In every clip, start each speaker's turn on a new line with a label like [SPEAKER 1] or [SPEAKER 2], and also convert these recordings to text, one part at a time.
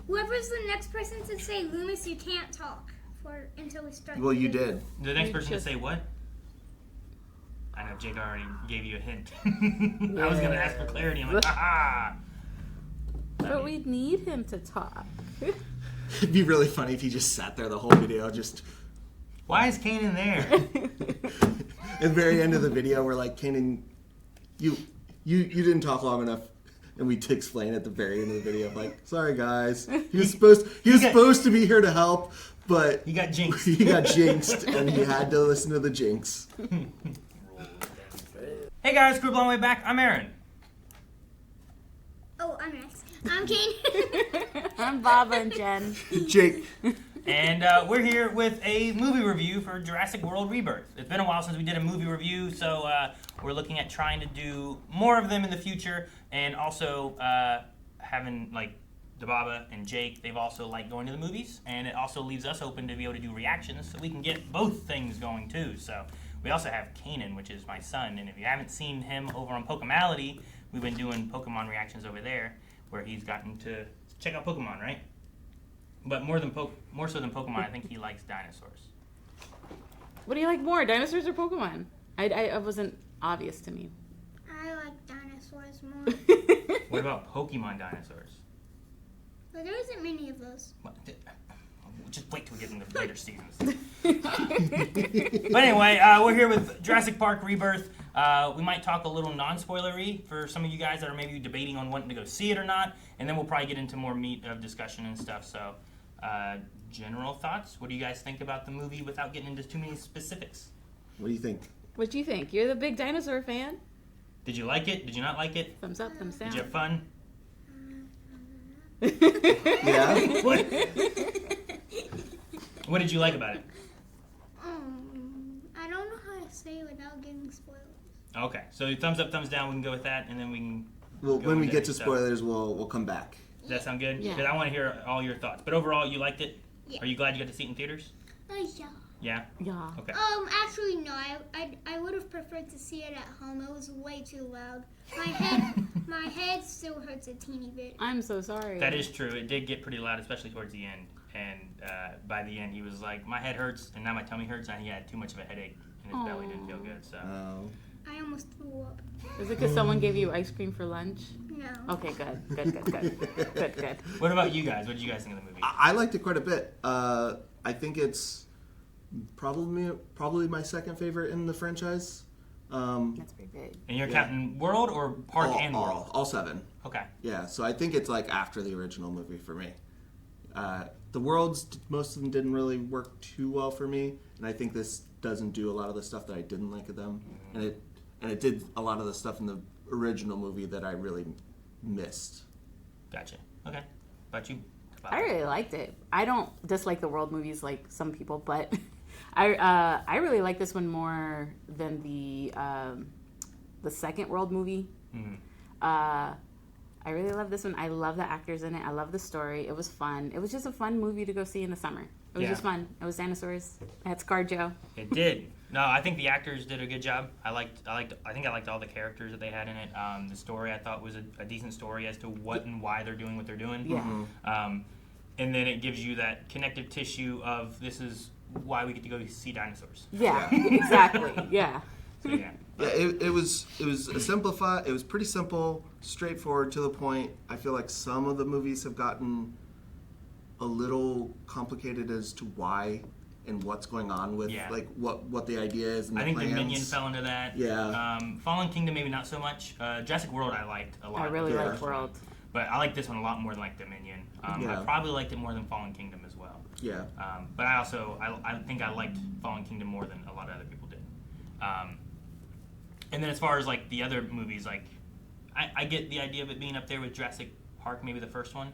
[SPEAKER 1] Whoever's the next person to say, Loomis, you can't talk until we start.
[SPEAKER 2] Well, you did.
[SPEAKER 3] The next person to say what? I know Jake already gave you a hint. I was going to ask for clarity. I'm like, aha!
[SPEAKER 4] But we need him to talk.
[SPEAKER 2] It'd be really funny if he just sat there the whole video, just...
[SPEAKER 3] Why is Kanan there?
[SPEAKER 2] At the very end of the video, we're like, Kanan, you didn't talk long enough. And we explain at the very end of the video, like, sorry guys, he was supposed to be here to help, but
[SPEAKER 3] he got jinxed.
[SPEAKER 2] He got jinxed, and he had to listen to the jinx.
[SPEAKER 3] Hey guys, Group Long Way Back. I'm Aaron.
[SPEAKER 1] Oh, I'm next. I'm Kane.
[SPEAKER 4] I'm Baba and Jen.
[SPEAKER 2] Jake.
[SPEAKER 3] And we're here with a movie review for Jurassic World Rebirth. It's been a while since we did a movie review, so we're looking at trying to do more of them in the future, and also having like Dababa and Jake, they've also liked going to the movies, and it also leaves us open to be able to do reactions, so we can get both things going too. So we also have Kanan, which is my son, and if you haven't seen him over on Pokemality, we've been doing Pokemon reactions over there, where he's gotten to check out Pokemon, right? But more so than Pokemon, I think he likes dinosaurs.
[SPEAKER 4] What do you like more, dinosaurs or Pokemon? I wasn't obvious to me.
[SPEAKER 1] I like dinosaurs more.
[SPEAKER 3] What about Pokemon dinosaurs?
[SPEAKER 1] But there isn't many of those.
[SPEAKER 3] Just wait till we get into the later seasons. But anyway, we're here with Jurassic Park Rebirth. We might talk a little non-spoilery for some of you guys that are maybe debating on wanting to go see it or not, and then we'll probably get into more meat of discussion and stuff. So, general thoughts? What do you guys think about the movie without getting into too many specifics?
[SPEAKER 2] What do you think?
[SPEAKER 4] What do you think? You're the big dinosaur fan.
[SPEAKER 3] Did you like it? Did you not like it?
[SPEAKER 4] Thumbs up, thumbs down.
[SPEAKER 3] Did you have fun?
[SPEAKER 2] Yeah?
[SPEAKER 3] What did you like about it?
[SPEAKER 1] I don't know how to say it without getting spoilers.
[SPEAKER 3] Okay, so thumbs up, thumbs down, we can go with that, and then we can
[SPEAKER 2] Well, when we get to
[SPEAKER 3] stuff.
[SPEAKER 2] spoilers, we'll come back.
[SPEAKER 3] Does that sound good?
[SPEAKER 4] Yeah.
[SPEAKER 3] Because I want to hear all your thoughts. But overall, you liked it?
[SPEAKER 1] Yeah.
[SPEAKER 3] Are you glad you got to see it in theaters?
[SPEAKER 1] Yeah.
[SPEAKER 3] Yeah?
[SPEAKER 4] Yeah.
[SPEAKER 3] Okay.
[SPEAKER 1] Actually, no. I would have preferred to see it at home. It was way too loud. My head still hurts a teeny bit.
[SPEAKER 4] I'm so sorry.
[SPEAKER 3] That is true. It did get pretty loud, especially towards the end. And by the end, he was like, my head hurts, and now my tummy hurts, and he had too much of a headache, and his belly didn't feel good. So.
[SPEAKER 2] Oh.
[SPEAKER 1] I almost threw up.
[SPEAKER 4] Is it because someone gave you ice cream for lunch?
[SPEAKER 1] No.
[SPEAKER 4] Okay, good.
[SPEAKER 3] What about you guys? What did you guys think of the movie?
[SPEAKER 2] I liked it quite a bit. I think it's probably my second favorite in the franchise.
[SPEAKER 4] That's pretty big.
[SPEAKER 3] And you're counting World or Park and World?
[SPEAKER 2] All seven.
[SPEAKER 3] Okay.
[SPEAKER 2] Yeah, so I think it's like after the original movie for me. The Worlds, most of them didn't really work too well for me, and I think this doesn't do a lot of the stuff that I didn't like of them, and it did a lot of the stuff in the original movie that I really missed.
[SPEAKER 3] Gotcha. Okay. About you?
[SPEAKER 4] I really liked it. I don't dislike the World movies like some people, but I really like this one more than the second World movie.
[SPEAKER 3] Mm-hmm.
[SPEAKER 4] I really love this one. I love the actors in it. I love the story. It was fun. It was just a fun movie to go see in the summer. It was just fun. It was dinosaurs. It had ScarJo.
[SPEAKER 3] It did. No, I think the actors did a good job. I think I liked all the characters that they had in it. The story I thought was a decent story as to what and why they're doing what they're doing.
[SPEAKER 4] Yeah.
[SPEAKER 3] Mm-hmm. And then it gives you that connective tissue of this is why we get to go see dinosaurs.
[SPEAKER 4] Yeah, exactly. Yeah.
[SPEAKER 3] So yeah.
[SPEAKER 2] Yeah, it was simplified. It was pretty simple, straightforward, to the point. I feel like some of the movies have gotten a little complicated as to why and what's going on with like what the idea is. And
[SPEAKER 3] I think
[SPEAKER 2] plans.
[SPEAKER 3] Dominion fell into that.
[SPEAKER 2] Yeah.
[SPEAKER 3] Fallen Kingdom maybe not so much. Jurassic World I liked a lot.
[SPEAKER 4] I really liked World.
[SPEAKER 3] But I like this one a lot more than like Dominion. I probably liked it more than Fallen Kingdom as well.
[SPEAKER 2] Yeah.
[SPEAKER 3] But I think I liked Fallen Kingdom more than a lot of other people did. And then as far as like the other movies, like I get the idea of it being up there with Jurassic Park, maybe the first one.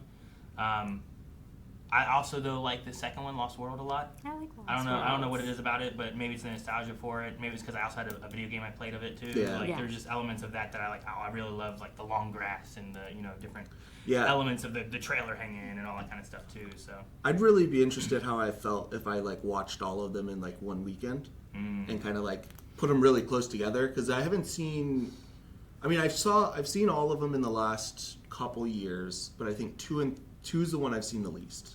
[SPEAKER 3] I also though like the second one, Lost World, a lot.
[SPEAKER 4] I like Lost
[SPEAKER 3] I don't
[SPEAKER 4] World.
[SPEAKER 3] know what it is about it, but maybe it's the nostalgia for it. Maybe it's because I also had a video game I played of it too.
[SPEAKER 2] Yeah.
[SPEAKER 3] There's just elements of that I like. Oh, I really love like the long grass and the different elements of the trailer hanging and all that kind of stuff too. So
[SPEAKER 2] I'd really be interested how I felt if I like watched all of them in like one weekend and kind of like put them really close together, because I haven't seen. I mean, I've seen all of them in the last couple years, but I think two 2's the one I've seen the least.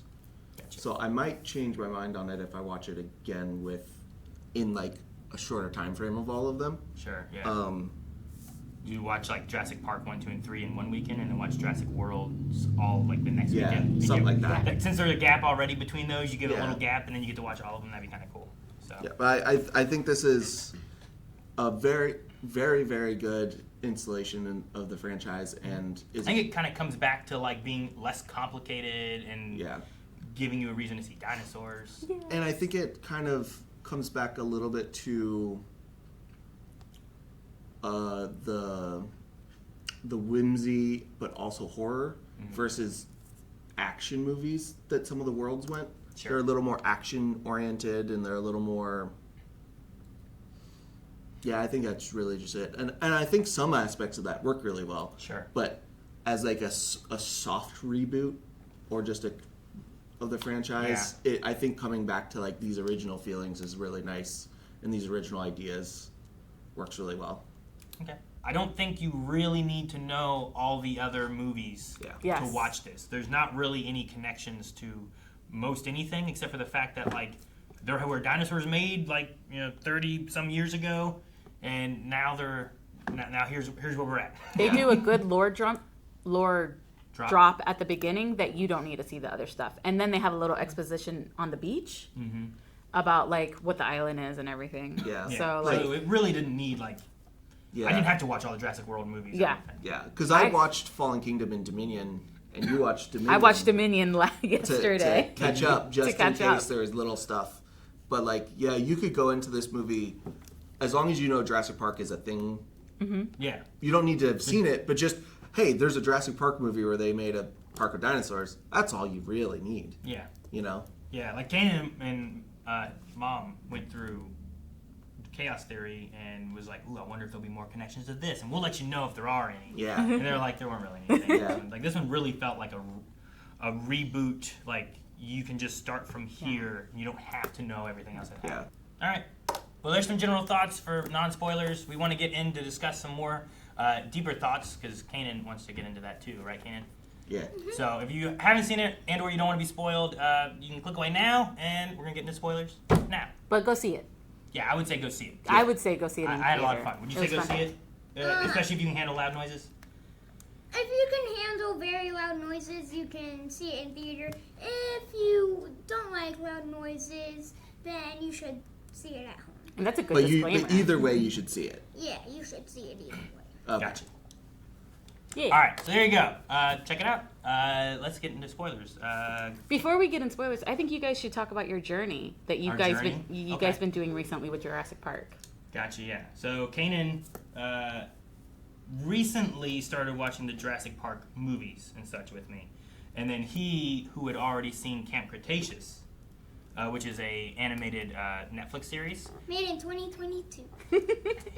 [SPEAKER 3] Gotcha.
[SPEAKER 2] So I might change my mind on it if I watch it again in like a shorter time frame of all of them.
[SPEAKER 3] Sure, yeah. You watch like Jurassic Park 1, 2, and 3 in one weekend, and then watch Jurassic World all like the next
[SPEAKER 2] Yeah,
[SPEAKER 3] weekend.
[SPEAKER 2] something like that.
[SPEAKER 3] Since there's a gap already between those, you give a
[SPEAKER 2] Yeah.
[SPEAKER 3] little gap, and then you get to watch all of them. That'd be kind of cool. So
[SPEAKER 2] Yeah, but I think this is a very, very, very good installation of the franchise, and
[SPEAKER 3] I think it kind of comes back to like being less complicated and giving you a reason to see dinosaurs.
[SPEAKER 4] Yeah.
[SPEAKER 2] And I think it kind of comes back a little bit to the whimsy, but also horror versus action movies that some of the worlds went.
[SPEAKER 3] Sure.
[SPEAKER 2] They're a little more action oriented, and they're a little more. Yeah, I think that's really just it, and I think some aspects of that work really well.
[SPEAKER 3] Sure.
[SPEAKER 2] But as like a soft reboot, or just of the franchise, I think coming back to like these original feelings is really nice, and these original ideas works really well.
[SPEAKER 3] Okay. I don't think you really need to know all the other movies
[SPEAKER 4] Yes.
[SPEAKER 3] to watch this. There's not really any connections to most anything except for the fact that like there were dinosaurs made like 30 some years ago, and now here's where we're at.
[SPEAKER 4] They do a good lore drop at the beginning that you don't need to see the other stuff, and then they have a little exposition on the beach about like what the island is and everything.
[SPEAKER 2] Yeah.
[SPEAKER 4] So like
[SPEAKER 3] it really didn't need like.
[SPEAKER 2] Yeah.
[SPEAKER 3] I didn't have to watch all the Jurassic World movies.
[SPEAKER 4] Yeah.
[SPEAKER 2] Yeah, because I watched Fallen Kingdom and Dominion, and you watched Dominion.
[SPEAKER 4] I watched Dominion
[SPEAKER 2] to
[SPEAKER 4] yesterday.
[SPEAKER 2] catch up, just in
[SPEAKER 4] catch
[SPEAKER 2] case
[SPEAKER 4] up.
[SPEAKER 2] there was little stuff. But like, yeah, you could go into this movie as long as you know Jurassic Park is a thing.
[SPEAKER 3] Yeah.
[SPEAKER 2] You don't need to have seen it, but just hey, there's a Jurassic Park movie where they made a park of dinosaurs. That's all you really need.
[SPEAKER 3] Yeah.
[SPEAKER 2] You know.
[SPEAKER 3] Yeah. Like Kanan and Mom went through Chaos Theory and was like, ooh, I wonder if there'll be more connections to this, and we'll let you know if there are any.
[SPEAKER 2] Yeah.
[SPEAKER 3] And they're like, there weren't really anything.
[SPEAKER 2] Yeah.
[SPEAKER 3] Like this one really felt like a reboot. Like you can just start from here. You don't have to know everything else that happened.
[SPEAKER 2] Yeah.
[SPEAKER 3] All right. Well, there's some general thoughts for non-spoilers. We want to get in to discuss some more deeper thoughts because Kanan wants to get into that too, right, Kanan?
[SPEAKER 2] Yeah.
[SPEAKER 3] So if you haven't seen it and/or you don't want to be spoiled, you can click away now, and we're gonna get into spoilers now.
[SPEAKER 4] But go see it.
[SPEAKER 3] Yeah, I would say go see it.
[SPEAKER 4] I would say go see it.
[SPEAKER 3] I
[SPEAKER 4] In
[SPEAKER 3] had a lot of
[SPEAKER 4] theater.
[SPEAKER 3] fun. Would you
[SPEAKER 4] It
[SPEAKER 3] say
[SPEAKER 4] was
[SPEAKER 3] go
[SPEAKER 4] fun.
[SPEAKER 3] see it? Especially if you can handle loud noises?
[SPEAKER 1] If you can handle very loud noises, you can see it in theater. If you don't like loud noises, then you should see it at home.
[SPEAKER 4] And that's a good
[SPEAKER 2] But
[SPEAKER 4] disclaimer.
[SPEAKER 2] either way, you should see it.
[SPEAKER 1] Yeah, you should see it either way.
[SPEAKER 2] Okay.
[SPEAKER 3] Gotcha.
[SPEAKER 4] Yeah.
[SPEAKER 3] All right, so there you go. Check it out. Let's get into spoilers.
[SPEAKER 4] Before we get in spoilers, I think you guys should talk about your journey that you
[SPEAKER 3] Our
[SPEAKER 4] guys
[SPEAKER 3] journey?
[SPEAKER 4] you
[SPEAKER 3] Okay.
[SPEAKER 4] guys been doing recently with Jurassic Park.
[SPEAKER 3] Gotcha, yeah. So Kanan recently started watching the Jurassic Park movies and such with me. And then he, who had already seen Camp Cretaceous, which is a animated Netflix series,
[SPEAKER 1] Made in 2022.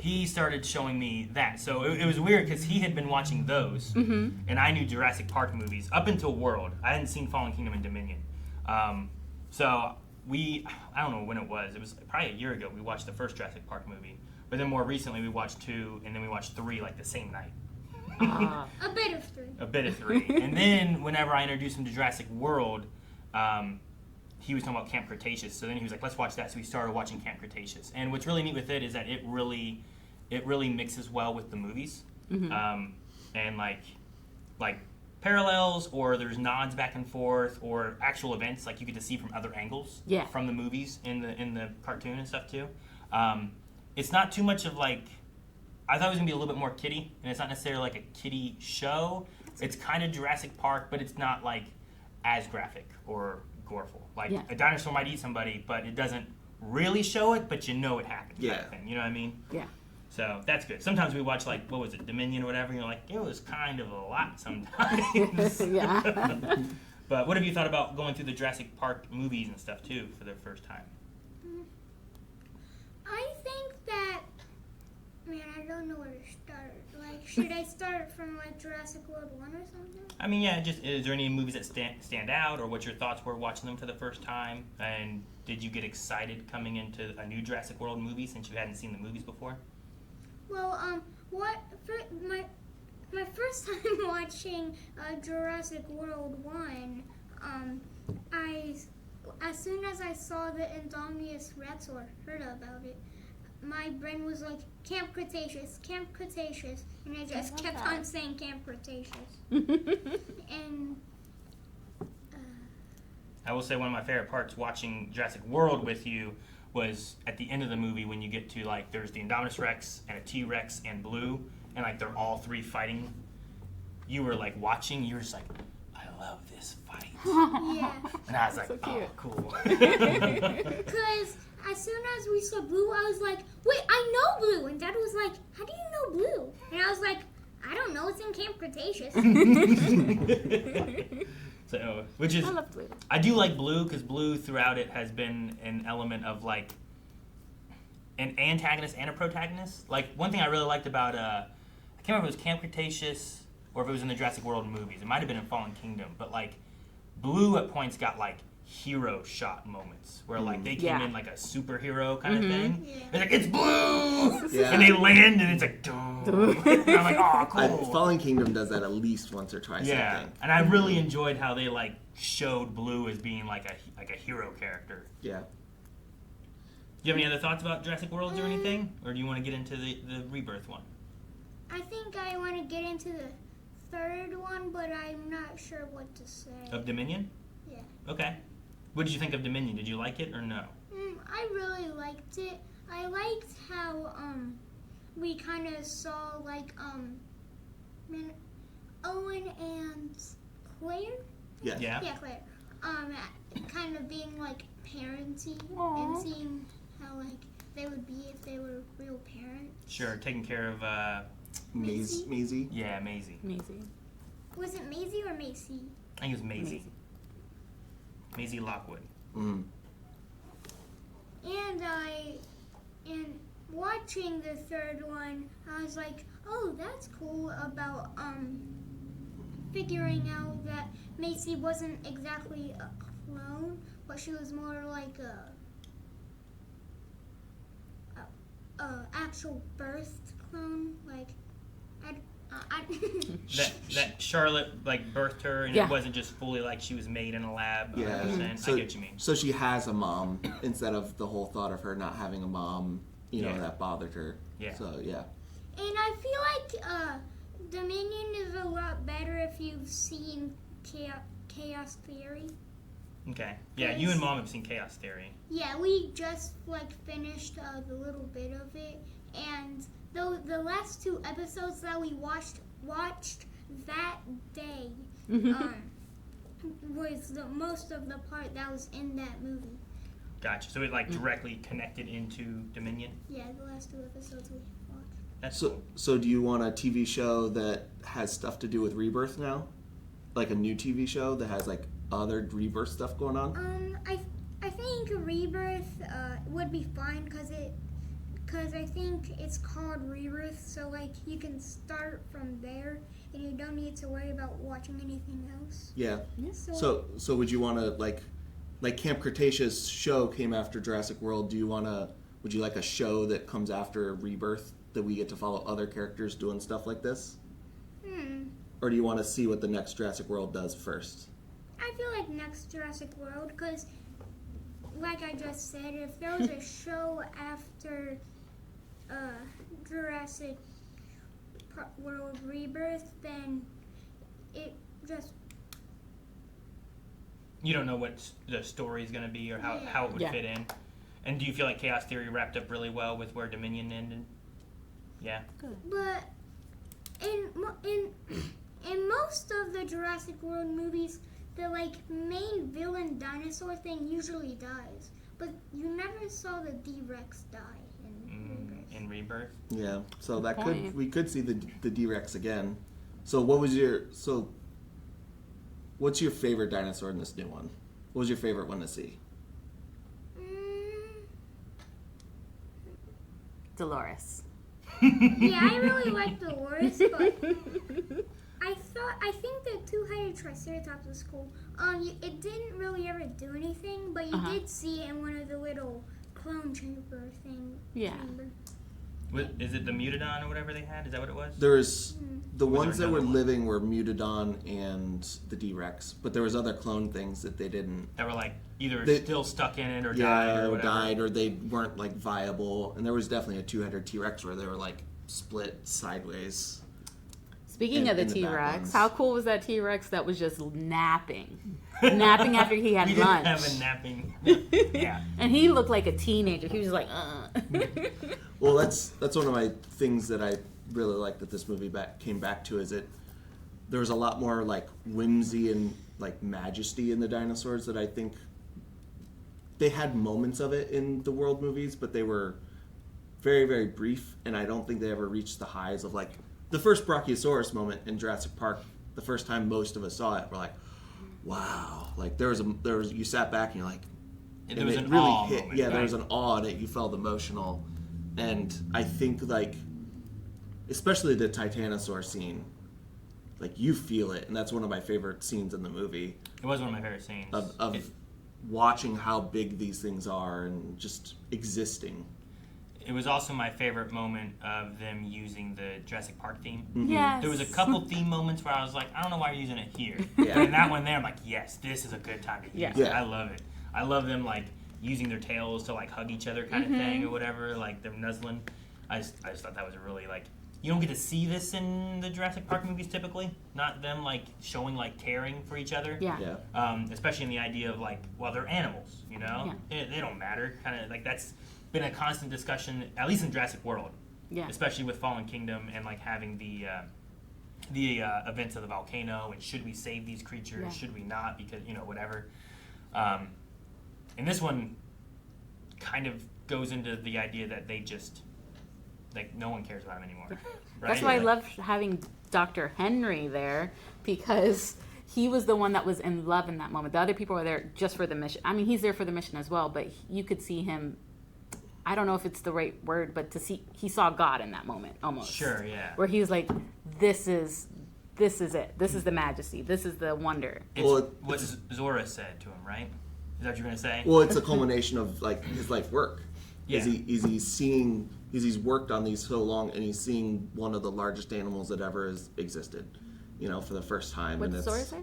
[SPEAKER 3] he started showing me that. So it was weird because he had been watching those, and I knew Jurassic Park movies up until World. I hadn't seen Fallen Kingdom and Dominion. So I don't know when it was probably a year ago, we watched the first Jurassic Park movie. But then more recently we watched 2, and then we watched 3 like the same night.
[SPEAKER 1] A bit of 3.
[SPEAKER 3] A bit of 3. And then whenever I introduced him to Jurassic World, he was talking about Camp Cretaceous. So then he was like, let's watch that. So we started watching Camp Cretaceous. And what's really neat with it is that it really mixes well with the movies. And like parallels, or there's nods back and forth, or actual events like you get to see from other angles from the movies in the cartoon and stuff too. It's not too much of like, I thought it was gonna be a little bit more kiddie, and it's not necessarily like a kiddie show. It's kind of Jurassic Park, but it's not like as graphic or goreful. Like a dinosaur might eat somebody, but it doesn't really show it, but you know it happened. Kind of thing, you know what I mean?
[SPEAKER 4] Yeah.
[SPEAKER 3] So that's good. Sometimes we watch like, what was it, Dominion or whatever, and you're like, it was kind of a lot sometimes.
[SPEAKER 4] Yeah.
[SPEAKER 3] But what have you thought about going through the Jurassic Park movies and stuff too for the first time?
[SPEAKER 1] I think that, man, I don't know where to start. Like, should I start from like Jurassic World 1 or something?
[SPEAKER 3] I mean, yeah, just is there any movies that stand out, or what your thoughts were watching them for the first time? And did you get excited coming into a new Jurassic World movie since you hadn't seen the movies before?
[SPEAKER 1] Well, what for my my first time watching Jurassic World 1, as soon as I saw the Indominus Rex or heard about it, my brain was like, Camp Cretaceous, and I just kept on saying Camp Cretaceous. And
[SPEAKER 3] I will say one of my favorite parts watching Jurassic World with you was at the end of the movie when you get to, like, there's the Indominus Rex and a T-Rex and Blue, and, like, they're all three fighting. You were, like, watching, you were just like, I love this fight.
[SPEAKER 1] yeah,
[SPEAKER 3] And I was like,
[SPEAKER 4] So
[SPEAKER 3] oh,
[SPEAKER 4] cute.
[SPEAKER 3] cool.
[SPEAKER 1] because as soon as we saw Blue, I was like, wait, I know Blue. And Dad was like, how do you know Blue? And I was like, I don't know, it's in Camp Cretaceous.
[SPEAKER 3] So, which is,
[SPEAKER 4] I love Blue.
[SPEAKER 3] I do like Blue because Blue throughout it has been an element of, like, an antagonist and a protagonist. Like, one thing I really liked about, I can't remember if it was Camp Cretaceous or if it was in the Jurassic World movies. It might have been in Fallen Kingdom, but, like, Blue at points got, like, hero shot moments where, like, they came
[SPEAKER 4] Yeah.
[SPEAKER 3] in like a superhero kind of thing.
[SPEAKER 1] Yeah.
[SPEAKER 3] It's like, it's Blue!
[SPEAKER 2] Yeah.
[SPEAKER 3] And they land and it's like, dum. And I'm like, oh, cool.
[SPEAKER 2] Fallen Kingdom does that at least once or twice. I
[SPEAKER 3] Yeah,
[SPEAKER 2] think.
[SPEAKER 3] and I really enjoyed how they, like, showed Blue as being like a hero character.
[SPEAKER 2] Yeah.
[SPEAKER 3] Do you have any other thoughts about Jurassic Worlds or anything, or do you want to get into the Rebirth one?
[SPEAKER 1] I think I want to get into the third one, but I'm not sure what to say.
[SPEAKER 3] Of Dominion?
[SPEAKER 1] Yeah.
[SPEAKER 3] Okay. What did you think of Dominion? Did you like it or no?
[SPEAKER 1] I really liked it. I liked how we kind of saw like Owen and Claire.
[SPEAKER 2] Yeah.
[SPEAKER 3] Yeah.
[SPEAKER 1] Yeah, Claire. Kind of being like parenting
[SPEAKER 4] Aw.
[SPEAKER 1] and seeing how like they would be if they were real parents.
[SPEAKER 3] Sure, taking care of,
[SPEAKER 2] Maisie. Maisie.
[SPEAKER 3] yeah, Maisie.
[SPEAKER 4] Amazing.
[SPEAKER 1] Was it Maisie or Macy?
[SPEAKER 3] I think it was Maisie. Maisie Lockwood.
[SPEAKER 2] Mm.
[SPEAKER 1] And watching the third one, I was like, oh, that's cool about figuring out that Macy wasn't exactly a clone, but she was more like a actual birthed clone. Like,
[SPEAKER 3] That Charlotte, like, birthed her, and
[SPEAKER 4] Yeah.
[SPEAKER 3] it wasn't just fully like she was made in a lab.
[SPEAKER 2] Yeah.
[SPEAKER 3] 100%.
[SPEAKER 2] So,
[SPEAKER 3] I get what you mean.
[SPEAKER 2] So she has a mom instead of the whole thought of her not having a mom. You know,
[SPEAKER 3] Yeah.
[SPEAKER 2] that bothered her.
[SPEAKER 3] Yeah.
[SPEAKER 2] So yeah.
[SPEAKER 1] And I feel like Dominion is a lot better if you've seen Chaos Theory.
[SPEAKER 3] Okay. Yeah, you and Mom have seen Chaos Theory.
[SPEAKER 1] Yeah, we just like finished the little bit of it, and the last 2 episodes that we watched that day was the most of the part that was in that movie.
[SPEAKER 3] Gotcha. So it, like, directly connected into Dominion?
[SPEAKER 1] Yeah, the last 2 episodes we watched.
[SPEAKER 3] That's
[SPEAKER 2] So
[SPEAKER 3] cool.
[SPEAKER 2] so do you want a TV show that has stuff to do with Rebirth now? Like a new TV show that has like other Rebirth stuff going on?
[SPEAKER 1] I think Rebirth would be fine because I think it's called Rebirth, so like you can start from there and you don't need to worry about watching anything else.
[SPEAKER 2] Yeah.
[SPEAKER 1] So,
[SPEAKER 2] So would you want to like Camp Cretaceous show came after Jurassic World? Would you like a show that comes after Rebirth that we get to follow other characters doing stuff like this? Or do you want to see what the next Jurassic World does first?
[SPEAKER 1] I feel like next Jurassic World, because like I just said, if there was a show after Jurassic World Rebirth, then it just...
[SPEAKER 3] You don't know what the story is going to be or how it would
[SPEAKER 4] Yeah.
[SPEAKER 3] fit in. And do you feel like Chaos Theory wrapped up really well with where Dominion ended? Yeah.
[SPEAKER 1] But in most of the Jurassic World movies, the like main villain dinosaur thing usually dies, but you never saw the D-Rex die in Rebirth.
[SPEAKER 3] In Rebirth?
[SPEAKER 2] Yeah. So
[SPEAKER 4] Good
[SPEAKER 2] that
[SPEAKER 4] point.
[SPEAKER 2] we could see the D-Rex again. So what's your favorite dinosaur in this new one? What was your favorite one to see?
[SPEAKER 4] Dolores.
[SPEAKER 1] Yeah, I really like Dolores, but I think the 2-headed Triceratops was cool. It didn't really ever do anything, but you did see it in one of the little clone chamber thing.
[SPEAKER 4] Yeah.
[SPEAKER 1] Chamber.
[SPEAKER 3] Is it the Mutodon or whatever they had? Is that what it was?
[SPEAKER 2] There's the
[SPEAKER 3] Was there
[SPEAKER 2] ones that were
[SPEAKER 3] another one?
[SPEAKER 2] living were Mutodon and the D-Rex, but there was other clone things that they didn't.
[SPEAKER 3] That were like either
[SPEAKER 2] They-
[SPEAKER 3] still stuck in it or died
[SPEAKER 2] Yeah,
[SPEAKER 3] or
[SPEAKER 2] or
[SPEAKER 3] whatever.
[SPEAKER 2] died, or they weren't like viable. And there was definitely a two-headed T-Rex where they were like split sideways.
[SPEAKER 4] Speaking
[SPEAKER 2] In-
[SPEAKER 4] of the
[SPEAKER 2] in the back
[SPEAKER 4] T-Rex,
[SPEAKER 2] ones.
[SPEAKER 4] how cool was that T-Rex that was just napping? Napping after he had
[SPEAKER 3] We
[SPEAKER 4] lunch.
[SPEAKER 3] didn't have a napping. Yeah.
[SPEAKER 4] And he looked like a teenager. He was just like,
[SPEAKER 2] Well, that's one of my things that I really like that this movie came back to, is there was a lot more like whimsy and like majesty in the dinosaurs that I think they had moments of it in the world movies, but they were very, very brief, and I don't think they ever reached the highs of like the first Brachiosaurus moment in Jurassic Park. The first time most of us saw it, we're like, wow, like there was you sat back and you're like,
[SPEAKER 3] There
[SPEAKER 2] and
[SPEAKER 3] was
[SPEAKER 2] it
[SPEAKER 3] an
[SPEAKER 2] really
[SPEAKER 3] awe
[SPEAKER 2] hit.
[SPEAKER 3] moment,
[SPEAKER 2] Yeah, there
[SPEAKER 3] right?
[SPEAKER 2] was an awe in it. You felt emotional, and I think like, especially the Titanosaur scene, like you feel it, and that's one of my favorite scenes in the movie
[SPEAKER 3] It was one of my favorite scenes.
[SPEAKER 2] of watching how big these things are and just existing.
[SPEAKER 3] It was also my favorite moment of them using the Jurassic Park theme.
[SPEAKER 4] yes.
[SPEAKER 3] There was a couple theme moments where I was like, I don't know why you're using it here.
[SPEAKER 2] Yeah.
[SPEAKER 3] But in that one there, I'm like, yes, this is a good time to use
[SPEAKER 4] Yeah.
[SPEAKER 3] it.
[SPEAKER 2] Yeah.
[SPEAKER 3] I love it. I love them like using their tails to like hug each other kind of thing or whatever, like them nuzzling. I just thought that was a really like, you don't get to see this in the Jurassic Park movies typically. Not them like showing like caring for each other.
[SPEAKER 4] Yeah.
[SPEAKER 2] Yeah.
[SPEAKER 3] Especially in the idea of like, well, they're animals, you know? They don't matter. Kind of like that's been a constant discussion, at least in Jurassic World.
[SPEAKER 4] Yeah.
[SPEAKER 3] Especially with Fallen Kingdom and like having the events of the volcano and should we save these creatures?
[SPEAKER 4] Yeah.
[SPEAKER 3] Should we not? Because whatever. And this one kind of goes into the idea that they just like no one cares about them anymore. Right?
[SPEAKER 4] That's why I
[SPEAKER 3] Like,
[SPEAKER 4] love having Dr. Henry there, because he was the one that was in love in that moment. The other people were there just for the mission. I mean, he's there for the mission as well, but you could see him. I don't know if it's the right word, but he saw God in that moment almost.
[SPEAKER 3] Sure, yeah.
[SPEAKER 4] Where he was like, "This is it. This is the majesty. This is the wonder."
[SPEAKER 3] It's
[SPEAKER 2] Well,
[SPEAKER 3] what Zora said to him, right? Is that what you're gonna say?
[SPEAKER 2] Well, it's a culmination of like his life work.
[SPEAKER 3] Yeah.
[SPEAKER 2] He's worked on these so long, and he's seeing one of the largest animals that ever has existed, for the first time.
[SPEAKER 4] What
[SPEAKER 2] and
[SPEAKER 4] did
[SPEAKER 2] it's,
[SPEAKER 4] Zora say?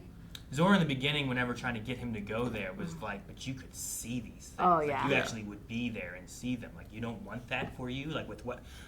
[SPEAKER 3] Zora in the beginning, whenever trying to get him to go there, was like, but you could see these things.
[SPEAKER 4] Oh,
[SPEAKER 3] Like,
[SPEAKER 4] yeah.
[SPEAKER 3] you
[SPEAKER 2] Yeah.
[SPEAKER 3] actually would be there and see them. Like, you don't want that for you? Like, with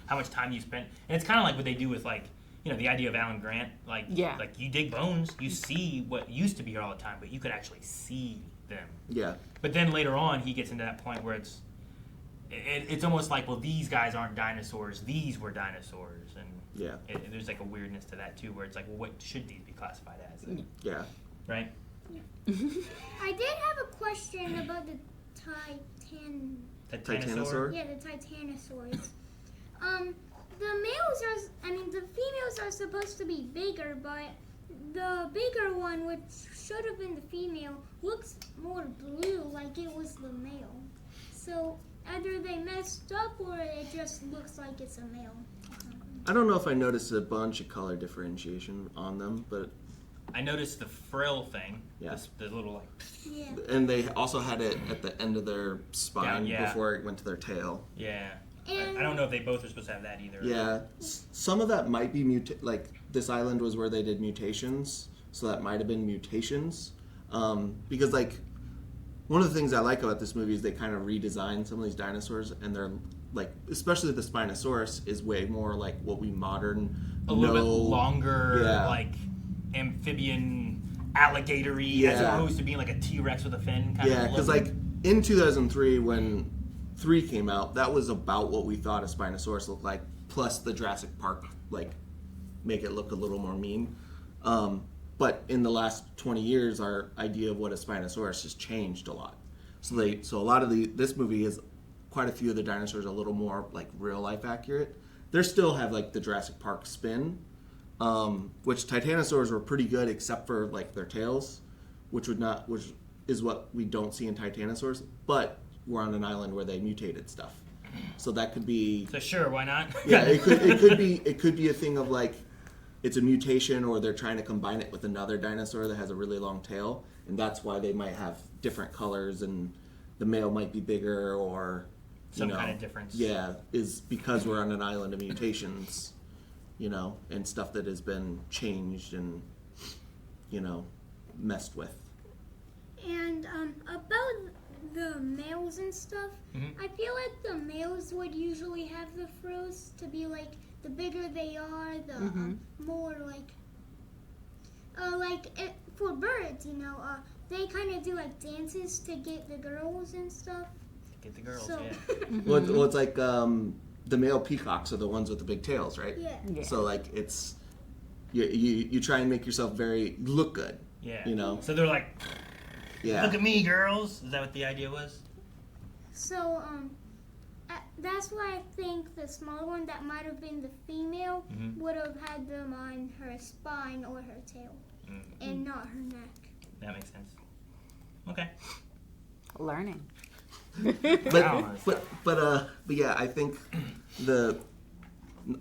[SPEAKER 3] how much time you spent. And it's kind of like what they do with, like, the idea of Alan Grant. Like,
[SPEAKER 4] Yeah.
[SPEAKER 3] like you dig bones, you see what used to be here all the time, but you could actually see them.
[SPEAKER 2] Yeah.
[SPEAKER 3] But then later on, he gets into that point where it's almost like, well, these guys aren't dinosaurs. These were dinosaurs. And
[SPEAKER 2] Yeah.
[SPEAKER 3] there's, like, a weirdness to that, too, where it's like, well, what should these be classified as?
[SPEAKER 2] Yeah.
[SPEAKER 3] Right?
[SPEAKER 1] I did have a question about the
[SPEAKER 3] The
[SPEAKER 2] Titanosaur?
[SPEAKER 1] Yeah, the Titanosaurs. The females are supposed to be bigger, but the bigger one, which should have been the female, looks more blue, like it was the male. So either they messed up or it just looks like it's a male.
[SPEAKER 2] I don't know if I noticed a bunch of color differentiation on them, but
[SPEAKER 3] I noticed the frill thing.
[SPEAKER 2] Yeah.
[SPEAKER 3] The little like.
[SPEAKER 1] Yeah.
[SPEAKER 2] and they also had it at the end of their spine
[SPEAKER 3] Yeah.
[SPEAKER 2] before it went to their tail.
[SPEAKER 3] Yeah.
[SPEAKER 1] And
[SPEAKER 3] I don't know if they both are supposed to have that either.
[SPEAKER 2] Yeah, some of that might be like this island was where they did mutations, so that might have been mutations. Because like one of the things I like about this movie is they kind of redesigned some of these dinosaurs, and they're like, especially the Spinosaurus is way more like what we modern
[SPEAKER 3] A little bit longer,
[SPEAKER 2] Yeah.
[SPEAKER 3] like amphibian alligatory, as
[SPEAKER 2] Yeah.
[SPEAKER 3] opposed to being like a T-Rex with a fin. Kind
[SPEAKER 2] Yeah,
[SPEAKER 3] of
[SPEAKER 2] because
[SPEAKER 3] look.
[SPEAKER 2] like in 2003 when 3 came out, that was about what we thought a Spinosaurus looked like, plus the Jurassic Park like make it look a little more mean. But in the last 20 years, our idea of what a Spinosaurus has changed a lot. So a lot of this movie is quite a few of the dinosaurs are a little more like real life accurate. They still have like the Jurassic Park spin, which Titanosaurs were pretty good except for like their tails, which is what we don't see in Titanosaurs. But we're on an island where they mutated stuff, so that could be
[SPEAKER 3] So sure, why not?
[SPEAKER 2] yeah. It could be a thing of like it's a mutation, or they're trying to combine it with another dinosaur that has a really long tail, and that's why they might have different colors, and the male might be bigger, or
[SPEAKER 3] some kind of difference.
[SPEAKER 2] Yeah, is because we're on an island of mutations, and stuff that has been changed and, messed with.
[SPEAKER 1] And about the males and stuff, I feel like the males would usually have the frills to be like, the bigger they are, the more for birds, they kind of do like dances to get the girls and stuff.
[SPEAKER 3] Get the girls,
[SPEAKER 1] So-
[SPEAKER 3] yeah.
[SPEAKER 2] Well, it's like the male peacocks are the ones with the big tails, right?
[SPEAKER 1] Yeah.
[SPEAKER 2] So like it's you try and make yourself look good.
[SPEAKER 3] Yeah. So they're like,
[SPEAKER 2] Yeah.
[SPEAKER 3] look at me, girls. Is that what the idea was?
[SPEAKER 1] So, that's why I think the smaller one that might have been the female would have had them on her spine or her tail, and not her neck.
[SPEAKER 3] That makes sense. Okay.
[SPEAKER 4] Learning.
[SPEAKER 2] But yeah, I think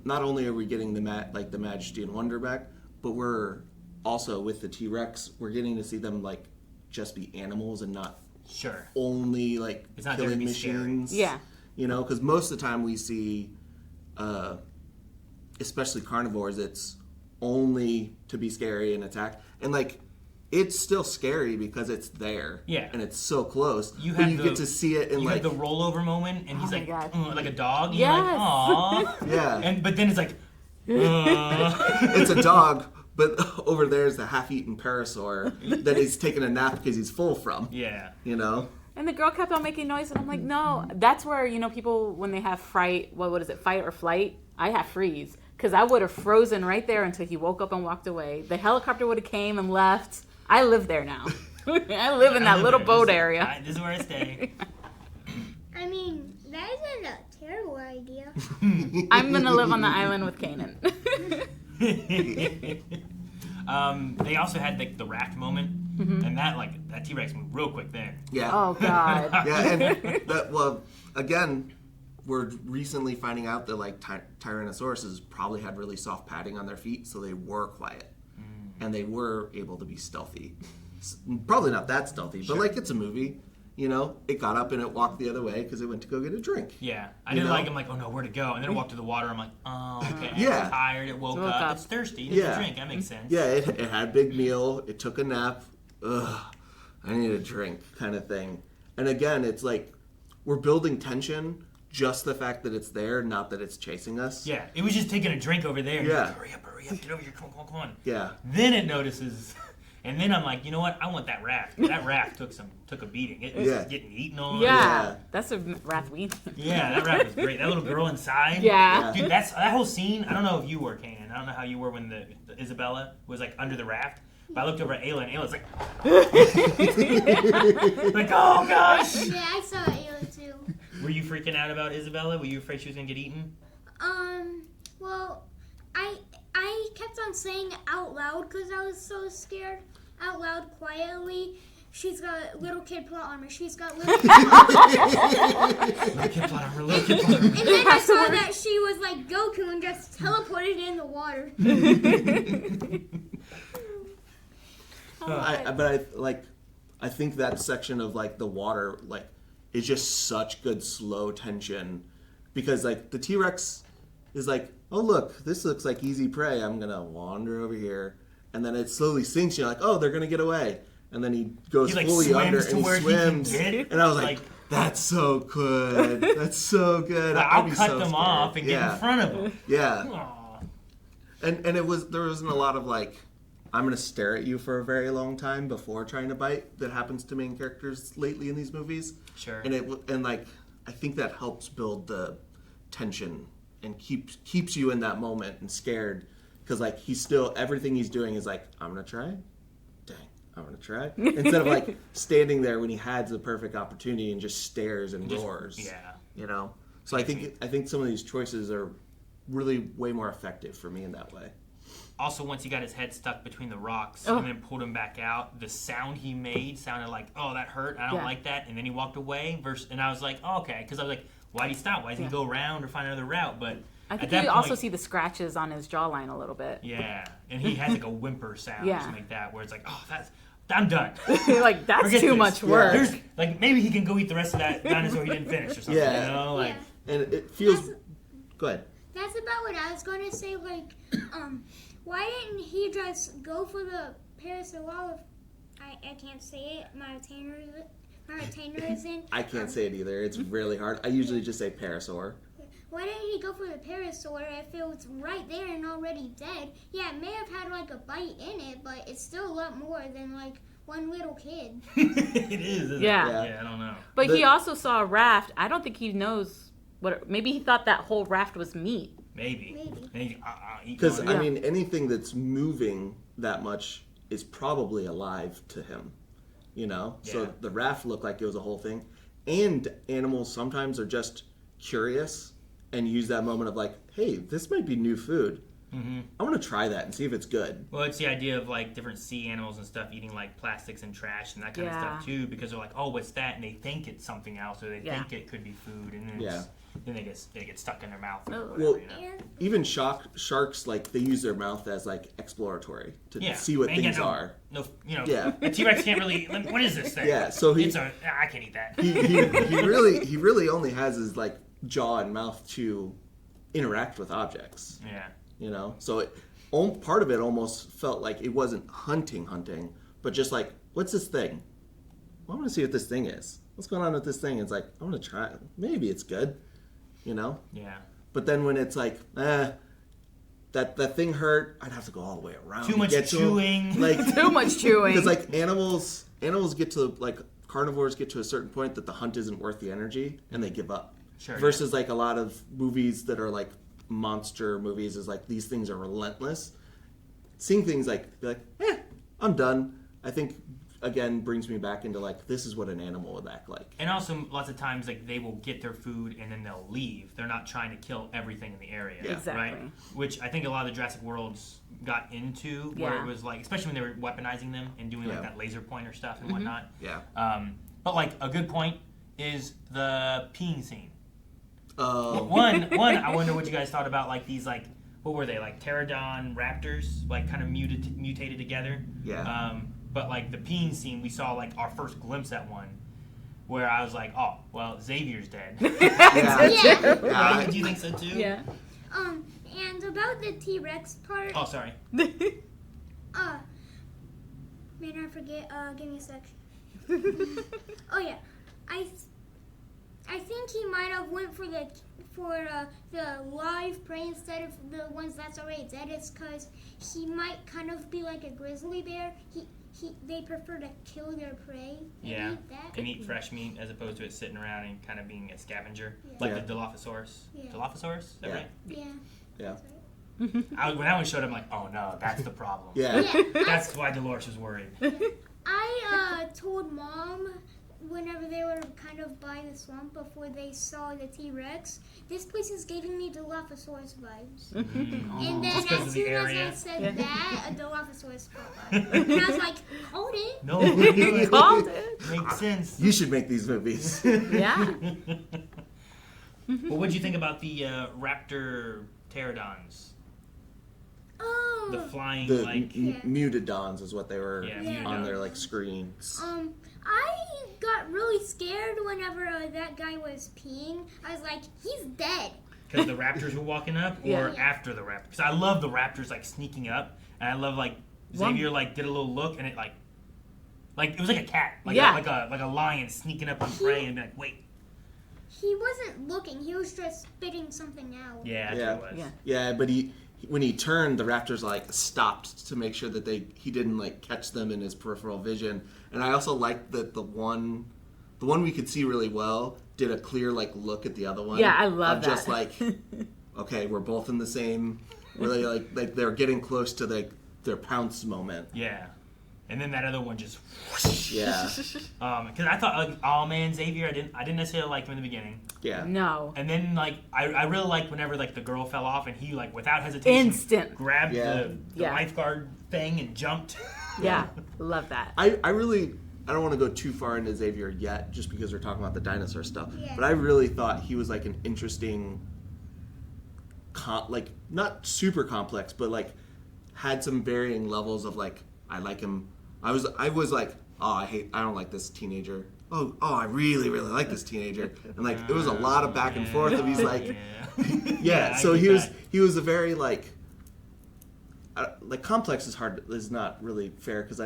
[SPEAKER 2] not only are we getting the majesty and wonder back, but we're also with the T-Rex, we're getting to see them like just be animals and not
[SPEAKER 3] Sure.
[SPEAKER 2] only like
[SPEAKER 3] It's not there to
[SPEAKER 2] killing
[SPEAKER 3] be scary.
[SPEAKER 2] machines.
[SPEAKER 4] Yeah.
[SPEAKER 2] Because most of the time we see, especially carnivores, it's only to be scary and attack, and like it's still scary because it's there.
[SPEAKER 3] Yeah.
[SPEAKER 2] And it's so close.
[SPEAKER 3] You
[SPEAKER 2] but
[SPEAKER 3] have
[SPEAKER 2] you
[SPEAKER 3] the-
[SPEAKER 2] get to see it in
[SPEAKER 3] You
[SPEAKER 2] like
[SPEAKER 3] have the rollover moment, and he's
[SPEAKER 4] my
[SPEAKER 3] like,
[SPEAKER 4] God.
[SPEAKER 3] like a dog. And
[SPEAKER 4] Yes.
[SPEAKER 3] you're like, aw.
[SPEAKER 2] yeah.
[SPEAKER 3] But then it's like,
[SPEAKER 2] It's a dog, but over there is the half-eaten parasaur that he's taking a nap because he's full from.
[SPEAKER 3] yeah.
[SPEAKER 4] And the girl kept on making noise, and I'm like, no. That's where, people, when they have fright, what is it, fight or flight? I have freeze. Because I would have frozen right there until he woke up and walked away. The helicopter would have came and left. I live there now. I live in that little
[SPEAKER 3] there.
[SPEAKER 4] boat
[SPEAKER 3] This is-
[SPEAKER 4] area.
[SPEAKER 3] This is where I stay.
[SPEAKER 1] I mean, that isn't a terrible idea.
[SPEAKER 4] I'm going to live on the island with Kanan.
[SPEAKER 3] They also had the raft moment, and that T-Rex moved real quick there.
[SPEAKER 2] Yeah.
[SPEAKER 4] Oh, God.
[SPEAKER 2] Yeah, and again, we're recently finding out that like Tyrannosauruses probably had really soft padding on their feet, so they were quiet, and they were able to be stealthy. Probably not that stealthy, but like it's a movie. It got up and it walked the other way because it went to go get a drink.
[SPEAKER 3] Yeah, I didn't like. I'm like, oh no, where to go? And then it walked to the water. I'm like, oh, okay.
[SPEAKER 2] Yeah.
[SPEAKER 3] It's tired. It woke up. It's thirsty. It needs a drink. That makes sense.
[SPEAKER 2] Yeah, it had a big meal. It took a nap. Ugh, I need a drink, kind of thing. And again, it's like we're building tension. Just the fact that it's there, not that it's chasing us.
[SPEAKER 3] Yeah, it was just taking a drink over there. And
[SPEAKER 2] Yeah.
[SPEAKER 3] Like, hurry up, get over here, come on.
[SPEAKER 2] Yeah.
[SPEAKER 3] Then it notices, and then I'm like, you know what? I want that raft. That raft took a beating. It was
[SPEAKER 2] Yeah.
[SPEAKER 3] getting eaten on.
[SPEAKER 4] Yeah. That's a wrath we
[SPEAKER 3] Yeah, that raft was great. That little girl inside.
[SPEAKER 4] Yeah.
[SPEAKER 3] Dude, that whole scene. I don't know if you were, Kanan. I don't know how you were when the Isabella was like under the raft. But I looked over at Ayla, and Ayla's like, like, oh gosh.
[SPEAKER 1] Yeah, I saw Ayla too.
[SPEAKER 3] Were you freaking out about Isabella? Were you afraid she was gonna get eaten?
[SPEAKER 1] Well, I kept on saying out loud because I was so scared. Out loud, quietly. She's got little kid plot armor. She's got little kid plot armor.
[SPEAKER 3] Little kid plot armor, little kid plot armor.
[SPEAKER 1] And then I saw that she was like Goku and just teleported in the water.
[SPEAKER 2] I think that section of like the water like is just such good slow tension because like the T-Rex is like, oh look, this looks like easy prey. I'm gonna wander over here, and then it slowly sinks. You're like, oh, they're gonna get away, and then he goes
[SPEAKER 3] He like
[SPEAKER 2] fully
[SPEAKER 3] swims
[SPEAKER 2] under
[SPEAKER 3] to
[SPEAKER 2] and he
[SPEAKER 3] where
[SPEAKER 2] swims.
[SPEAKER 3] he can get.
[SPEAKER 2] And I was like, that's so good. That's so good.
[SPEAKER 3] I'll
[SPEAKER 2] I'd be
[SPEAKER 3] cut
[SPEAKER 2] so
[SPEAKER 3] them
[SPEAKER 2] scared.
[SPEAKER 3] off and get in front of them.
[SPEAKER 2] Yeah.
[SPEAKER 3] Aw.
[SPEAKER 2] And there wasn't a lot of like, I'm gonna stare at you for a very long time before trying to bite that happens to main characters lately in these movies.
[SPEAKER 3] Sure.
[SPEAKER 2] And like I think that helps build the tension and keeps you in that moment and scared because like everything he's doing is like, I'm gonna try. Dang, I'm gonna try. Instead of like standing there when he had the perfect opportunity and just stares and roars.
[SPEAKER 3] Yeah.
[SPEAKER 2] So I think some of these choices are really way more effective for me in that way.
[SPEAKER 3] Also, once he got his head stuck between the rocks and then pulled him back out, the sound he made sounded like, oh, that hurt. I don't like that. And then he walked away. And I was like, oh, okay. Because I was like, why'd he stop? Why doesn't he go around or find another route? But
[SPEAKER 4] I think
[SPEAKER 3] at that
[SPEAKER 4] you
[SPEAKER 3] point,
[SPEAKER 4] also see the scratches on his jawline a little bit.
[SPEAKER 3] Yeah. And he has like a whimper sound.
[SPEAKER 4] Yeah.
[SPEAKER 3] Something like that. Where it's like, oh, I'm done.
[SPEAKER 4] Like, that's
[SPEAKER 3] Forget
[SPEAKER 4] too
[SPEAKER 3] this.
[SPEAKER 4] much
[SPEAKER 2] Yeah.
[SPEAKER 4] work.
[SPEAKER 3] There's like maybe he can go eat the rest of that dinosaur he didn't finish or something.
[SPEAKER 2] Yeah.
[SPEAKER 3] You know, like
[SPEAKER 2] And it feels.
[SPEAKER 1] That's-
[SPEAKER 2] Go ahead.
[SPEAKER 1] That's about what I was gonna say. Like, why didn't he just go for the Parasaurolophus? I can't say it. My retainer isn't.
[SPEAKER 2] I can't say it either. It's really hard. I usually just say parasaur.
[SPEAKER 1] Why didn't he go for the Parasaur if it was right there and already dead? Yeah, it may have had like a bite in it, but it's still a lot more than like one little kid.
[SPEAKER 3] it is. Isn't
[SPEAKER 4] Yeah.
[SPEAKER 3] It? Yeah. I don't know.
[SPEAKER 4] But
[SPEAKER 2] The-
[SPEAKER 4] he also saw a raft. I don't think he knows what. Maybe he thought that whole raft was meat.
[SPEAKER 3] Maybe.
[SPEAKER 1] Maybe.
[SPEAKER 3] Maybe.
[SPEAKER 2] Because,
[SPEAKER 3] eat
[SPEAKER 2] I
[SPEAKER 3] one.
[SPEAKER 2] mean, anything that's moving that much is probably alive to him. You know?
[SPEAKER 3] Yeah.
[SPEAKER 2] So the raft looked like it was a whole thing. And animals sometimes are just curious and use that moment of like, hey, this might be new food. I want to try that and see if it's good.
[SPEAKER 3] Well, it's the idea of like different sea animals and stuff eating like plastics and trash and that kind of stuff too, because they're like, oh, what's that? And they think it's something else, or they think it could be food, and then then they get stuck in their mouth or whatever.
[SPEAKER 2] Well,
[SPEAKER 3] You know?
[SPEAKER 1] And
[SPEAKER 2] even sharks, like, they use their mouth as, like, exploratory to see what
[SPEAKER 3] and
[SPEAKER 2] things
[SPEAKER 3] no,
[SPEAKER 2] are.
[SPEAKER 3] No, you know,
[SPEAKER 2] Yeah.
[SPEAKER 3] a T-Rex can't really. What is this thing?
[SPEAKER 2] Yeah, so
[SPEAKER 3] I can't eat that.
[SPEAKER 2] he really only has his, like, jaw and mouth to interact with objects.
[SPEAKER 3] Yeah.
[SPEAKER 2] You know? So part of it almost felt like it wasn't hunting, but just like, what's this thing? Well, I want to see what this thing is. What's going on with this thing? It's like, I want to try it. Maybe it's good. You know?
[SPEAKER 3] Yeah.
[SPEAKER 2] But then when it's like, that thing hurt, I'd have to go all the way around.
[SPEAKER 3] Too
[SPEAKER 2] to
[SPEAKER 3] much
[SPEAKER 2] get to 'em.
[SPEAKER 3] chewing.
[SPEAKER 2] Like,
[SPEAKER 4] Too much chewing.
[SPEAKER 2] because like animals get to, like, carnivores get to a certain point that the hunt isn't worth the energy and they give up.
[SPEAKER 3] Sure.
[SPEAKER 2] Versus like a lot of movies that are like monster movies is like these things are relentless. Seeing things like, be like, I'm done. I think again brings me back into like, this is what an animal would act like.
[SPEAKER 3] And also, lots of times, like they will get their food and then they'll leave. They're not trying to kill everything in the area,
[SPEAKER 2] Yeah.
[SPEAKER 4] Exactly.
[SPEAKER 3] right? Which I think a lot of the Jurassic Worlds got into, where it was like, especially when they were weaponizing them and doing like that laser pointer stuff and whatnot.
[SPEAKER 2] Yeah.
[SPEAKER 3] But like a good point is the peeing scene.
[SPEAKER 2] Oh.
[SPEAKER 3] One, I wonder what you guys thought about like these like, what were they, like pterodon raptors, like kind of mutated together.
[SPEAKER 2] Yeah.
[SPEAKER 3] But like the peeing scene, we saw like our first glimpse at one, where I was like, oh, well, Xavier's dead.
[SPEAKER 1] yeah.
[SPEAKER 3] Right? Do you think so too?
[SPEAKER 4] Yeah.
[SPEAKER 1] And about the T-Rex part.
[SPEAKER 3] Oh, sorry.
[SPEAKER 1] Man, I forget. Give me a sec. Oh yeah, I think he might have went for the live prey instead of the ones that's already dead. It's because he might kind of be like a grizzly bear. They prefer to kill their prey and
[SPEAKER 3] Yeah.
[SPEAKER 1] eat that.
[SPEAKER 3] And eat fresh meat as opposed to it sitting around and kind of being a scavenger,
[SPEAKER 1] Yeah.
[SPEAKER 3] like
[SPEAKER 2] Yeah.
[SPEAKER 3] the Dilophosaurus.
[SPEAKER 1] Yeah.
[SPEAKER 3] Dilophosaurus, is that
[SPEAKER 2] Yeah.
[SPEAKER 3] right?
[SPEAKER 1] Yeah.
[SPEAKER 2] Yeah.
[SPEAKER 1] That's right.
[SPEAKER 3] When that one showed, I'm like, oh no, that's the problem.
[SPEAKER 2] Yeah.
[SPEAKER 1] Yeah.
[SPEAKER 3] That's why Dolores was worried.
[SPEAKER 1] I told Mom whenever they were kind of by the swamp before they saw the T-Rex, this place is giving me Dilophosaurus vibes. And then
[SPEAKER 3] Just 'cause
[SPEAKER 1] as
[SPEAKER 3] of the
[SPEAKER 1] soon as I
[SPEAKER 3] area?
[SPEAKER 1] said that, a Dilophosaurus popped up. And I was like, hold it.
[SPEAKER 3] No, we knew it.
[SPEAKER 4] Called it.
[SPEAKER 3] Makes sense.
[SPEAKER 2] You should make these movies.
[SPEAKER 4] Yeah.
[SPEAKER 3] Well, what'd you think about the raptor pterodons?
[SPEAKER 1] Oh.
[SPEAKER 3] The flying,
[SPEAKER 2] The
[SPEAKER 3] like...
[SPEAKER 2] mutadons is what they were
[SPEAKER 3] Yeah,
[SPEAKER 1] Yeah.
[SPEAKER 2] on
[SPEAKER 3] mutadons.
[SPEAKER 2] their like screens.
[SPEAKER 1] I got really scared whenever that guy was peeing. I was like, he's dead.
[SPEAKER 3] Because the raptors were walking up, or
[SPEAKER 1] Yeah.
[SPEAKER 3] after the raptors? Because I love the raptors, like, sneaking up. And I love, like, Xavier, like, did a little look, and it, like it was like a cat. Like,
[SPEAKER 4] Yeah.
[SPEAKER 3] like a lion sneaking up on prey and be like, wait.
[SPEAKER 1] He wasn't looking. He was just spitting something out.
[SPEAKER 3] Yeah, that's
[SPEAKER 2] Yeah.
[SPEAKER 3] what it was.
[SPEAKER 4] Yeah.
[SPEAKER 2] Yeah, but when he turned, the raptors like stopped to make sure that he didn't like catch them in his peripheral vision. And I also liked that the one we could see really well did a clear like look at the other one.
[SPEAKER 4] Yeah, I love
[SPEAKER 2] of
[SPEAKER 4] that.
[SPEAKER 2] just like, okay, we're both in the same. Really like they're getting close to their pounce moment.
[SPEAKER 3] Yeah. And then that other one just...
[SPEAKER 2] Yeah,
[SPEAKER 3] Because I thought, like, oh man, Xavier, I didn't necessarily like him in the beginning.
[SPEAKER 2] yeah.
[SPEAKER 4] No.
[SPEAKER 3] And then, like, I really liked whenever, like, the girl fell off and he, like, without hesitation...
[SPEAKER 4] Instant.
[SPEAKER 3] Grabbed
[SPEAKER 2] Yeah.
[SPEAKER 3] the
[SPEAKER 4] Yeah.
[SPEAKER 3] lifeguard thing and jumped.
[SPEAKER 4] Yeah. Love that.
[SPEAKER 2] I don't want to go too far into Xavier yet, just because we're talking about the dinosaur stuff.
[SPEAKER 1] Yeah.
[SPEAKER 2] But I really thought he was like an interesting, like not super complex, but like had some varying levels of like I like him, I was like, oh, I don't like this teenager. Oh, I really, really like this teenager. And like, it was a lot of back and forth. And he's like, yeah. So he was a very like complex is not really fair because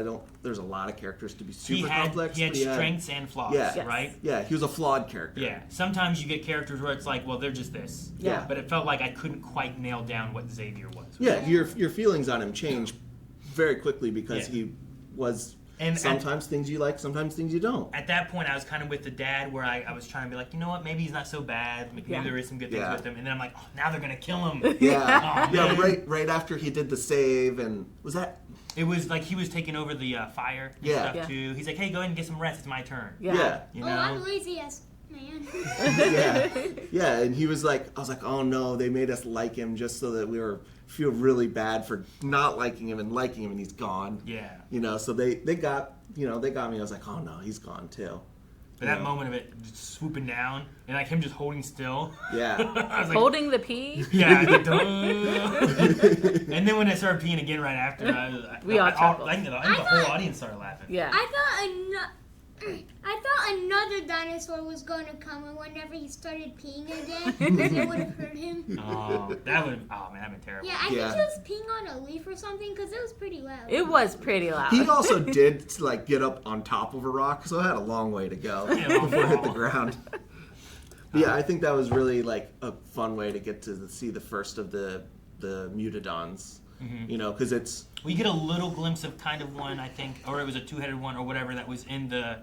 [SPEAKER 2] there's a lot of characters to be super complex.
[SPEAKER 3] He had strengths and flaws, right?
[SPEAKER 2] Yeah, he was a flawed character.
[SPEAKER 3] Yeah. Sometimes you get characters where it's like, well, they're just this.
[SPEAKER 2] Yeah.
[SPEAKER 3] But it felt like I couldn't quite nail down what Xavier was.
[SPEAKER 2] Yeah, your feelings on him change very quickly because he was sometimes things you like, sometimes things you don't.
[SPEAKER 3] At that point, I was kind of with the dad where I was trying to be like, you know what, maybe he's not so bad. Maybe there is some good things with him. And then I'm like, oh, now they're going to kill him.
[SPEAKER 2] Yeah.
[SPEAKER 3] Oh,
[SPEAKER 2] right after he did the save, and was that...
[SPEAKER 3] It was like he was taking over the fire and stuff too. He's like, hey, go ahead and get some rest. It's my turn.
[SPEAKER 2] Yeah.
[SPEAKER 3] You know?
[SPEAKER 1] Oh, I'm lazy as man.
[SPEAKER 2] Yeah, and he was like, I was like, oh no, they made us like him just so that we feel really bad for not liking him and liking him, and he's gone.
[SPEAKER 3] Yeah.
[SPEAKER 2] You know, so they got me. I was like, oh no, he's gone too.
[SPEAKER 3] But that moment of it just swooping down and like him just holding still.
[SPEAKER 2] Yeah.
[SPEAKER 3] I was like,
[SPEAKER 4] Holding the pee.
[SPEAKER 3] Yeah. I was like, duh. And then when I started peeing again right after,
[SPEAKER 4] We all chuckled.
[SPEAKER 3] I think the whole audience started laughing.
[SPEAKER 4] Yeah.
[SPEAKER 1] I thought another dinosaur was going to come, and whenever he started peeing again, it would have hurt him.
[SPEAKER 3] Oh, that'd been terrible.
[SPEAKER 1] Yeah, I think he was peeing on a leaf or something because it was pretty loud.
[SPEAKER 4] It was pretty loud.
[SPEAKER 2] He also did like get up on top of a rock, so it had a long way to go before it hit the ground. But yeah, I think that was really like a fun way to get to see the first of the Mutadons. Mm-hmm. You know, because it's...
[SPEAKER 3] We get a little glimpse of kind of one, I think, or it was a two-headed one or whatever that was in the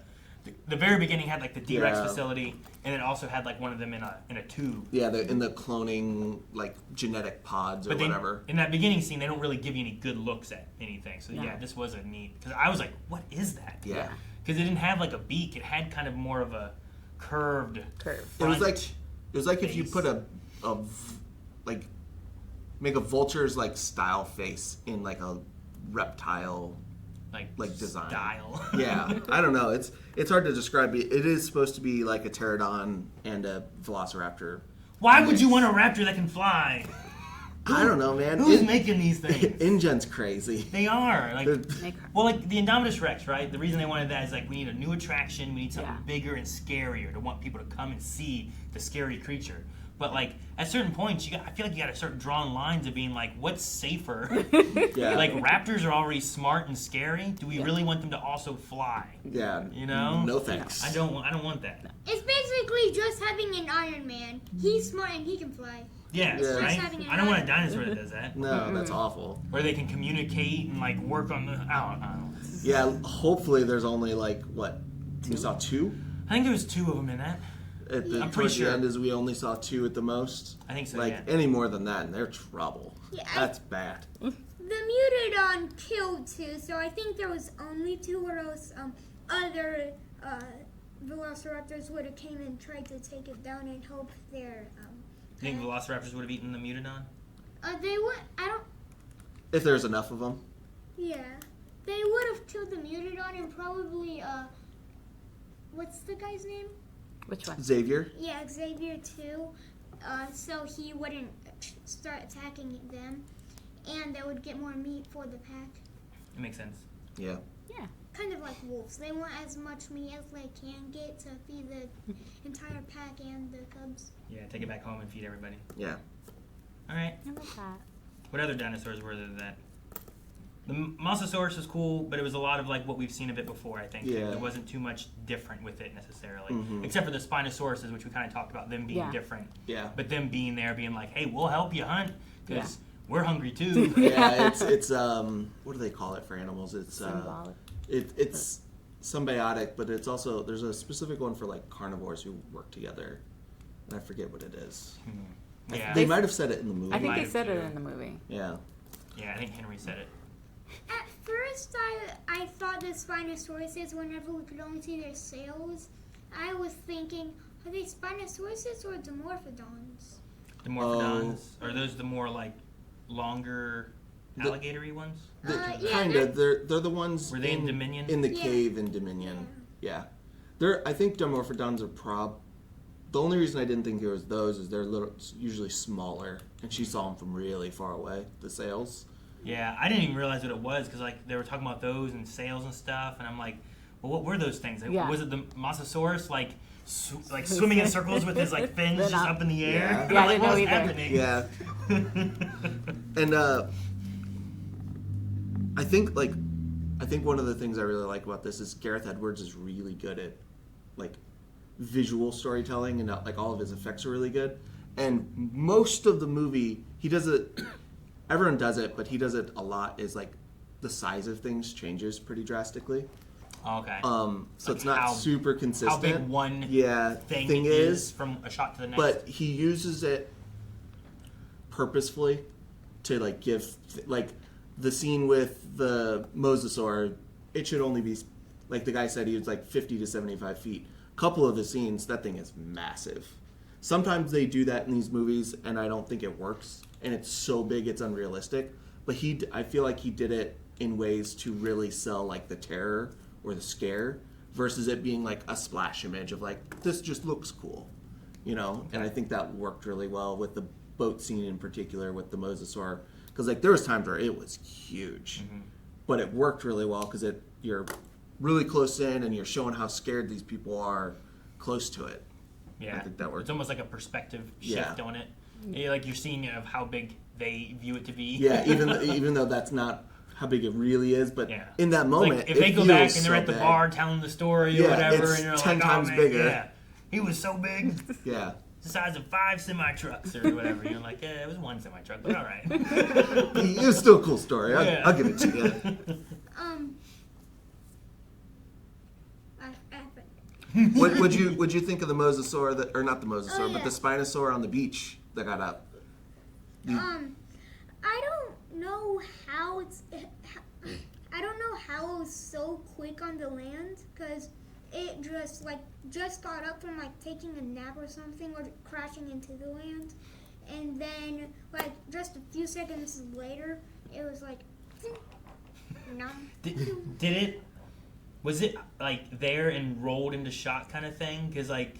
[SPEAKER 3] very beginning had like the D-Rex facility, and it also had like one of them in a tube. Yeah,
[SPEAKER 2] they're in the cloning like genetic pods or whatever.
[SPEAKER 3] In that beginning scene, they don't really give you any good looks at anything. So yeah, this was a neat, because I was like, what is that?
[SPEAKER 2] Yeah.
[SPEAKER 3] Because it didn't have like a beak; it had kind of more of a curved.
[SPEAKER 2] It was like if you put make a vulture's like style face in like a reptile like design
[SPEAKER 3] style.
[SPEAKER 2] Yeah, I don't know. It's hard to describe. It is supposed to be like a pterodon and a velociraptor.
[SPEAKER 3] Why would you want a raptor that can fly?
[SPEAKER 2] I don't know, man.
[SPEAKER 3] Who's making these things?
[SPEAKER 2] InGen's crazy.
[SPEAKER 3] They are like the Indominus Rex, right? The reason they wanted that is like we need a new attraction. We need something bigger and scarier to want people to come and see the scary creature. But like at certain points, I feel like you got to start drawing lines of being like, what's safer? Like raptors are already smart and scary. Do we really want them to also fly?
[SPEAKER 2] Yeah.
[SPEAKER 3] You know?
[SPEAKER 2] No thanks.
[SPEAKER 3] I don't want that.
[SPEAKER 1] It's basically just having an Iron Man. He's smart and he can fly.
[SPEAKER 3] Yeah. Right? I don't want a dinosaur that does that.
[SPEAKER 2] No, that's awful.
[SPEAKER 3] Where they can communicate and like work on the. I don't know.
[SPEAKER 2] Yeah. Hopefully, there's only like what we saw 2.
[SPEAKER 3] I think there was 2 of them in that.
[SPEAKER 2] I'm pretty sure. The end is we only saw 2 at the most.
[SPEAKER 3] I think so.
[SPEAKER 2] Like any more than that, and they're trouble. Yeah, that's bad.
[SPEAKER 1] The Mutadon killed 2, so I think there was only 2, or else other Velociraptors would have came and tried to take it down and hope their.
[SPEAKER 3] You think Velociraptors would have eaten the Mutadon?
[SPEAKER 1] They would. I don't.
[SPEAKER 2] If there's enough of them.
[SPEAKER 1] Yeah, they would have killed the Mutadon and probably what's the guy's name?
[SPEAKER 4] Which one?
[SPEAKER 2] Xavier?
[SPEAKER 1] Yeah, Xavier too. So he wouldn't start attacking them, and they would get more meat for the pack.
[SPEAKER 3] It makes sense.
[SPEAKER 2] Yeah.
[SPEAKER 4] Yeah.
[SPEAKER 1] Kind of like wolves. They want as much meat as they can get to feed the entire pack and the cubs.
[SPEAKER 3] Yeah, take it back home and feed everybody.
[SPEAKER 2] Yeah.
[SPEAKER 3] All right.
[SPEAKER 4] I like that.
[SPEAKER 3] What other dinosaurs were there that? The Mosasaurus is cool, but it was a lot of like what we've seen a bit before, I think.
[SPEAKER 2] Yeah.
[SPEAKER 3] There wasn't too much different with it necessarily. Mm-hmm. Except for the Spinosauruses, which we kind of talked about them being different.
[SPEAKER 2] Yeah.
[SPEAKER 3] But them being there, being like, hey, we'll help you hunt, because we're hungry too.
[SPEAKER 2] Yeah, it's what do they call it for animals? It's
[SPEAKER 4] symbolic.
[SPEAKER 2] It's symbiotic, but it's also, there's a specific one for like carnivores who work together. And I forget what it is.
[SPEAKER 3] Mm-hmm. Yeah.
[SPEAKER 2] They might have said it in the movie.
[SPEAKER 4] I think they said it in the movie.
[SPEAKER 2] Yeah.
[SPEAKER 3] Yeah, I think Henry said it.
[SPEAKER 1] At first, I thought the Spinosauruses, whenever we could only see their sails, I was thinking, are they Spinosauruses or Dimorphodons?
[SPEAKER 3] Dimorphodons? Are those the more like longer alligatory ones?
[SPEAKER 2] Kind of. They're the ones.
[SPEAKER 3] Were they in Dominion?
[SPEAKER 2] In the cave in Dominion. Yeah. I think Dimorphodons are the only reason I didn't think it was those is they're usually smaller, and she saw them from really far away. The sails.
[SPEAKER 3] Yeah, I didn't even realize what it was because like they were talking about those and sales and stuff, and I'm like, well, what were those things? Like,
[SPEAKER 4] Yeah.
[SPEAKER 3] Was it the Mosasaurus like swimming in circles with his like fins just up in the air?
[SPEAKER 2] Yeah.
[SPEAKER 3] I'm like,
[SPEAKER 4] Yeah, I
[SPEAKER 3] what's
[SPEAKER 4] didn't know
[SPEAKER 3] happening?
[SPEAKER 2] Yeah. And I think one of the things I really like about this is Gareth Edwards is really good at like visual storytelling, and like all of his effects are really good. And most of the movie, he does it. Everyone does it, but he does it a lot. Is like the size of things changes pretty drastically.
[SPEAKER 3] Okay.
[SPEAKER 2] So
[SPEAKER 3] Like
[SPEAKER 2] it's not super consistent.
[SPEAKER 3] How big one thing is from a shot to the next.
[SPEAKER 2] But he uses it purposefully to like give like the scene with the mosasaur. It should only be like the guy said he was like 50 to 75 feet. A couple of the scenes, that thing is massive. Sometimes they do that in these movies, and I don't think it works. And it's so big, it's unrealistic. But I feel like he did it in ways to really sell like the terror or the scare, versus it being like a splash image of like, this just looks cool, you know? And I think that worked really well with the boat scene in particular with the mosasaur, because like there was times where it was huge, but it worked really well because you're really close in and you're showing how scared these people are close to it.
[SPEAKER 3] Yeah,
[SPEAKER 2] I think that worked.
[SPEAKER 3] It's almost like a perspective shift on it. Like you're seeing of how big they view it to be.
[SPEAKER 2] Yeah, even though that's not how big it really is, but
[SPEAKER 3] Yeah.
[SPEAKER 2] in that moment,
[SPEAKER 3] Like if they go back and they're
[SPEAKER 2] so
[SPEAKER 3] at the
[SPEAKER 2] big.
[SPEAKER 3] bar telling the story or
[SPEAKER 2] Yeah,
[SPEAKER 3] whatever,
[SPEAKER 2] it's
[SPEAKER 3] and you're
[SPEAKER 2] 10
[SPEAKER 3] like,
[SPEAKER 2] times
[SPEAKER 3] oh, man,
[SPEAKER 2] bigger.
[SPEAKER 3] Yeah, he was so big,
[SPEAKER 2] Yeah.
[SPEAKER 3] the size of 5 semi trucks or whatever. You're like, yeah, it was 1 semi truck, but all right.
[SPEAKER 2] It was still a cool story.
[SPEAKER 3] Yeah.
[SPEAKER 2] I'll give it to you. What'd you think of the mosasaur or not the mosasaur, but the spinosaur on the beach that got up?
[SPEAKER 1] I don't know how I don't know how it was so quick on the land, because it just got up from like taking a nap or something, or crashing into the land, and then like just a few seconds later it was like no.
[SPEAKER 3] Was it like there and rolled into shot kind of thing? Because like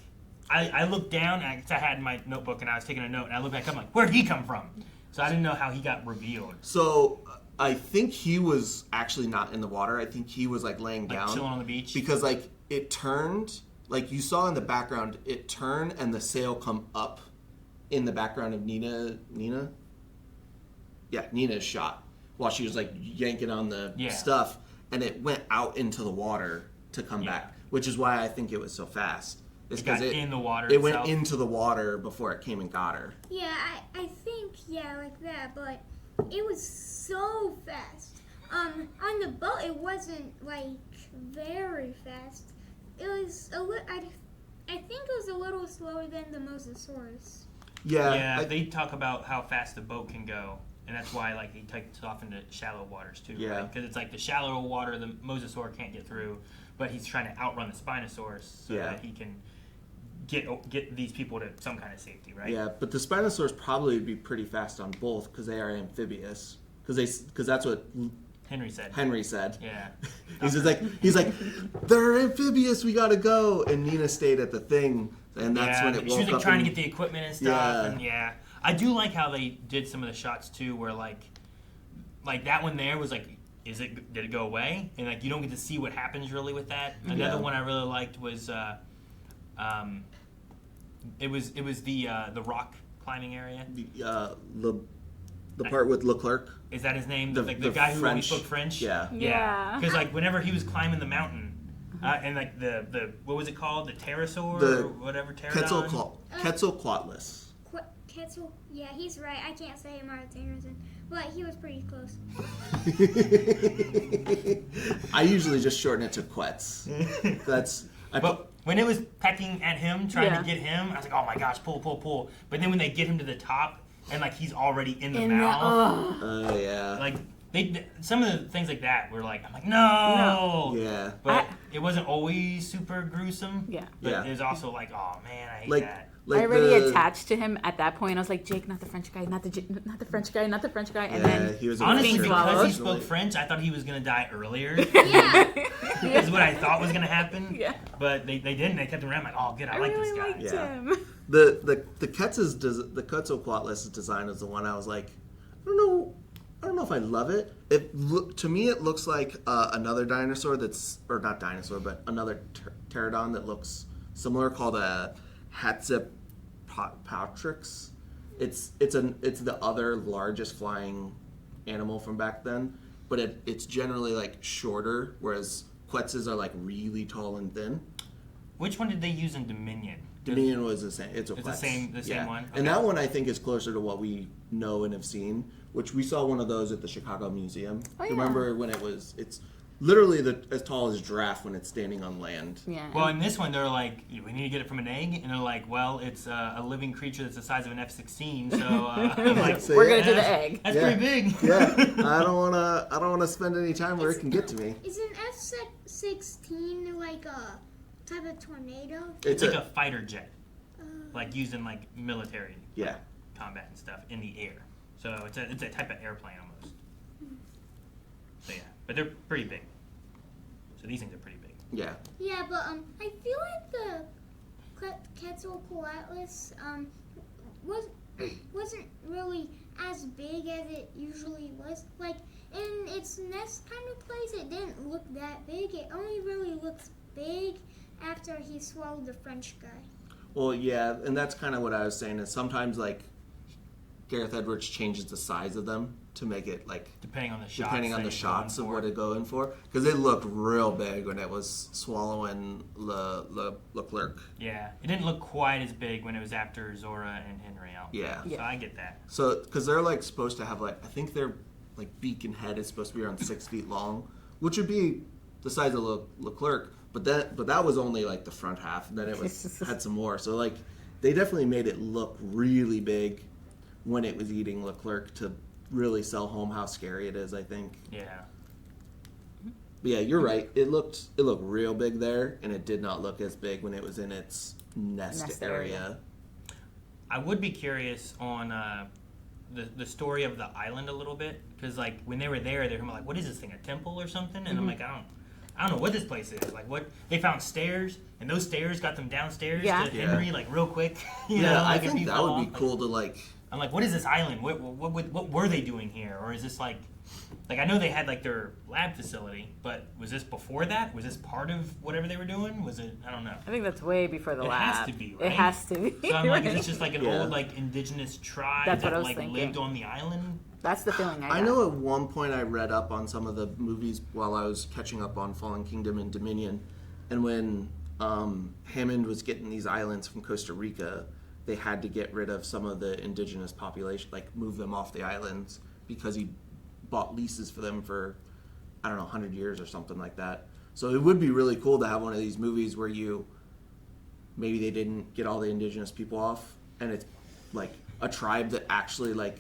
[SPEAKER 3] I looked down, and I had my notebook and I was taking a note, and I looked back up, I'm like, where'd he come from? So I didn't know how he got revealed.
[SPEAKER 2] So I think he was actually not in the water. I think he was like laying
[SPEAKER 3] Like
[SPEAKER 2] down,
[SPEAKER 3] chilling on the beach?
[SPEAKER 2] because like it turned, like you saw in the background, it turned and the sail come up in the background of Nina's shot while she was like yanking on the stuff, and it went out into the water to come back, which is why I think it was so fast. It's
[SPEAKER 3] It got
[SPEAKER 2] because
[SPEAKER 3] in the water
[SPEAKER 2] It
[SPEAKER 3] itself?
[SPEAKER 2] went into the water before it came and got her.
[SPEAKER 1] Yeah, I think, yeah, like that, but it was so fast. On the boat, it wasn't, like, very fast. It was I think it was a little slower than the Mosasaurus.
[SPEAKER 3] Yeah, they talk about how fast the boat can go, and that's why like he takes off into shallow waters too.
[SPEAKER 2] Yeah.
[SPEAKER 3] Because it's like the shallow water the mosasaur can't get through, but he's trying to outrun the Spinosaurus so that he can get these people to some kind of safety, right?
[SPEAKER 2] Yeah, but the Spinosaurs probably would be pretty fast on both because they are amphibious. Because that's what
[SPEAKER 3] Henry said.
[SPEAKER 2] Yeah.
[SPEAKER 3] Yeah.
[SPEAKER 2] he's like, they're amphibious. We gotta go. And Nina stayed at the thing, and that's when it woke up.
[SPEAKER 3] She was like trying
[SPEAKER 2] and,
[SPEAKER 3] to get the equipment and stuff, and I do like how they did some of the shots too, where like that one there was like, did it go away? And like you don't get to see what happens really with that. Another one I really liked was it was the rock climbing area.
[SPEAKER 2] The part with Leclerc.
[SPEAKER 3] Is that his name?
[SPEAKER 2] The
[SPEAKER 3] the guy who only
[SPEAKER 2] French.
[SPEAKER 3] spoke French?
[SPEAKER 2] Yeah.
[SPEAKER 4] Yeah.
[SPEAKER 3] Because like whenever he was climbing the mountain, and like the what was it called? The pterosaur
[SPEAKER 2] The
[SPEAKER 3] or whatever pterodon?
[SPEAKER 2] Quetzalcoatlus.
[SPEAKER 1] Quetzal, yeah, he's right. I can't say Marietta, but he was pretty close.
[SPEAKER 2] I usually just shorten it to Quetz.
[SPEAKER 3] But when it was pecking at him, trying to get him, I was like, oh my gosh, pull. But then when they get him to the top, and like he's already in the mouth.
[SPEAKER 2] Oh yeah.
[SPEAKER 3] Like some of the things like that were like, I'm like, no.
[SPEAKER 2] Yeah.
[SPEAKER 3] But it wasn't always super gruesome.
[SPEAKER 4] Yeah.
[SPEAKER 3] But it was also like, oh man, I hate that.
[SPEAKER 4] I already attached to him at that point. I was like, Jake, not the French guy, not the French guy, not the French guy. And then
[SPEAKER 2] he was
[SPEAKER 3] honestly, because he spoke French, I thought he was gonna die earlier. Is what I thought was gonna happen.
[SPEAKER 4] Yeah.
[SPEAKER 3] But they didn't. They kept him around. Like, oh, good, I like
[SPEAKER 4] really
[SPEAKER 3] this guy.
[SPEAKER 4] liked him.
[SPEAKER 2] The Quetzalcoatlus design is the one I was like, I don't don't know if I love it. To me, it looks like another dinosaur or not dinosaur, but another pterodon that looks similar, called a Hatzipautrix. It's the other largest flying animal from back then, but it's generally like shorter, whereas Quetzes are like really tall and thin.
[SPEAKER 3] Which one did they use in Dominion?
[SPEAKER 2] Dominion was the same. It's
[SPEAKER 3] the
[SPEAKER 2] Quetz.
[SPEAKER 3] same one. Okay.
[SPEAKER 2] And that one I think is closer to what we know and have seen, which we saw one of those at the Chicago Museum.
[SPEAKER 4] Oh, yeah.
[SPEAKER 2] Remember when it's literally as tall as a giraffe when it's standing on land.
[SPEAKER 4] Yeah.
[SPEAKER 3] Well, in this one, they're like, we need to get it from an egg, and they're like, well, it's a living creature that's the size of an F-16, so I'm like,
[SPEAKER 2] So,
[SPEAKER 4] we're
[SPEAKER 2] yeah.
[SPEAKER 4] gonna do the egg.
[SPEAKER 3] That's
[SPEAKER 2] Yeah.
[SPEAKER 3] pretty big.
[SPEAKER 2] Yeah, I don't wanna spend any time where it can get to me.
[SPEAKER 1] Is an F-16 like a type of tornado?
[SPEAKER 3] It's like a fighter jet, like used in like military
[SPEAKER 2] Yeah.
[SPEAKER 3] combat and stuff in the air. So it's a type of airplane almost. So yeah, but they're pretty big. So these things are pretty big.
[SPEAKER 2] Yeah.
[SPEAKER 1] Yeah, but I feel like the Quetzalcoatlus wasn't really as big as it usually was. Like in its nest kind of place, it didn't look that big. It only really looks big after he swallowed the French guy.
[SPEAKER 2] Well, yeah, and that's kind of what I was saying. Is sometimes like Gareth Edwards changes the size of them to make it like
[SPEAKER 3] Depending on the shots.
[SPEAKER 2] depending on the shots of what it go in for, because it looked real big when it was swallowing Leclerc.
[SPEAKER 3] Yeah, it didn't look quite as big when it was after Zora and Henry out.
[SPEAKER 2] Yeah.
[SPEAKER 3] So I get that.
[SPEAKER 2] So because they're like supposed to have like, I think their like beak and head is supposed to be around 6 feet long, which would be the size of Leclerc. But that was only like the front half, and then it had some more. So like they definitely made it look really big when it was eating Leclerc to really sell home how scary it is, I think.
[SPEAKER 3] Yeah.
[SPEAKER 2] But yeah, you're right. It looked real big there, and it did not look as big when it was in its nest area.
[SPEAKER 3] I would be curious on the story of the island a little bit, because like when they were there, they were like, "What is this thing? A temple or something?" And I'm like, I don't know what this place is. Like, what they found stairs, and those stairs got them downstairs to Henry like real quick. You know,
[SPEAKER 2] I
[SPEAKER 3] like,
[SPEAKER 2] think that would be cool to like.
[SPEAKER 3] I'm like, what is this island? What were they doing here? Or is this like I know they had like their lab facility, but was this before that? Was this part of whatever they were doing? Was it? I don't know.
[SPEAKER 4] I think that's way before the
[SPEAKER 3] It
[SPEAKER 4] lab.
[SPEAKER 3] has to be, right?
[SPEAKER 4] It has to be.
[SPEAKER 3] So I'm like, is
[SPEAKER 4] right?
[SPEAKER 3] it just like an old like indigenous tribe
[SPEAKER 4] That's what
[SPEAKER 3] that
[SPEAKER 4] I was
[SPEAKER 3] like
[SPEAKER 4] thinking.
[SPEAKER 3] lived on the island?
[SPEAKER 4] That's the feeling I got.
[SPEAKER 2] I know at one point I read up on some of the movies while I was catching up on Fallen Kingdom and Dominion, and when Hammond was getting these islands from Costa Rica, they had to get rid of some of the indigenous population, like move them off the islands, because he bought leases for them for, I don't know, 100 years or something like that. So it would be really cool to have one of these movies where maybe they didn't get all the indigenous people off, and it's like a tribe that actually like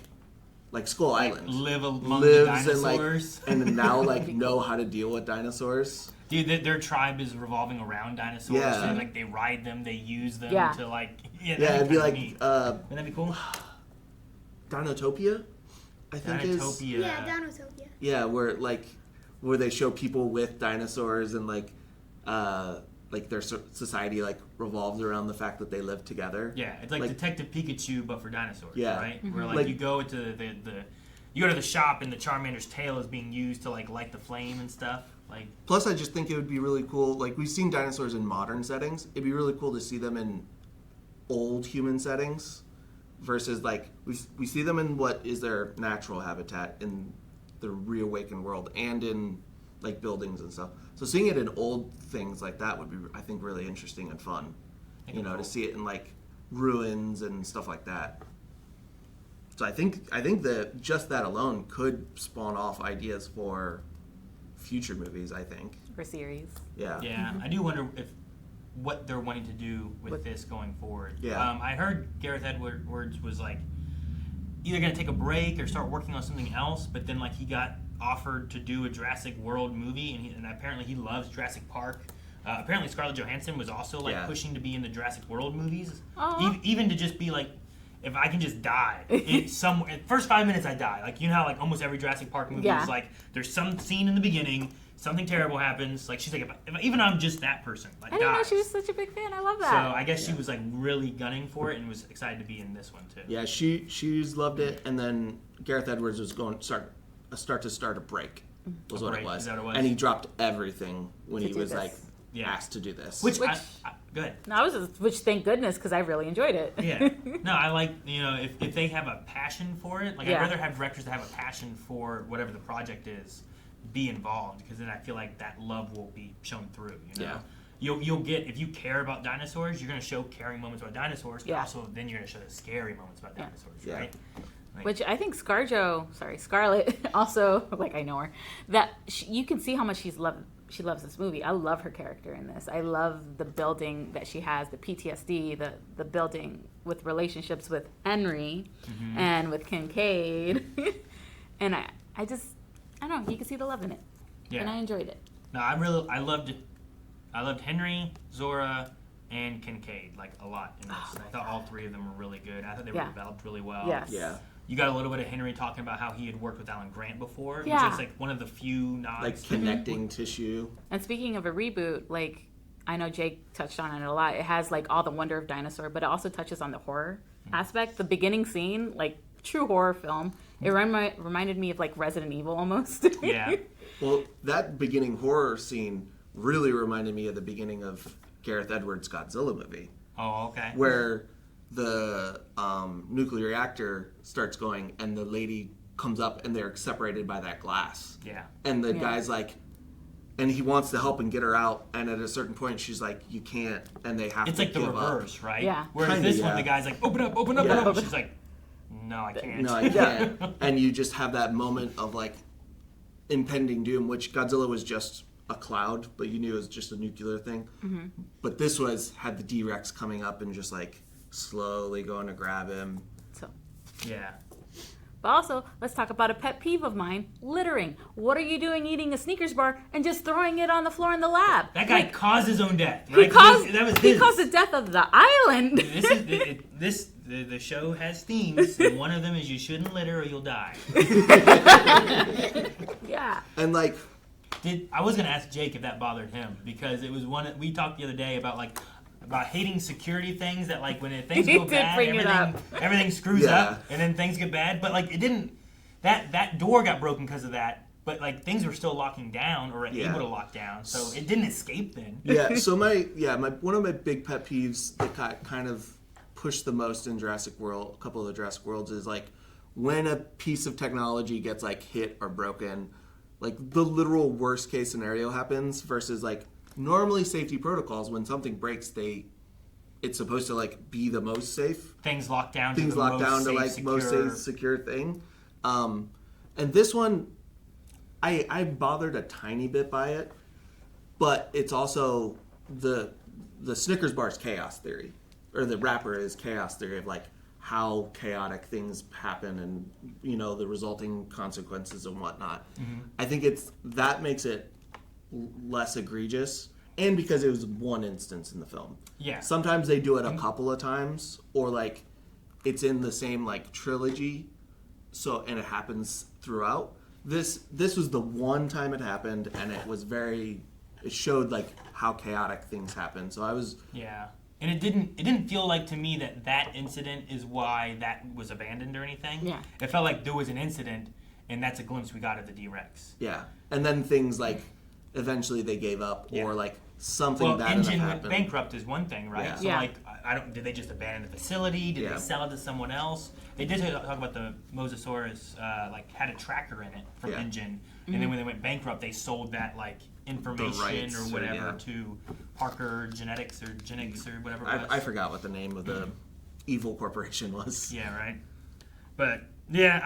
[SPEAKER 2] Skull Island
[SPEAKER 3] Live among the dinosaurs.
[SPEAKER 2] and now like know how to deal with dinosaurs.
[SPEAKER 3] Dude, their tribe is revolving around dinosaurs.
[SPEAKER 2] Yeah.
[SPEAKER 3] So, like they ride them, they use them
[SPEAKER 4] Yeah.
[SPEAKER 3] to like.
[SPEAKER 2] Yeah, it'd be like
[SPEAKER 3] neat. Wouldn't that be cool?
[SPEAKER 2] Dinotopia, I think is.
[SPEAKER 3] Dinotopia.
[SPEAKER 1] Yeah, Dinotopia.
[SPEAKER 2] Yeah, where they show people with dinosaurs, and like their society like revolves around the fact that they live together.
[SPEAKER 3] Yeah, it's like Detective Pikachu, but for dinosaurs.
[SPEAKER 2] Yeah.
[SPEAKER 3] Right. Where
[SPEAKER 2] Like-
[SPEAKER 3] you go to you go to the shop and the Charmander's tail is being used to like light the flame and stuff. Like.
[SPEAKER 2] Plus, I just think it would be really cool. Like, we've seen dinosaurs in modern settings. It'd be really cool to see them in old human settings versus, like, we see them in what is their natural habitat in the reawakened world and in, like, buildings and stuff. So seeing it in old things like that would be, I think, really interesting and fun. You know, to see it in, like, ruins and stuff like that. So I think that just that alone could spawn off ideas for future movies, I think.
[SPEAKER 4] For series.
[SPEAKER 2] Yeah.
[SPEAKER 3] Yeah, I do wonder what they're wanting to do with this going forward.
[SPEAKER 2] Yeah.
[SPEAKER 3] I heard Gareth Edwards was like either going to take a break or start working on something else, but then like he got offered to do a Jurassic World movie, and apparently he loves Jurassic Park. Apparently Scarlett Johansson was also like pushing to be in the Jurassic World movies, even to just be like, if I can just die, first 5 minutes I die. Like, you know how like almost every Jurassic Park movie is like, there's some scene in the beginning, something terrible happens. Like, she's like, if even I'm just that person, like,
[SPEAKER 4] I didn't know
[SPEAKER 3] dies.
[SPEAKER 4] she was such a big fan. I love that.
[SPEAKER 3] So I guess she was like really gunning for it and was excited to be in this one too.
[SPEAKER 2] Yeah, she's loved it, and then Gareth Edwards was start a break. Was
[SPEAKER 3] A
[SPEAKER 2] what
[SPEAKER 3] break,
[SPEAKER 2] it was.
[SPEAKER 3] is that what it was?
[SPEAKER 2] And he dropped everything when
[SPEAKER 4] To
[SPEAKER 2] he
[SPEAKER 4] do
[SPEAKER 2] was
[SPEAKER 4] this.
[SPEAKER 2] like
[SPEAKER 3] Yeah.
[SPEAKER 2] asked to do this.
[SPEAKER 3] Which
[SPEAKER 4] Which-
[SPEAKER 3] good.
[SPEAKER 4] No, I was just, which thank goodness because I really enjoyed it.
[SPEAKER 3] Yeah. No, I like, if they have a passion for it, like I'd
[SPEAKER 4] Yeah.
[SPEAKER 3] rather have directors that have a passion for whatever the project is be involved, because then I feel like that love will be shown through,
[SPEAKER 2] Yeah.
[SPEAKER 3] You'll get, if you care about dinosaurs, you're going to show caring moments about dinosaurs, but
[SPEAKER 4] Yeah.
[SPEAKER 3] also then you're going to show the scary moments about
[SPEAKER 4] Yeah.
[SPEAKER 3] dinosaurs,
[SPEAKER 2] Yeah.
[SPEAKER 3] right? Like,
[SPEAKER 4] Which I think Scarlett also, like I know her, that you can see how much she loves this movie. I love her character in this. I love the building that she has, the PTSD, the building with relationships with Henry and with Kincaid. And I don't know, you can see the love in it.
[SPEAKER 3] yeah.
[SPEAKER 4] And I enjoyed it.
[SPEAKER 3] No, I loved Henry, Zora, and Kincaid like a lot in this. I thought all three of them were really good. I thought they were
[SPEAKER 4] Yeah.
[SPEAKER 3] developed really well.
[SPEAKER 4] Yes.
[SPEAKER 2] Yeah.
[SPEAKER 3] You got a little bit of Henry talking about how he had worked with Alan Grant before,
[SPEAKER 4] Yeah.
[SPEAKER 3] which is like one of the few nods.
[SPEAKER 2] Like connecting tissue.
[SPEAKER 4] And speaking of a reboot, like I know Jake touched on it a lot. It has like all the wonder of dinosaur, but it also touches on the horror aspect. The beginning scene, like true horror film. It reminded me of like Resident Evil almost.
[SPEAKER 3] Yeah.
[SPEAKER 2] Well, that beginning horror scene really reminded me of the beginning of Gareth Edwards' Godzilla movie,
[SPEAKER 3] Oh, okay.
[SPEAKER 2] where the nuclear reactor starts going and the lady comes up and they're separated by that glass.
[SPEAKER 3] Yeah.
[SPEAKER 2] And the
[SPEAKER 4] Yeah.
[SPEAKER 2] guy's like, and he wants to help and get her out, and at a certain point she's like, you can't, and they have
[SPEAKER 3] It's
[SPEAKER 2] to
[SPEAKER 3] like the
[SPEAKER 2] give up.
[SPEAKER 3] reverse, right?
[SPEAKER 4] Yeah.
[SPEAKER 3] Whereas
[SPEAKER 2] Kinda,
[SPEAKER 3] this one,
[SPEAKER 2] yeah.
[SPEAKER 3] the guy's like, open up, open up,
[SPEAKER 2] Yeah.
[SPEAKER 3] open up. She's like, no, I can't.
[SPEAKER 2] No, I can't. And you just have that moment of like impending doom, which Godzilla was just a cloud, but you knew it was just a nuclear thing.
[SPEAKER 4] Mm-hmm.
[SPEAKER 2] But this had the D-Rex coming up and just like slowly going to grab him.
[SPEAKER 4] So,
[SPEAKER 3] Yeah.
[SPEAKER 4] but also, let's talk about a pet peeve of mine: littering. What are you doing eating a Snickers bar and just throwing it on the floor in the lab?
[SPEAKER 3] That guy caused his own death,
[SPEAKER 4] He
[SPEAKER 3] right?
[SPEAKER 4] caused,
[SPEAKER 3] That was
[SPEAKER 4] he
[SPEAKER 3] his.
[SPEAKER 4] caused the death of the island.
[SPEAKER 3] The show has themes, and one of them is you shouldn't litter or you'll die.
[SPEAKER 4] Yeah.
[SPEAKER 2] And like,
[SPEAKER 3] I was gonna ask Jake if that bothered him, because it was one we talked the other day about hating security things, that like when things
[SPEAKER 4] He
[SPEAKER 3] go
[SPEAKER 4] did
[SPEAKER 3] bad,
[SPEAKER 4] bring it
[SPEAKER 3] everything screws
[SPEAKER 2] Yeah.
[SPEAKER 3] up, and then things get bad. But like it didn't. That door got broken because of that. But like things were still locking down or
[SPEAKER 2] Yeah.
[SPEAKER 3] able to lock down, so it didn't escape then.
[SPEAKER 2] yeah, so one of my big pet peeves that got kind of pushed the most in Jurassic World, a couple of the Jurassic Worlds, is like when a piece of technology gets like hit or broken, like the literal worst case scenario happens versus like normally safety protocols, when something breaks, it's supposed to like be the most safe.
[SPEAKER 3] Things locked down.
[SPEAKER 2] Things
[SPEAKER 3] to the
[SPEAKER 2] locked
[SPEAKER 3] most
[SPEAKER 2] down to
[SPEAKER 3] safe,
[SPEAKER 2] like
[SPEAKER 3] secure.
[SPEAKER 2] most safe, secure thing. And this one, I bothered a tiny bit by it, but it's also the Snickers bar's chaos theory, or the wrapper is chaos theory of like how chaotic things happen and the resulting consequences and whatnot. I think that makes it less egregious, and because it was one instance in the film.
[SPEAKER 3] Yeah.
[SPEAKER 2] Sometimes they do it a couple of times, or like it's in the same like trilogy, and it happens throughout. This was the one time it happened, and it showed like how chaotic things happen. So I was
[SPEAKER 3] Yeah. And it didn't feel like to me that incident is why that was abandoned or anything.
[SPEAKER 4] Yeah.
[SPEAKER 3] It felt like there was an incident, and that's a glimpse we got of the D-Rex.
[SPEAKER 2] yeah, and then things like eventually they gave up,
[SPEAKER 3] Yeah.
[SPEAKER 2] or like something
[SPEAKER 3] Well,
[SPEAKER 2] bad enough
[SPEAKER 3] engine went
[SPEAKER 2] happened.
[SPEAKER 3] bankrupt is one thing, right?
[SPEAKER 2] Yeah.
[SPEAKER 3] So
[SPEAKER 4] Yeah.
[SPEAKER 3] like, I don't. Did they just abandon the facility? Did
[SPEAKER 2] Yeah.
[SPEAKER 3] they sell it to someone else? They did talk about the Mosasaurus, had a tracker in it from
[SPEAKER 2] Yeah.
[SPEAKER 3] Engine, and then when they went bankrupt, they sold that like information
[SPEAKER 2] rights
[SPEAKER 3] or
[SPEAKER 2] or-
[SPEAKER 3] whatever
[SPEAKER 2] yeah.
[SPEAKER 3] to Parker Genetics or Genix or whatever it was.
[SPEAKER 2] I forgot what the name of the evil corporation was.
[SPEAKER 3] Yeah, right. But yeah,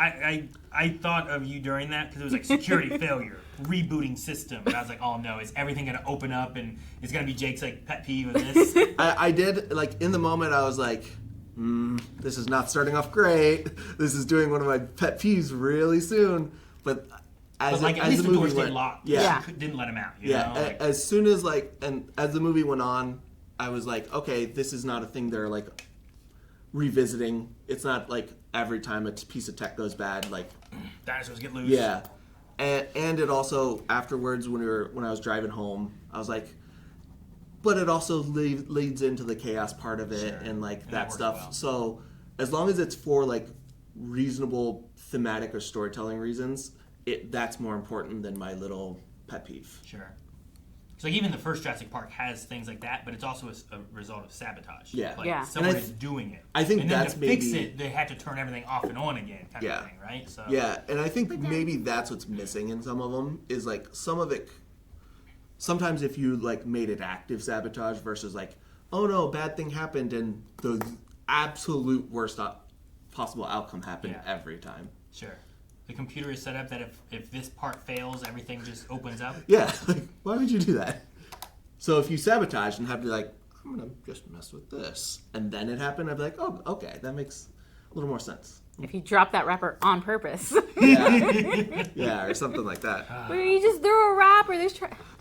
[SPEAKER 3] I thought of you during that because it was like security failure, rebooting system, and I was like, oh no, is everything gonna open up and it's gonna be Jake's like pet peeve with this?
[SPEAKER 2] I did, like, in the moment, I was like, this is not starting off great. This is doing one of my pet peeves really soon. But as,
[SPEAKER 3] But like at
[SPEAKER 2] as
[SPEAKER 3] least
[SPEAKER 2] the
[SPEAKER 3] the
[SPEAKER 2] movie
[SPEAKER 3] doors
[SPEAKER 2] went,
[SPEAKER 3] stayed locked.
[SPEAKER 2] yeah,
[SPEAKER 3] She didn't let him out. You
[SPEAKER 2] yeah.
[SPEAKER 3] know? Like,
[SPEAKER 2] As soon as and as the movie went on, I was like, okay, this is not a thing they're like revisiting. It's not like every time a piece of tech goes bad, like
[SPEAKER 3] dinosaurs get loose.
[SPEAKER 2] yeah. And it also afterwards when I was driving home, I was like, but it also leads into the chaos part of it,
[SPEAKER 3] Sure.
[SPEAKER 2] and like
[SPEAKER 3] And
[SPEAKER 2] that
[SPEAKER 3] that works
[SPEAKER 2] stuff.
[SPEAKER 3] well.
[SPEAKER 2] So as long as it's for like reasonable thematic or storytelling reasons, that's more important than my little pet peeve.
[SPEAKER 3] Sure. So like even the first Jurassic Park has things like that, but it's also a result of sabotage.
[SPEAKER 2] Yeah.
[SPEAKER 3] Like
[SPEAKER 4] Yeah.
[SPEAKER 3] someone
[SPEAKER 2] And
[SPEAKER 3] is doing it.
[SPEAKER 2] I think
[SPEAKER 3] and then
[SPEAKER 2] that's
[SPEAKER 3] to fix
[SPEAKER 2] maybe-
[SPEAKER 3] it, they had to turn everything off and on again, kind
[SPEAKER 2] Yeah.
[SPEAKER 3] of thing, right? So
[SPEAKER 2] Yeah, and I think
[SPEAKER 1] But then-
[SPEAKER 2] maybe that's what's missing in some of them is like some of it. Sometimes if you like made it active sabotage versus like, oh no, bad thing happened and the absolute worst possible outcome happened
[SPEAKER 3] Yeah.
[SPEAKER 2] every time.
[SPEAKER 3] Sure. The computer is set up that if this part fails, everything just opens up.
[SPEAKER 2] Yeah, like why would you do that? So if you sabotage and have to be like, I'm gonna just mess with this, and then it happened, I'd be like, oh, okay, that makes a little more sense.
[SPEAKER 4] If you drop that wrapper on purpose.
[SPEAKER 2] Yeah, or something like that.
[SPEAKER 4] Where you just threw a wrapper.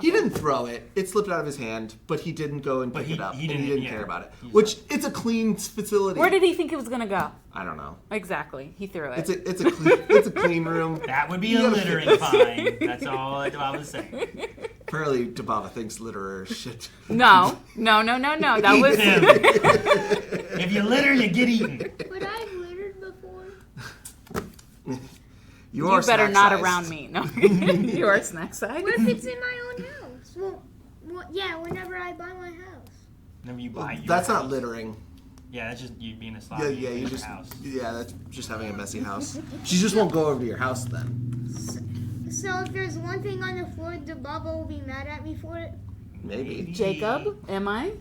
[SPEAKER 2] He didn't throw it. It slipped out of his hand, but he didn't go and
[SPEAKER 3] But
[SPEAKER 2] pick
[SPEAKER 3] he-
[SPEAKER 2] it up.
[SPEAKER 3] he
[SPEAKER 2] and
[SPEAKER 3] didn't-
[SPEAKER 2] care
[SPEAKER 3] yeah.
[SPEAKER 2] about it.
[SPEAKER 3] He's
[SPEAKER 2] Which, it's a clean facility.
[SPEAKER 4] Where did he think it was gonna go?
[SPEAKER 2] I don't know.
[SPEAKER 4] Exactly. He threw it.
[SPEAKER 2] It's a clean room.
[SPEAKER 3] That would be a littering fine. That's all I was saying.
[SPEAKER 2] Apparently, Dababa thinks litterers should.
[SPEAKER 4] No. That
[SPEAKER 3] Eat
[SPEAKER 4] was
[SPEAKER 3] them. If you litter, you get eaten.
[SPEAKER 1] But I've littered before.
[SPEAKER 2] You
[SPEAKER 4] You
[SPEAKER 2] are
[SPEAKER 4] better
[SPEAKER 2] snack
[SPEAKER 4] not
[SPEAKER 2] sized.
[SPEAKER 4] around me. No. You are snack side.
[SPEAKER 1] What if it's in my own house? Well, yeah, whenever I buy my house.
[SPEAKER 3] Whenever you buy your
[SPEAKER 2] That's not
[SPEAKER 3] house.
[SPEAKER 2] littering.
[SPEAKER 3] Yeah, that's just you being a slob.
[SPEAKER 2] Yeah,
[SPEAKER 3] You
[SPEAKER 2] you
[SPEAKER 3] your
[SPEAKER 2] just.
[SPEAKER 3] house.
[SPEAKER 2] Yeah, that's just having a messy house. She just won't go over to your house then.
[SPEAKER 1] So if there's one thing on the floor, the Baba will be mad at me for it.
[SPEAKER 2] Maybe.
[SPEAKER 4] Jacob, am I?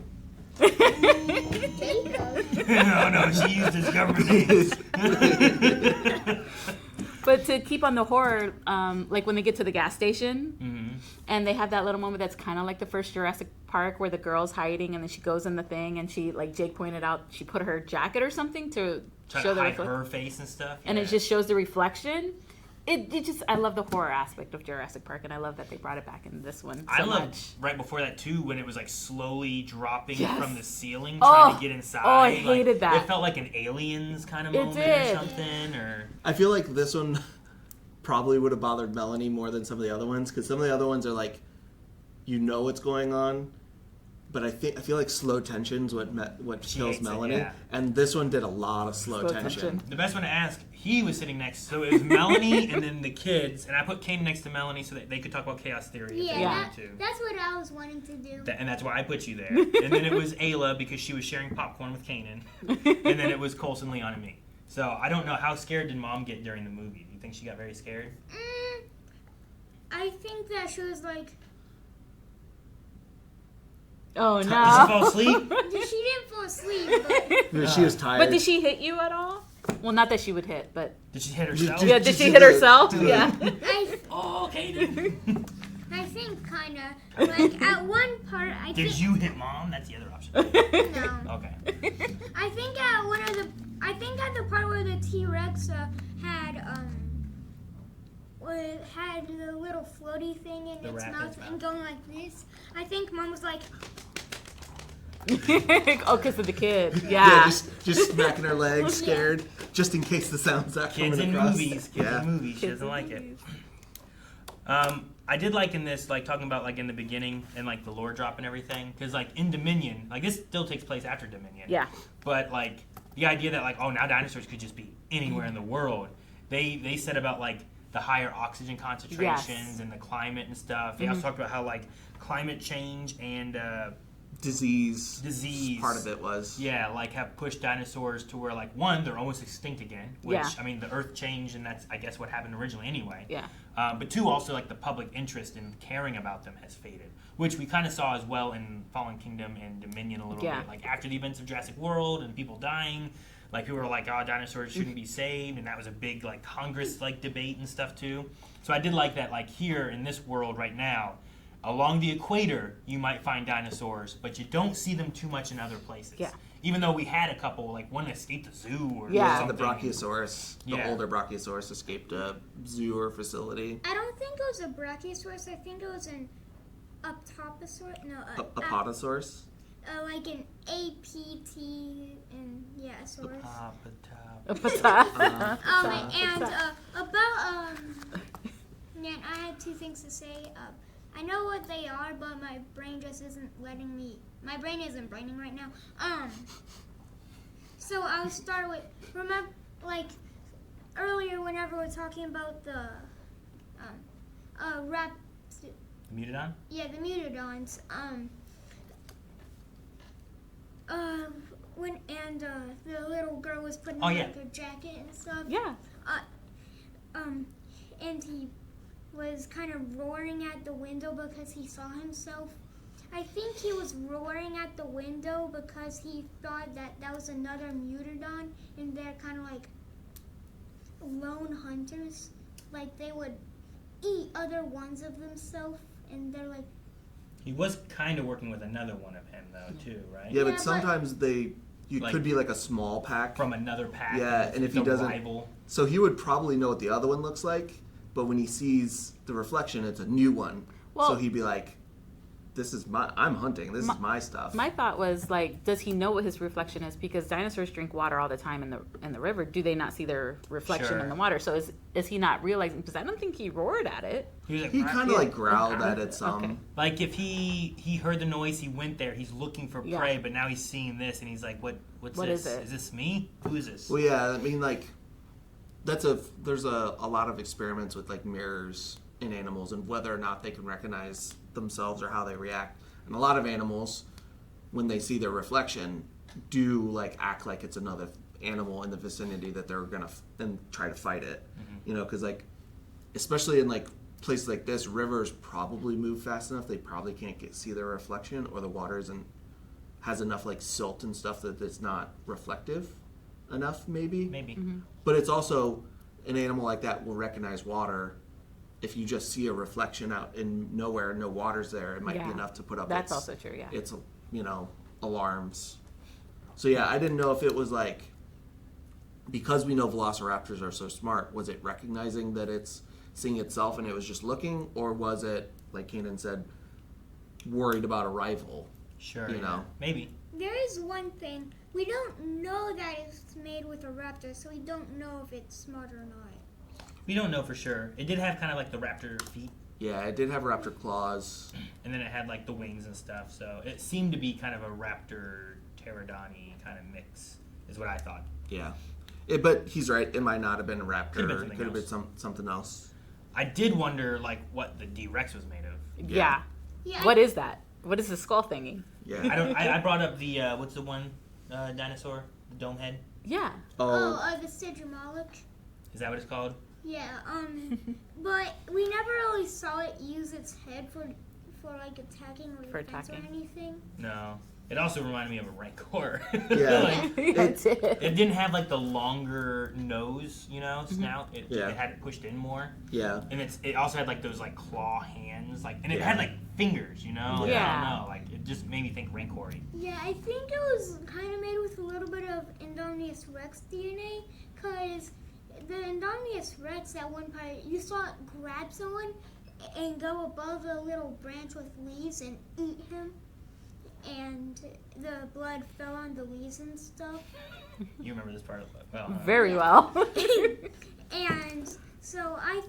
[SPEAKER 1] Jacob.
[SPEAKER 3] No, she used his government names.
[SPEAKER 4] But to keep on the horror, like when they get to the gas station,
[SPEAKER 3] Mm-hmm.
[SPEAKER 4] and they have that little moment that's kind of like the first Jurassic Park where the girl's hiding and then she goes in the thing and she, like Jake pointed out, she put her jacket or something to
[SPEAKER 3] Try
[SPEAKER 4] show
[SPEAKER 3] to
[SPEAKER 4] the
[SPEAKER 3] hide
[SPEAKER 4] reflection.
[SPEAKER 3] her face and stuff.
[SPEAKER 4] And it
[SPEAKER 3] yeah.
[SPEAKER 4] just shows the reflection. It just, I love the horror aspect of Jurassic Park, and I love that they brought it back in this one so
[SPEAKER 3] I loved
[SPEAKER 4] much.
[SPEAKER 3] right before that too when it was like slowly dropping
[SPEAKER 4] Yes.
[SPEAKER 3] from the ceiling
[SPEAKER 4] Oh.
[SPEAKER 3] trying to get inside.
[SPEAKER 4] Oh, I
[SPEAKER 3] Like,
[SPEAKER 4] hated that.
[SPEAKER 3] It felt like an Aliens kind of
[SPEAKER 4] It
[SPEAKER 3] moment
[SPEAKER 4] did.
[SPEAKER 3] or something. Or
[SPEAKER 2] I feel like this one probably would have bothered Melanie more than some of the other ones because some of the other ones are like, you know what's going on, but I feel like slow tension's what
[SPEAKER 3] She
[SPEAKER 2] kills
[SPEAKER 3] hates it,
[SPEAKER 2] Melanie,
[SPEAKER 3] yeah.
[SPEAKER 2] and this one did a lot of slow tension.
[SPEAKER 3] the best one to ask, he was sitting next. So it was Melanie and then the kids, and I put Kanan next to Melanie so that they could talk about chaos theory. if they
[SPEAKER 1] Yeah,
[SPEAKER 3] wanted to.
[SPEAKER 1] that's what I was wanting to do.
[SPEAKER 3] And that's why I put you there. And then it was Ayla because she was sharing popcorn with Kanan. And then it was Colson, Leon, and me. So I don't know, how scared did Mom get during the movie? Do you think she got very scared?
[SPEAKER 1] I think that she was like,
[SPEAKER 4] Oh
[SPEAKER 3] Did she
[SPEAKER 4] no.
[SPEAKER 3] fall asleep?
[SPEAKER 1] she didn't fall asleep, but
[SPEAKER 2] She was tired.
[SPEAKER 4] But did she hit you at all? Well, not that she would hit, but
[SPEAKER 3] Did she hit herself?
[SPEAKER 4] yeah,
[SPEAKER 2] Did
[SPEAKER 4] did
[SPEAKER 2] she
[SPEAKER 4] she hit
[SPEAKER 2] do it?
[SPEAKER 4] herself?
[SPEAKER 2] Do it.
[SPEAKER 4] Yeah.
[SPEAKER 3] Oh, Kanan.
[SPEAKER 1] I think kind of. Like at one part, I
[SPEAKER 3] Did
[SPEAKER 1] think
[SPEAKER 3] you hit Mom? That's the other option.
[SPEAKER 1] no.
[SPEAKER 3] Okay.
[SPEAKER 1] I think at the part where the T-Rex had the little floaty thing in
[SPEAKER 3] The
[SPEAKER 1] its
[SPEAKER 3] rat in
[SPEAKER 1] mouth
[SPEAKER 3] its
[SPEAKER 1] and
[SPEAKER 3] mouth.
[SPEAKER 1] going like this. I think Mom was like,
[SPEAKER 4] Oh, because of the kid.
[SPEAKER 2] yeah,
[SPEAKER 4] Yeah.
[SPEAKER 2] just smacking her legs, scared, just in case the sound's not
[SPEAKER 3] Kids
[SPEAKER 2] coming
[SPEAKER 3] in
[SPEAKER 2] across.
[SPEAKER 3] movies. Kids in movies. She doesn't like it. I did like in this, like talking about like in the beginning and like the lore drop and everything, because like in Dominion, like this still takes place after Dominion.
[SPEAKER 4] Yeah.
[SPEAKER 3] But like the idea that like, oh, now dinosaurs could just be anywhere in the world. They said about like the higher oxygen concentrations
[SPEAKER 4] Yes.
[SPEAKER 3] and the climate and stuff. They also talked about how like climate change and
[SPEAKER 2] Disease
[SPEAKER 3] part
[SPEAKER 2] of it was.
[SPEAKER 3] yeah, like have pushed dinosaurs to where like one, they're almost extinct again. Which
[SPEAKER 4] Yeah.
[SPEAKER 3] I mean, the Earth changed, and that's I guess what happened originally anyway.
[SPEAKER 4] Yeah.
[SPEAKER 3] But two, also like the public interest in caring about them has faded, which we kind of saw as well in Fallen Kingdom and Dominion a little
[SPEAKER 4] Yeah.
[SPEAKER 3] bit. Like after the events of Jurassic World and people dying, like people were like, "Oh, dinosaurs shouldn't be saved," and that was a big like Congress like debate and stuff too. So I did like that. Like here in this world right now, along the equator, you might find dinosaurs, but you don't see them too much in other places.
[SPEAKER 4] Yeah.
[SPEAKER 3] Even though we had a couple, like one escaped the zoo or
[SPEAKER 4] Yeah.
[SPEAKER 3] something.
[SPEAKER 2] The Brachiosaurus, the
[SPEAKER 3] Yeah.
[SPEAKER 2] older Brachiosaurus escaped a zoo or facility.
[SPEAKER 1] I don't think it was a Brachiosaurus. I think it was an Apatosaurus. No,
[SPEAKER 2] Apatosaurus?
[SPEAKER 1] like an APT and yeah, saurus.
[SPEAKER 3] Apatop.
[SPEAKER 1] About man, I had two things to say. I know what they are, but my brain just isn't letting me. My brain isn't braining right now. So I'll start with remember like earlier whenever we're talking about the
[SPEAKER 3] The Mutadon?
[SPEAKER 1] Yeah, the Mutadons. The little girl was putting on like a jacket and stuff.
[SPEAKER 4] Yeah.
[SPEAKER 1] And he was kind of roaring at the window because he saw himself. I think he was roaring at the window because he thought that was another Mutadon, and they're kind of like lone hunters. Like they would eat other ones of themselves, and they're like.
[SPEAKER 3] He was kind of working with another one of him though, too, right?
[SPEAKER 2] Yeah, but sometimes you
[SPEAKER 3] like,
[SPEAKER 2] could be like a small pack
[SPEAKER 3] from another pack.
[SPEAKER 2] Yeah, and if he doesn't,
[SPEAKER 3] rival.
[SPEAKER 2] So he would probably know what the other one looks like. But when he sees the reflection, it's a new one.
[SPEAKER 4] Well,
[SPEAKER 2] so he'd be like, I'm hunting. This is my stuff.
[SPEAKER 4] My thought was like, does he know what his reflection is? Because dinosaurs drink water all the time in the river. Do they not see their reflection in the water? So is he not realizing? Because I don't think he roared at it.
[SPEAKER 2] He kind of like growled at it some.
[SPEAKER 4] Okay.
[SPEAKER 3] Like if he heard the noise, he went there. He's looking for prey, but now he's seeing this, and he's like, "What this?
[SPEAKER 4] Is it?
[SPEAKER 3] Is this me? Who is this?"
[SPEAKER 2] Well, yeah. I mean, like there's a lot of experiments with like mirrors in animals and whether or not they can recognize themselves or how they react. And a lot of animals, when they see their reflection, do like act like it's another animal in the vicinity that they're gonna and try to fight it. Mm-hmm. You know, because like, especially in like places like this, rivers probably move fast enough. They probably can't see their reflection, or the water has enough like silt and stuff that it's not reflective enough. Maybe.
[SPEAKER 4] Mm-hmm.
[SPEAKER 2] But it's also an animal like that will recognize water. If you just see a reflection out in nowhere, no water's there, it might be enough to put up.
[SPEAKER 4] That's also true. Yeah.
[SPEAKER 2] It's alarms. So yeah, I didn't know if it was like because we know velociraptors are so smart. Was it recognizing that it's seeing itself and it was just looking, or was it like Kanan said, worried about a rival?
[SPEAKER 3] Sure.
[SPEAKER 2] You know,
[SPEAKER 3] maybe.
[SPEAKER 1] There is one thing we don't know that it's made with a raptor, so we don't know if it's smart or not.
[SPEAKER 3] We don't know for sure. It did have kind of like the raptor feet.
[SPEAKER 2] Yeah, it did have raptor claws.
[SPEAKER 3] And then it had like the wings and stuff. So it seemed to be kind of a raptor pterodon-y kind of mix, is what I thought.
[SPEAKER 2] Yeah. But he's right. It might not have been a raptor.
[SPEAKER 3] Could have been
[SPEAKER 2] something else.
[SPEAKER 3] I did wonder like what the D-Rex was made of.
[SPEAKER 4] Yeah. What is that? What is the skull thingy?
[SPEAKER 2] Yeah.
[SPEAKER 3] I brought up the what's the one dinosaur? The dome head?
[SPEAKER 4] Yeah.
[SPEAKER 1] The Sidramolic.
[SPEAKER 3] Is that what it's called?
[SPEAKER 1] Yeah, but we never really saw it use its head for like attacking or defense or anything.
[SPEAKER 3] No. It also reminded me of a Rancor.
[SPEAKER 2] Yeah.
[SPEAKER 3] Like,
[SPEAKER 4] it
[SPEAKER 3] didn't have like the longer nose, snout. It had it pushed in more.
[SPEAKER 2] Yeah.
[SPEAKER 3] And it also had like those like claw hands, like, and it had like fingers, Like, I don't know, like it just made me think Rancor-y.
[SPEAKER 1] Yeah, I think it was kind of made with a little bit of Indominus Rex DNA, because the Indominus Rex at one part, you saw it grab someone and go above a little branch with leaves and eat him, and the blood fell on the leaves and stuff.
[SPEAKER 3] You remember this part well.
[SPEAKER 4] Very well.
[SPEAKER 1] And so I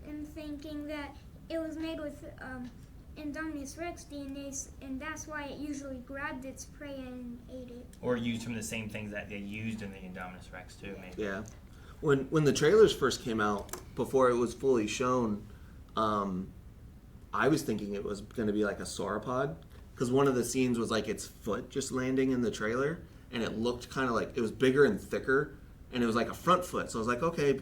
[SPEAKER 1] am thinking that it was made with Indominus Rex DNA, and that's why it usually grabbed its prey and ate it.
[SPEAKER 3] Or used from the same things that they used in the Indominus Rex too, maybe.
[SPEAKER 2] Yeah. When the trailers first came out, before it was fully shown, I was thinking it was going to be like a sauropod, because one of the scenes was like its foot just landing in the trailer, and it looked kind of like it was bigger and thicker, and it was like a front foot. So I was like, okay,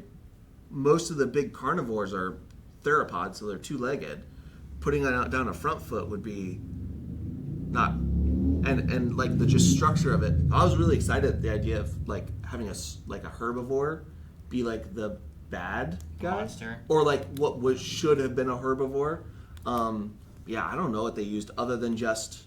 [SPEAKER 2] most of the big carnivores are theropods, so they're two-legged. Putting down a front foot would be not, and like the just structure of it. I was really excited at the idea of like having a herbivore be like the bad guy,
[SPEAKER 3] monster,
[SPEAKER 2] or like what should have been a herbivore. Yeah, I don't know what they used other than just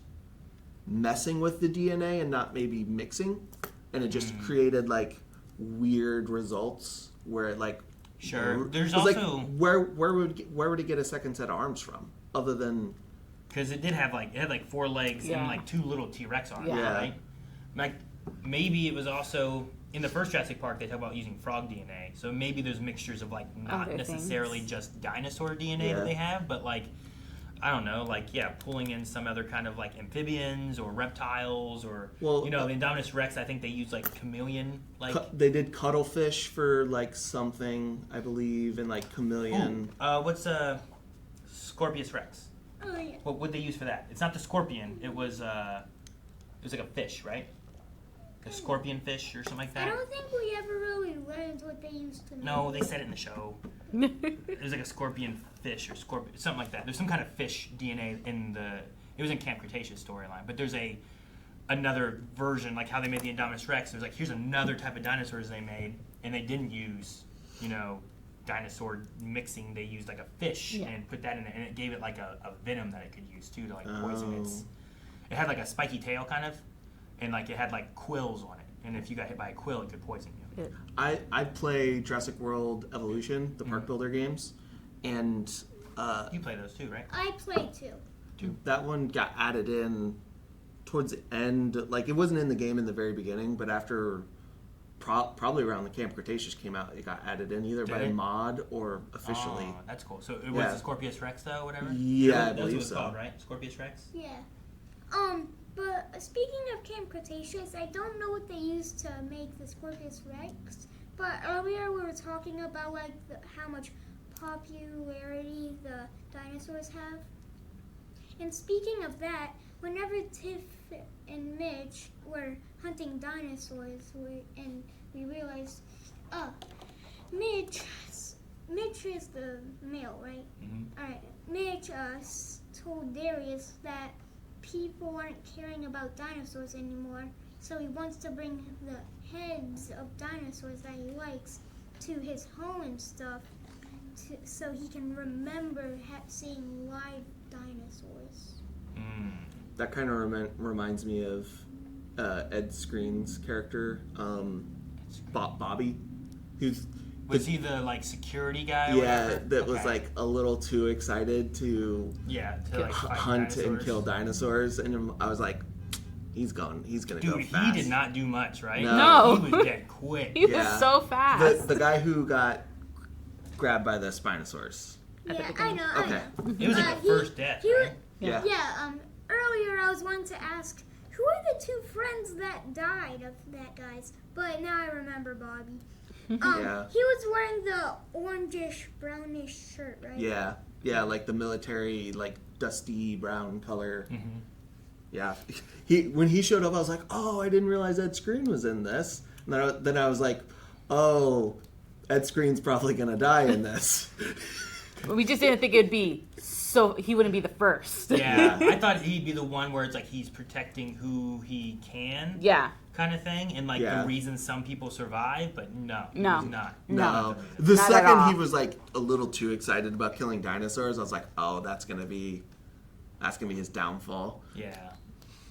[SPEAKER 2] messing with the DNA and not maybe mixing, and it just created like weird results where it like.
[SPEAKER 3] Sure. There's also
[SPEAKER 2] like, where would it get a second set of arms from other than?
[SPEAKER 3] Because it had like 4 legs and like 2 little T-Rex arms, right? Like maybe it was also in the first Jurassic Park they talk about using frog DNA, so maybe there's mixtures of like not necessarily just dinosaur DNA that they have, but like I don't know, like, pulling in some other kind of, like, amphibians or reptiles or, the Indominus Rex, I think they use, like, chameleon, like...
[SPEAKER 2] They did cuttlefish for, like, something, I believe, and, like, chameleon.
[SPEAKER 3] What's Scorpius Rex?
[SPEAKER 1] Oh, yeah.
[SPEAKER 3] What would they use for that? It's not the scorpion. It was like a fish, right? A scorpion fish or something like that?
[SPEAKER 1] I don't think we ever really learned what they used to make.
[SPEAKER 3] No, they said it in the show. It was like a scorpion fish or something like that. There's some kind of fish DNA in it was in Camp Cretaceous storyline, but there's another version, like how they made the Indominus Rex. There's like, here's another type of dinosaurs they made, and they didn't use, dinosaur mixing. They used like a fish and put that in it, and it gave it like a venom that it could use too to like poison it had like a spiky tail kind of, and like it had like quills on it, and if you got hit by a quill, it could poison you.
[SPEAKER 2] I play Jurassic World Evolution, the park builder games, and
[SPEAKER 3] You play those too, right?
[SPEAKER 1] I play too.
[SPEAKER 2] that one got added in towards the end. Like, it wasn't in the game in the very beginning, but after probably around the Camp Cretaceous came out, it got added in either by mod or officially.
[SPEAKER 3] Oh, that's cool. So it was the Scorpius Rex though, whatever?
[SPEAKER 2] Yeah, I
[SPEAKER 3] That's what
[SPEAKER 2] believe
[SPEAKER 3] it's
[SPEAKER 2] so.
[SPEAKER 3] called, right? Scorpius Rex?
[SPEAKER 1] Yeah. But speaking of Camp Cretaceous, I don't know what they used to make the Scorpius Rex. But earlier we were talking about like how much popularity the dinosaurs have. And speaking of that, whenever Tiff and Mitch were hunting dinosaurs, we realized, Mitch is the male, right?
[SPEAKER 3] Mm-hmm.
[SPEAKER 1] All right. Mitch told Darius that people aren't caring about dinosaurs anymore, so he wants to bring the heads of dinosaurs that he likes to his home and stuff, so he can remember seeing live dinosaurs.
[SPEAKER 2] That kind of reminds me of Ed Screen's character, Bobby,
[SPEAKER 3] Was he the like security guy? Or
[SPEAKER 2] yeah,
[SPEAKER 3] whatever?
[SPEAKER 2] that was like a little too excited to
[SPEAKER 3] like fight
[SPEAKER 2] hunt
[SPEAKER 3] dinosaurs.
[SPEAKER 2] and kill dinosaurs, and I was like, he's gonna
[SPEAKER 3] Dude,
[SPEAKER 2] go fast.
[SPEAKER 3] he did not do much, right?
[SPEAKER 4] No.
[SPEAKER 3] He was dead quick.
[SPEAKER 4] He was so fast.
[SPEAKER 2] The guy who got grabbed by the Spinosaurs.
[SPEAKER 1] Yeah, I know.
[SPEAKER 2] Okay.
[SPEAKER 3] It was like the first death, right?
[SPEAKER 2] Yeah.
[SPEAKER 1] Earlier I was wanting to ask, who are the two friends that died of that guy's? But now I remember Bobby.
[SPEAKER 2] Yeah.
[SPEAKER 1] He was wearing the orangish, brownish shirt, right?
[SPEAKER 2] Yeah, like the military, like dusty brown color.
[SPEAKER 3] Mm-hmm.
[SPEAKER 2] Yeah. When he showed up, I was like, oh, I didn't realize Ed Screen was in this. And then I was like, oh, Ed Screen's probably gonna die in this.
[SPEAKER 4] We just didn't think it'd be he wouldn't be the first.
[SPEAKER 3] Yeah, I thought he'd be the one where it's like he's protecting who he can.
[SPEAKER 4] Yeah.
[SPEAKER 3] Kind of thing, and like the reason some people survive, but no, he's not.
[SPEAKER 2] No.
[SPEAKER 4] Not
[SPEAKER 2] The
[SPEAKER 4] at
[SPEAKER 2] second
[SPEAKER 4] all.
[SPEAKER 2] he was like a little too excited about killing dinosaurs, I was like, oh, that's gonna be his downfall.
[SPEAKER 3] Yeah,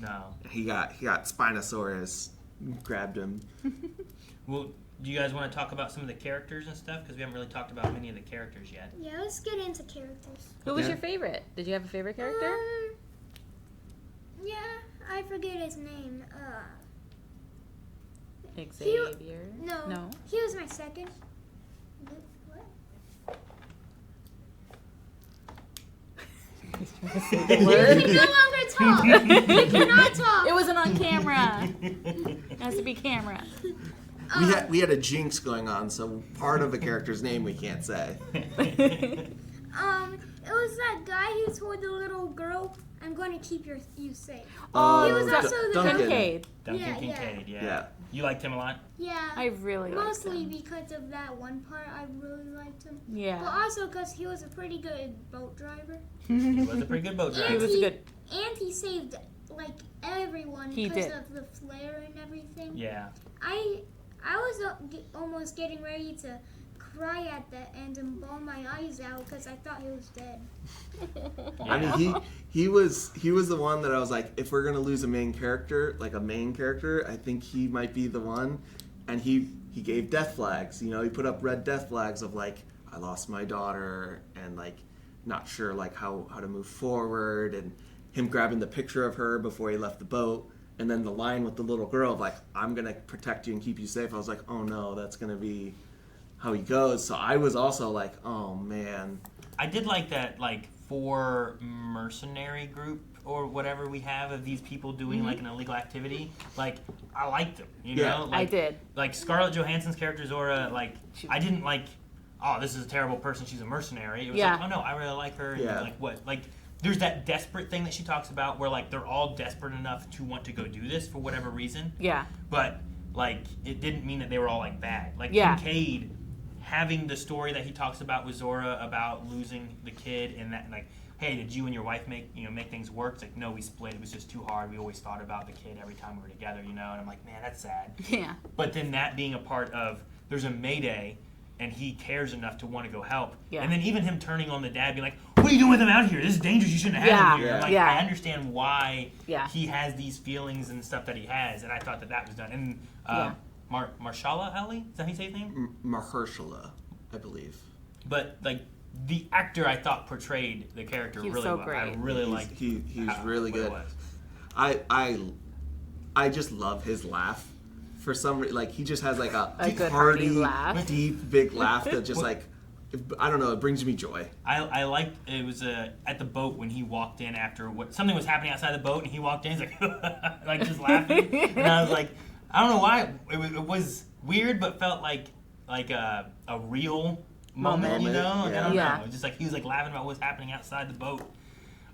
[SPEAKER 3] no.
[SPEAKER 2] He got Spinosaurus, grabbed him.
[SPEAKER 3] Well, do you guys want to talk about some of the characters and stuff? Because we haven't really talked about many of the characters yet.
[SPEAKER 1] Yeah, let's get into characters.
[SPEAKER 4] Who was your favorite? Did you have a favorite character?
[SPEAKER 1] Yeah, I forget his name.
[SPEAKER 4] Xavier?
[SPEAKER 1] No. He was my second. What? You can no longer talk. You cannot talk.
[SPEAKER 4] It wasn't on camera. It has to be camera.
[SPEAKER 2] We had a Jinx going on, so part of a character's name we can't say.
[SPEAKER 1] It was that guy who told the little girl, "I'm going to keep you safe."
[SPEAKER 4] Oh,
[SPEAKER 1] he was also the
[SPEAKER 2] Duncan.
[SPEAKER 4] Kincaid.
[SPEAKER 3] Duncan
[SPEAKER 1] Yeah,
[SPEAKER 3] Kincaid, yeah.
[SPEAKER 2] Yeah.
[SPEAKER 3] You liked him a lot?
[SPEAKER 1] Yeah.
[SPEAKER 4] I really liked
[SPEAKER 1] Mostly
[SPEAKER 4] him.
[SPEAKER 1] because of that one part, I really liked him.
[SPEAKER 4] Yeah.
[SPEAKER 1] But also because he was a pretty good boat driver.
[SPEAKER 3] He was a pretty good boat driver.
[SPEAKER 4] He was good.
[SPEAKER 1] And he saved like everyone
[SPEAKER 4] He
[SPEAKER 1] because
[SPEAKER 4] did.
[SPEAKER 1] of the flare and everything.
[SPEAKER 3] Yeah.
[SPEAKER 1] I was almost getting ready to cry at the end and bawl my eyes out because I thought he was dead.
[SPEAKER 2] I mean, he was the one that I was like, if we're gonna lose a main character, I think he might be the one. And he gave death flags. You know, he put up red death flags of like, I lost my daughter, and like not sure like how to move forward, and him grabbing the picture of her before he left the boat, and then the line with the little girl of like, I'm gonna protect you and keep you safe. I was like, oh no, that's gonna be how he goes. So I was also like, oh man.
[SPEAKER 3] I did like that, like, 4 mercenary group or whatever we have of these people doing like an illegal activity, like I liked them, you know? Like,
[SPEAKER 4] I did.
[SPEAKER 3] Like Scarlett Johansson's character Zora, like I didn't like, oh, this is a terrible person, she's a mercenary. It was like, oh no, I really like her. And like what, like there's that desperate thing that she talks about where like they're all desperate enough to want to go do this for whatever reason. Yeah. But like it didn't mean that they were all like bad. Like Kincaid having the story that he talks about with Zora about losing the kid and that, like, hey, did you and your wife make things work? It's like, no, we split. It was just too hard. We always thought about the kid every time we were together, you know? And I'm like, man, that's sad. Yeah. But then that being a part of, there's a Mayday, and he cares enough to want to go help. Yeah. And then even him turning on the dad, being like, what are you doing with him out here? This is dangerous. You shouldn't have had him here. I'm like, I understand why he has these feelings and stuff that he has, and I thought that was done. And Mahershala Ali? Is that how you say his name?
[SPEAKER 2] Mahershala, I believe.
[SPEAKER 3] But, like, the actor I thought portrayed the character really
[SPEAKER 4] so
[SPEAKER 3] well.
[SPEAKER 4] Great.
[SPEAKER 3] I really liked
[SPEAKER 2] he's really good. I just love his laugh. For some reason, like he just has like a
[SPEAKER 4] good
[SPEAKER 2] hearty,
[SPEAKER 4] laugh.
[SPEAKER 2] deep, big laugh that just like I don't know, it brings me joy.
[SPEAKER 3] I liked it was at the boat when he walked in after something was happening outside the boat and he walked in. He's like like just laughing, and I was like, I don't know why it was weird, but felt like a real moment, you know? I don't know. It was just like he was like laughing about what's happening outside the boat.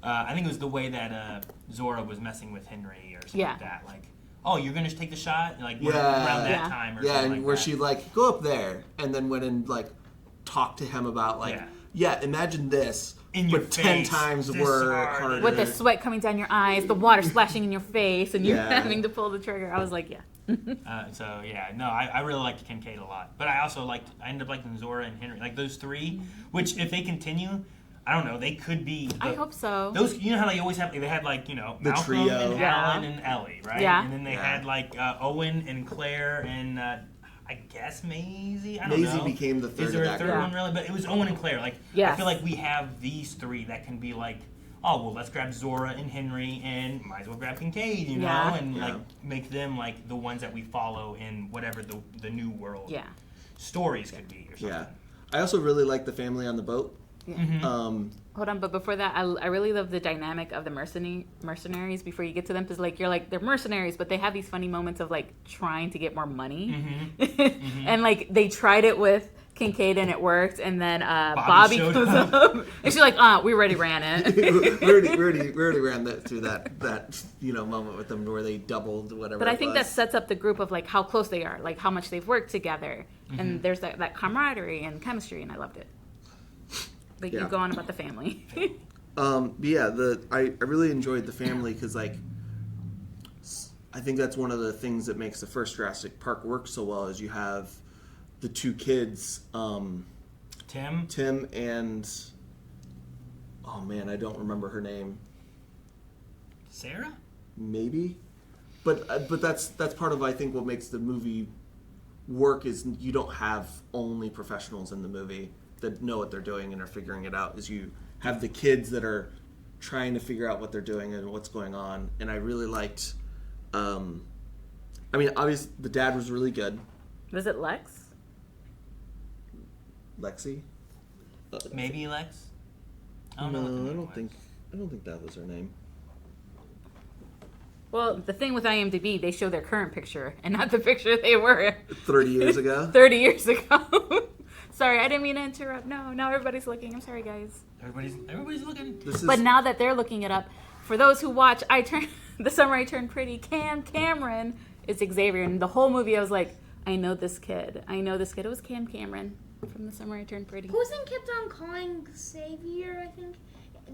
[SPEAKER 3] I think it was the way that Zora was messing with Henry or something like that. Like, oh, you're gonna take the shot, like around that time or something
[SPEAKER 2] and
[SPEAKER 3] like
[SPEAKER 2] she like go up there and then went and like talked to him about like imagine this.
[SPEAKER 3] In your
[SPEAKER 2] but
[SPEAKER 3] face,
[SPEAKER 2] 10 times harder.
[SPEAKER 4] With the sweat coming down your eyes, the water splashing in your face, and you having to pull the trigger. I was like,
[SPEAKER 3] I really liked Kincaid a lot. But I ended up liking Zora and Henry. Like those 3, which if they continue, I don't know, they could be.
[SPEAKER 4] I hope so.
[SPEAKER 3] Those, you know how they always have, they had like, Malcolm
[SPEAKER 2] trio.
[SPEAKER 3] and Alan and Ellie, right?
[SPEAKER 4] Yeah.
[SPEAKER 3] And then they had like Owen and Claire and I guess Maisie. I don't know.
[SPEAKER 2] Maisie became the third.
[SPEAKER 3] Is there a third one really? But it was Owen and Claire. Like I feel like we have these 3 that can be like, oh well, let's grab Zora and Henry, and might as well grab Kincaid, you know, and like make them like the ones that we follow in whatever the new world stories could be or something.
[SPEAKER 2] Yeah, I also really like the family on the boat.
[SPEAKER 4] Yeah. Mm-hmm. Hold on, but before that, I really love the dynamic of the mercenaries before you get to them, because like you're like, they're mercenaries, but they have these funny moments of like trying to get more money, and like they tried it with Kincaid and it worked, and then Bobby comes up and she's like, we already ran it.
[SPEAKER 2] we already ran through that moment with them where they doubled whatever.
[SPEAKER 4] But I think that sets up the group of like how close they are, like how much they've worked together, and there's that camaraderie and chemistry, and I loved it. But you go on about the family.
[SPEAKER 2] I really enjoyed the family because like I think that's one of the things that makes the first Jurassic Park work so well is you have the 2 kids, Tim and oh man, I don't remember her name.
[SPEAKER 3] Sarah?
[SPEAKER 2] Maybe, but that's part of I think what makes the movie work is you don't have only professionals in the movie that know what they're doing and are figuring it out. Is you have the kids that are trying to figure out what they're doing and what's going on. And I really liked. Obviously the dad was really good.
[SPEAKER 4] Was it Lex?
[SPEAKER 2] Lexi?
[SPEAKER 3] Maybe Lex.
[SPEAKER 2] I don't think that was her name.
[SPEAKER 4] Well, the thing with IMDb, they show their current picture and not the picture they were
[SPEAKER 2] 30 years ago.
[SPEAKER 4] 30 years ago. Sorry, I didn't mean to interrupt. No, now everybody's looking. I'm sorry, guys.
[SPEAKER 3] Everybody's looking.
[SPEAKER 4] But now that they're looking it up, for those who watch, The Summer I Turned Pretty, Cameron is Xavier. And the whole movie, I was like, I know this kid. It was Cameron from The Summer I Turned Pretty.
[SPEAKER 1] Cousin kept on calling Xavier, I think,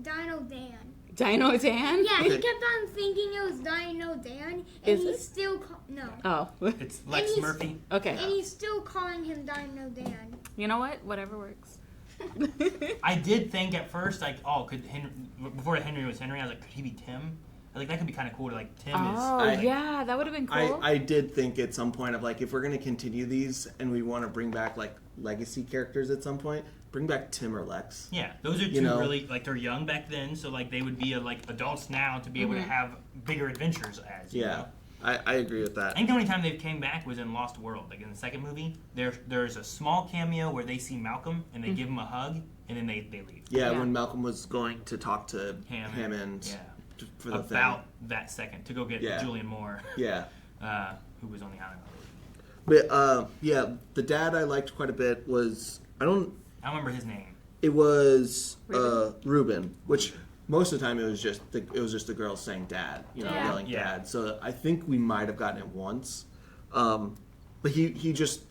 [SPEAKER 1] Dino Dan.
[SPEAKER 4] Dino Dan?
[SPEAKER 1] Yeah, he kept on thinking it was Dino Dan, and he's still no.
[SPEAKER 4] Oh,
[SPEAKER 3] it's Lex Murphy.
[SPEAKER 4] Okay,
[SPEAKER 1] and he's still calling him Dino Dan.
[SPEAKER 4] You know what? Whatever works.
[SPEAKER 3] I did think at first, like, could Henry, before Henry was Henry, I was like, could he be Tim? I was like, that could be kind of cool to like Tim is.
[SPEAKER 4] Yeah, that would have been cool.
[SPEAKER 2] I did think at some point of like, if we're going to continue these and we want to bring back like legacy characters at some point, bring back Tim or Lex.
[SPEAKER 3] Yeah, those are 2 really, like, they're young back then, so like they would be like adults now to be able to have bigger adventures as. You know?
[SPEAKER 2] I agree with
[SPEAKER 3] I
[SPEAKER 2] that.
[SPEAKER 3] think the only time they came back was in Lost World. Like in the second movie, there's a small cameo where they see Malcolm and they give him a hug, and then they leave.
[SPEAKER 2] Yeah,
[SPEAKER 4] Yeah.
[SPEAKER 2] when Malcolm was going to talk to Hammond for the
[SPEAKER 3] About that second to go get
[SPEAKER 2] Yeah.
[SPEAKER 3] Julian Moore,
[SPEAKER 2] thing. Yeah.
[SPEAKER 3] who was on the island.
[SPEAKER 2] But yeah, the dad I liked quite a bit was
[SPEAKER 3] I don't remember his name.
[SPEAKER 2] it was
[SPEAKER 4] Reuben?
[SPEAKER 2] Reuben, which most of the time it was just the girl saying dad, yelling
[SPEAKER 3] Yeah.
[SPEAKER 2] dad. So I think we might have gotten it once, but he just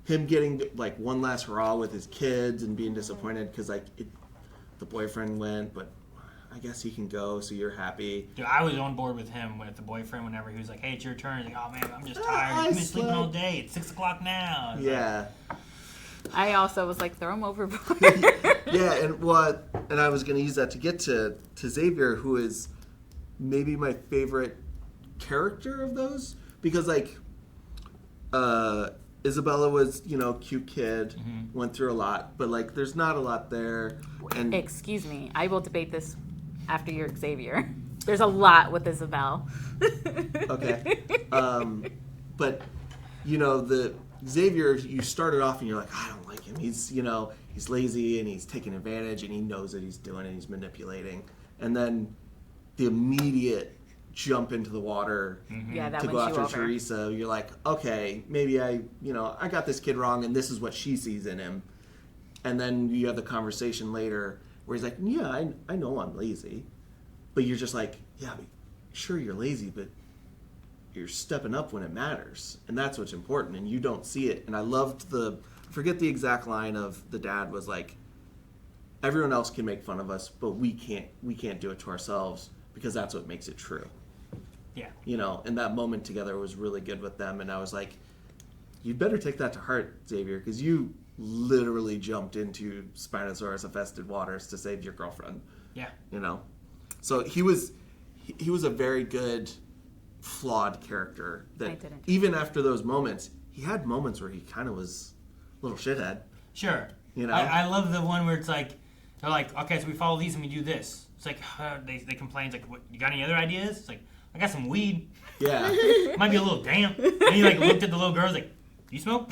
[SPEAKER 2] him getting like one last hurrah with his kids and being disappointed because the boyfriend went, but I guess he can go, so you're happy.
[SPEAKER 3] Dude, I was on board with him with the boyfriend whenever he was like, "Hey, it's your turn." He's like, "Oh man, I'm just tired.
[SPEAKER 2] I
[SPEAKER 3] You've been sleeping
[SPEAKER 2] slept."
[SPEAKER 3] all day. It's 6 o'clock now." It's
[SPEAKER 2] Yeah.
[SPEAKER 4] I also was like, throw him overboard.
[SPEAKER 2] Yeah, and I was going to use that to get to Xavier, who is maybe my favorite character of those, because like Isabella was cute kid, went through a lot, but like there's not a lot there, and
[SPEAKER 4] Excuse me, I will debate this after your Xavier. There's a lot with Isabel.
[SPEAKER 2] okay, but the Xavier, you started off and you're like, I don't like him. He's lazy and he's taking advantage and he knows that he's doing it. He's manipulating, and then the immediate jump into the water
[SPEAKER 4] Yeah, that
[SPEAKER 2] to
[SPEAKER 4] wins
[SPEAKER 2] go
[SPEAKER 4] you
[SPEAKER 2] after
[SPEAKER 4] over.
[SPEAKER 2] Teresa. You're like, okay, maybe I got this kid wrong, and this is what she sees in him. And then you have the conversation later where he's like, yeah, I know I'm lazy, but you're just like, yeah, but sure you're lazy, but you're stepping up when it matters, and that's what's important, and you don't see it. And I loved I forget the exact line of the dad was like, everyone else can make fun of us, but we can't do it to ourselves, because that's what makes it true.
[SPEAKER 3] Yeah.
[SPEAKER 2] And that moment together was really good with them, and I was like, you'd better take that to heart, Xavier, because you literally jumped into Spinosaurus-infested waters to save your girlfriend.
[SPEAKER 3] Yeah.
[SPEAKER 2] So he was a very good flawed character
[SPEAKER 4] I
[SPEAKER 2] that
[SPEAKER 4] didn't.
[SPEAKER 2] even after those moments, he had moments where he kind of was a little shithead.
[SPEAKER 3] Sure.
[SPEAKER 2] You know?
[SPEAKER 3] I love the one where it's like, they're like, okay, so we follow these and we do this. It's like, they complain, it's like, what, you got any other ideas? It's like, I got some weed.
[SPEAKER 2] Yeah.
[SPEAKER 3] Might be a little damp. And he like looked at the little girl, like, you smoke?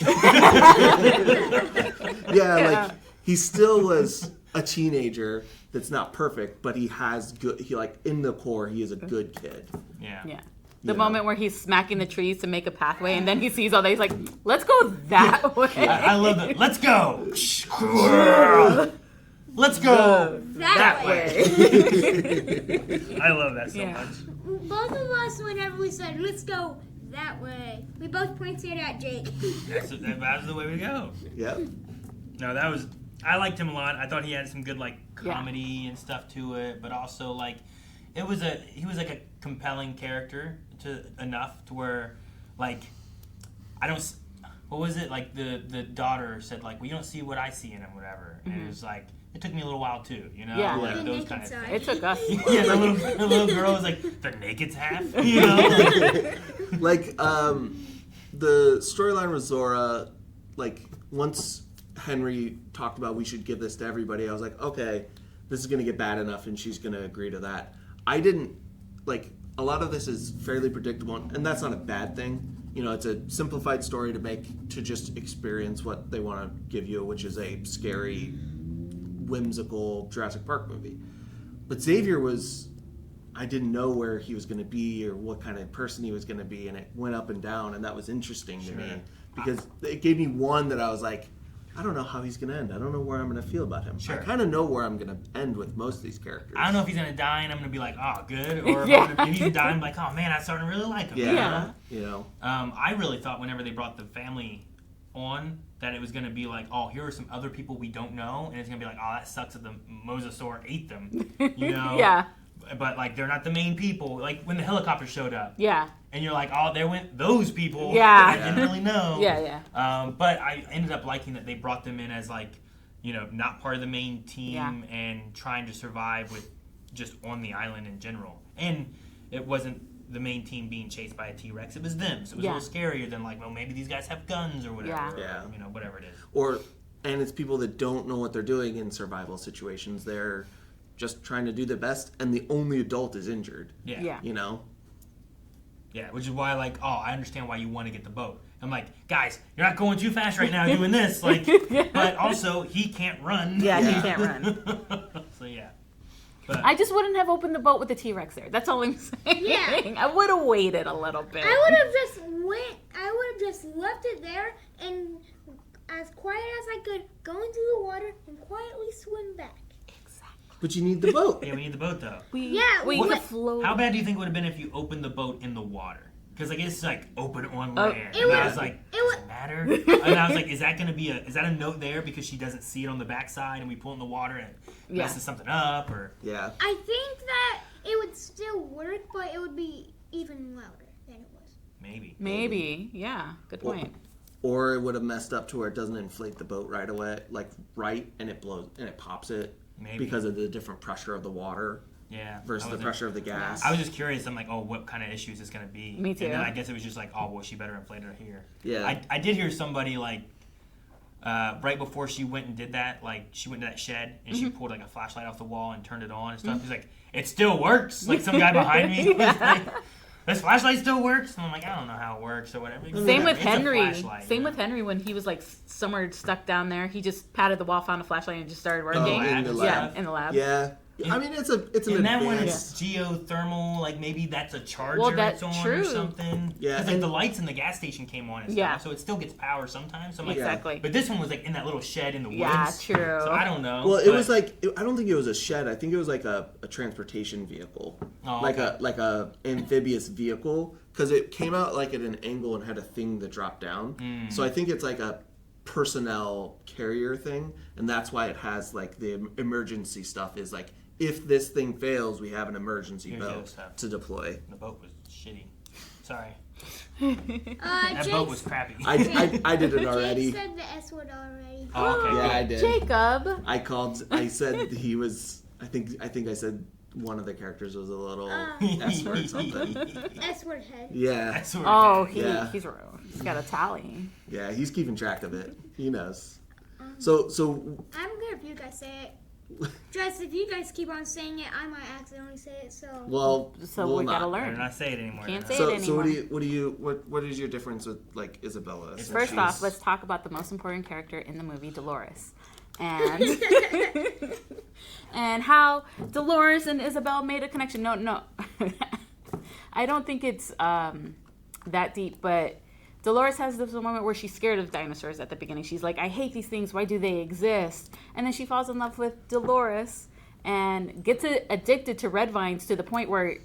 [SPEAKER 2] Yeah, like he still was a teenager that's not perfect, but he has good, in the core, he is a good kid.
[SPEAKER 3] Yeah.
[SPEAKER 4] Yeah. The
[SPEAKER 2] You
[SPEAKER 4] moment
[SPEAKER 2] know.
[SPEAKER 4] where he's smacking the trees to make a pathway, and then he sees all that, he's like, let's go that way.
[SPEAKER 3] I love that. Let's go. Let's go
[SPEAKER 1] That way.
[SPEAKER 3] I love that so
[SPEAKER 4] Yeah.
[SPEAKER 3] much.
[SPEAKER 1] Both of us, whenever we said, let's go that way, we both pointed at Jake.
[SPEAKER 3] That's the way we go.
[SPEAKER 2] Yep.
[SPEAKER 3] No, I liked him a lot. I thought he had some good like
[SPEAKER 4] Yeah.
[SPEAKER 3] comedy and stuff to it, but also like he was like a compelling character enough to where like what was it, like the daughter said like, well, you don't see what I see in him, whatever, and it was like, it took me a little while too,
[SPEAKER 4] Yeah.
[SPEAKER 3] like
[SPEAKER 1] The
[SPEAKER 3] those
[SPEAKER 1] naked
[SPEAKER 3] kind of
[SPEAKER 1] side.
[SPEAKER 3] things.
[SPEAKER 4] It took us.
[SPEAKER 3] Yeah, the little girl was like, the naked's half,
[SPEAKER 2] Like, the storyline with Zora, like, once Henry talked about we should give this to everybody, I was like, okay, this is going to get bad enough, and she's going to agree to that. I didn't, like, a lot of this is fairly predictable, and that's not a bad thing. It's a simplified story to just experience what they want to give you, which is a scary, whimsical Jurassic Park movie. But Xavier I didn't know where he was going to be or what kind of person he was going to be, and it went up and down, and that was interesting to me because it gave me one that I was like, I don't know how he's going to end. I don't know where I'm going to feel about him.
[SPEAKER 3] Sure.
[SPEAKER 2] I kind of know where I'm going to end with most of these characters.
[SPEAKER 3] I don't know if he's gonna die and I'm gonna be like, oh, good, or
[SPEAKER 4] Yeah.
[SPEAKER 3] if he's dying, I'm like, oh man, I'm starting to really like him.
[SPEAKER 2] Yeah.
[SPEAKER 3] I really thought whenever they brought the family on that it was gonna be like, oh, here are some other people we don't know, and it's gonna be like, oh, that sucks that the mosasaur ate them,
[SPEAKER 4] Yeah.
[SPEAKER 3] But like, they're not the main people. Like when the helicopter showed up,
[SPEAKER 4] Yeah.
[SPEAKER 3] and you're like, oh, there went those people.
[SPEAKER 4] Yeah.
[SPEAKER 3] that I didn't really know.
[SPEAKER 4] Yeah, yeah.
[SPEAKER 3] But I ended up liking that they brought them in as like, not part of the main team
[SPEAKER 4] Yeah.
[SPEAKER 3] and trying to survive with just on the island in general. And it wasn't the main team being chased by a T-Rex. It was them. So it was
[SPEAKER 4] Yeah.
[SPEAKER 3] a little scarier than like, well, maybe these guys have guns or whatever.
[SPEAKER 2] Yeah.
[SPEAKER 3] Or, whatever it is.
[SPEAKER 2] And it's people that don't know what they're doing in survival situations. They're just trying to do their best, and the only adult is injured.
[SPEAKER 3] Yeah.
[SPEAKER 4] Yeah.
[SPEAKER 3] Yeah, which is why, like, I understand why you want to get the boat. I'm like, guys, you're not going too fast right now doing this. Like, but also, he can't run.
[SPEAKER 4] Yeah, he can't run.
[SPEAKER 3] So, yeah. But
[SPEAKER 4] I just wouldn't have opened the boat with the T-Rex there. That's all I'm saying.
[SPEAKER 1] Yeah.
[SPEAKER 4] I would have waited a little bit.
[SPEAKER 1] I would have just left it there and as quiet as I could go into the water and quietly swim back.
[SPEAKER 2] But you need the boat.
[SPEAKER 3] yeah, we need the boat, though.
[SPEAKER 4] We
[SPEAKER 1] What-
[SPEAKER 4] could float.
[SPEAKER 3] How bad do you think it would have been if you opened the boat in the water? Because, like, it's, like, open on
[SPEAKER 4] Oh.
[SPEAKER 3] land.
[SPEAKER 1] It
[SPEAKER 3] And I
[SPEAKER 1] would-
[SPEAKER 3] was like,
[SPEAKER 1] it
[SPEAKER 3] does
[SPEAKER 1] would-
[SPEAKER 3] it matter? And I was like, is that going to be is that a note there because she doesn't see it on the backside and we pull in the water and it
[SPEAKER 4] Yeah.
[SPEAKER 3] messes something up? Or
[SPEAKER 2] Yeah.
[SPEAKER 1] I think that it would still work, but it would be even louder than it was.
[SPEAKER 3] maybe.
[SPEAKER 4] Yeah. Good point.
[SPEAKER 2] Or it would have messed up to where it doesn't inflate the boat right away, and it blows and it pops it
[SPEAKER 3] Maybe.
[SPEAKER 2] because of the different pressure of the water
[SPEAKER 3] Yeah.
[SPEAKER 2] versus
[SPEAKER 3] I
[SPEAKER 2] the
[SPEAKER 3] wasn't-
[SPEAKER 2] pressure of the gas.
[SPEAKER 3] I was just curious. I'm like, what kind of issues is going to be?
[SPEAKER 4] Me too.
[SPEAKER 3] And then I guess it was just like, well, she better inflate her here.
[SPEAKER 2] Yeah.
[SPEAKER 3] I did hear somebody like right before she went and did that, like she went to that shed and she pulled like a flashlight off the wall and turned it on and stuff. He's like, it still works. Like some guy behind me was like, this flashlight still works. And I'm like, I don't know how it works or whatever.
[SPEAKER 4] Same with
[SPEAKER 3] It's a
[SPEAKER 4] Henry.
[SPEAKER 3] flashlight,
[SPEAKER 4] Same
[SPEAKER 3] you know?
[SPEAKER 4] with Henry when he was like somewhere stuck down there. He just patted the wall, found a flashlight, and just started working.
[SPEAKER 3] Oh,
[SPEAKER 2] in the lab.
[SPEAKER 4] Yeah, in the lab.
[SPEAKER 2] Yeah. I mean, it's an
[SPEAKER 3] And that one
[SPEAKER 2] advanced.
[SPEAKER 3] is geothermal, like maybe that's a charger
[SPEAKER 4] Well, that's
[SPEAKER 3] it's on
[SPEAKER 4] true.
[SPEAKER 3] or something.
[SPEAKER 2] Yeah,
[SPEAKER 3] Because like
[SPEAKER 2] and-
[SPEAKER 3] the lights in the gas station came on and
[SPEAKER 4] Yeah.
[SPEAKER 3] stuff, so it still gets power sometimes. So I'm like,
[SPEAKER 4] Exactly.
[SPEAKER 3] But this one was like in that little shed in the woods.
[SPEAKER 4] Yeah, true.
[SPEAKER 3] So I don't know.
[SPEAKER 2] Well, it
[SPEAKER 3] but-
[SPEAKER 2] was like I don't think it was a shed. I think it was like a transportation vehicle,
[SPEAKER 3] Oh,
[SPEAKER 2] like
[SPEAKER 3] okay.
[SPEAKER 2] a amphibious vehicle, because it came out like at an angle and had a thing that dropped down.
[SPEAKER 3] Hmm.
[SPEAKER 2] So I think it's like a personnel carrier thing, and that's why it has like the emergency stuff. Is like if this thing fails, we have an emergency
[SPEAKER 3] Here's the other
[SPEAKER 2] boat
[SPEAKER 3] stuff.
[SPEAKER 2] to deploy.
[SPEAKER 3] The boat was shitty. Sorry.
[SPEAKER 1] That
[SPEAKER 3] That boat was crappy.
[SPEAKER 2] I did it already.
[SPEAKER 1] Jake said the S word already.
[SPEAKER 3] Oh, okay.
[SPEAKER 2] Yeah,
[SPEAKER 3] good.
[SPEAKER 2] I did.
[SPEAKER 4] Jacob.
[SPEAKER 2] I said he was. I think I said one of the characters was a little S word something.
[SPEAKER 1] S word head.
[SPEAKER 2] Yeah,
[SPEAKER 3] That's what
[SPEAKER 4] Oh,
[SPEAKER 2] Yeah.
[SPEAKER 4] he's got a tally.
[SPEAKER 2] yeah, he's keeping track of it. He knows. So
[SPEAKER 1] I'm good if you guys say it. Just if you guys keep on saying it, I might accidentally say it. So
[SPEAKER 2] well,
[SPEAKER 4] So
[SPEAKER 2] we'll
[SPEAKER 4] we gotta
[SPEAKER 2] not.
[SPEAKER 3] Better
[SPEAKER 4] learn.
[SPEAKER 3] not say it anymore.
[SPEAKER 4] Can't
[SPEAKER 3] then.
[SPEAKER 4] say it
[SPEAKER 2] So
[SPEAKER 4] anymore.
[SPEAKER 2] what is your difference with like Isabella? since
[SPEAKER 4] First
[SPEAKER 2] she's-
[SPEAKER 4] off, let's talk about the most important character in the movie, Dolores. And and how Dolores and Isabel made a connection. No. I don't think it's that deep, but Dolores has this moment where she's scared of dinosaurs at the beginning. She's like, I hate these things. Why do they exist? And then she falls in love with Dolores and gets addicted to red vines to the point where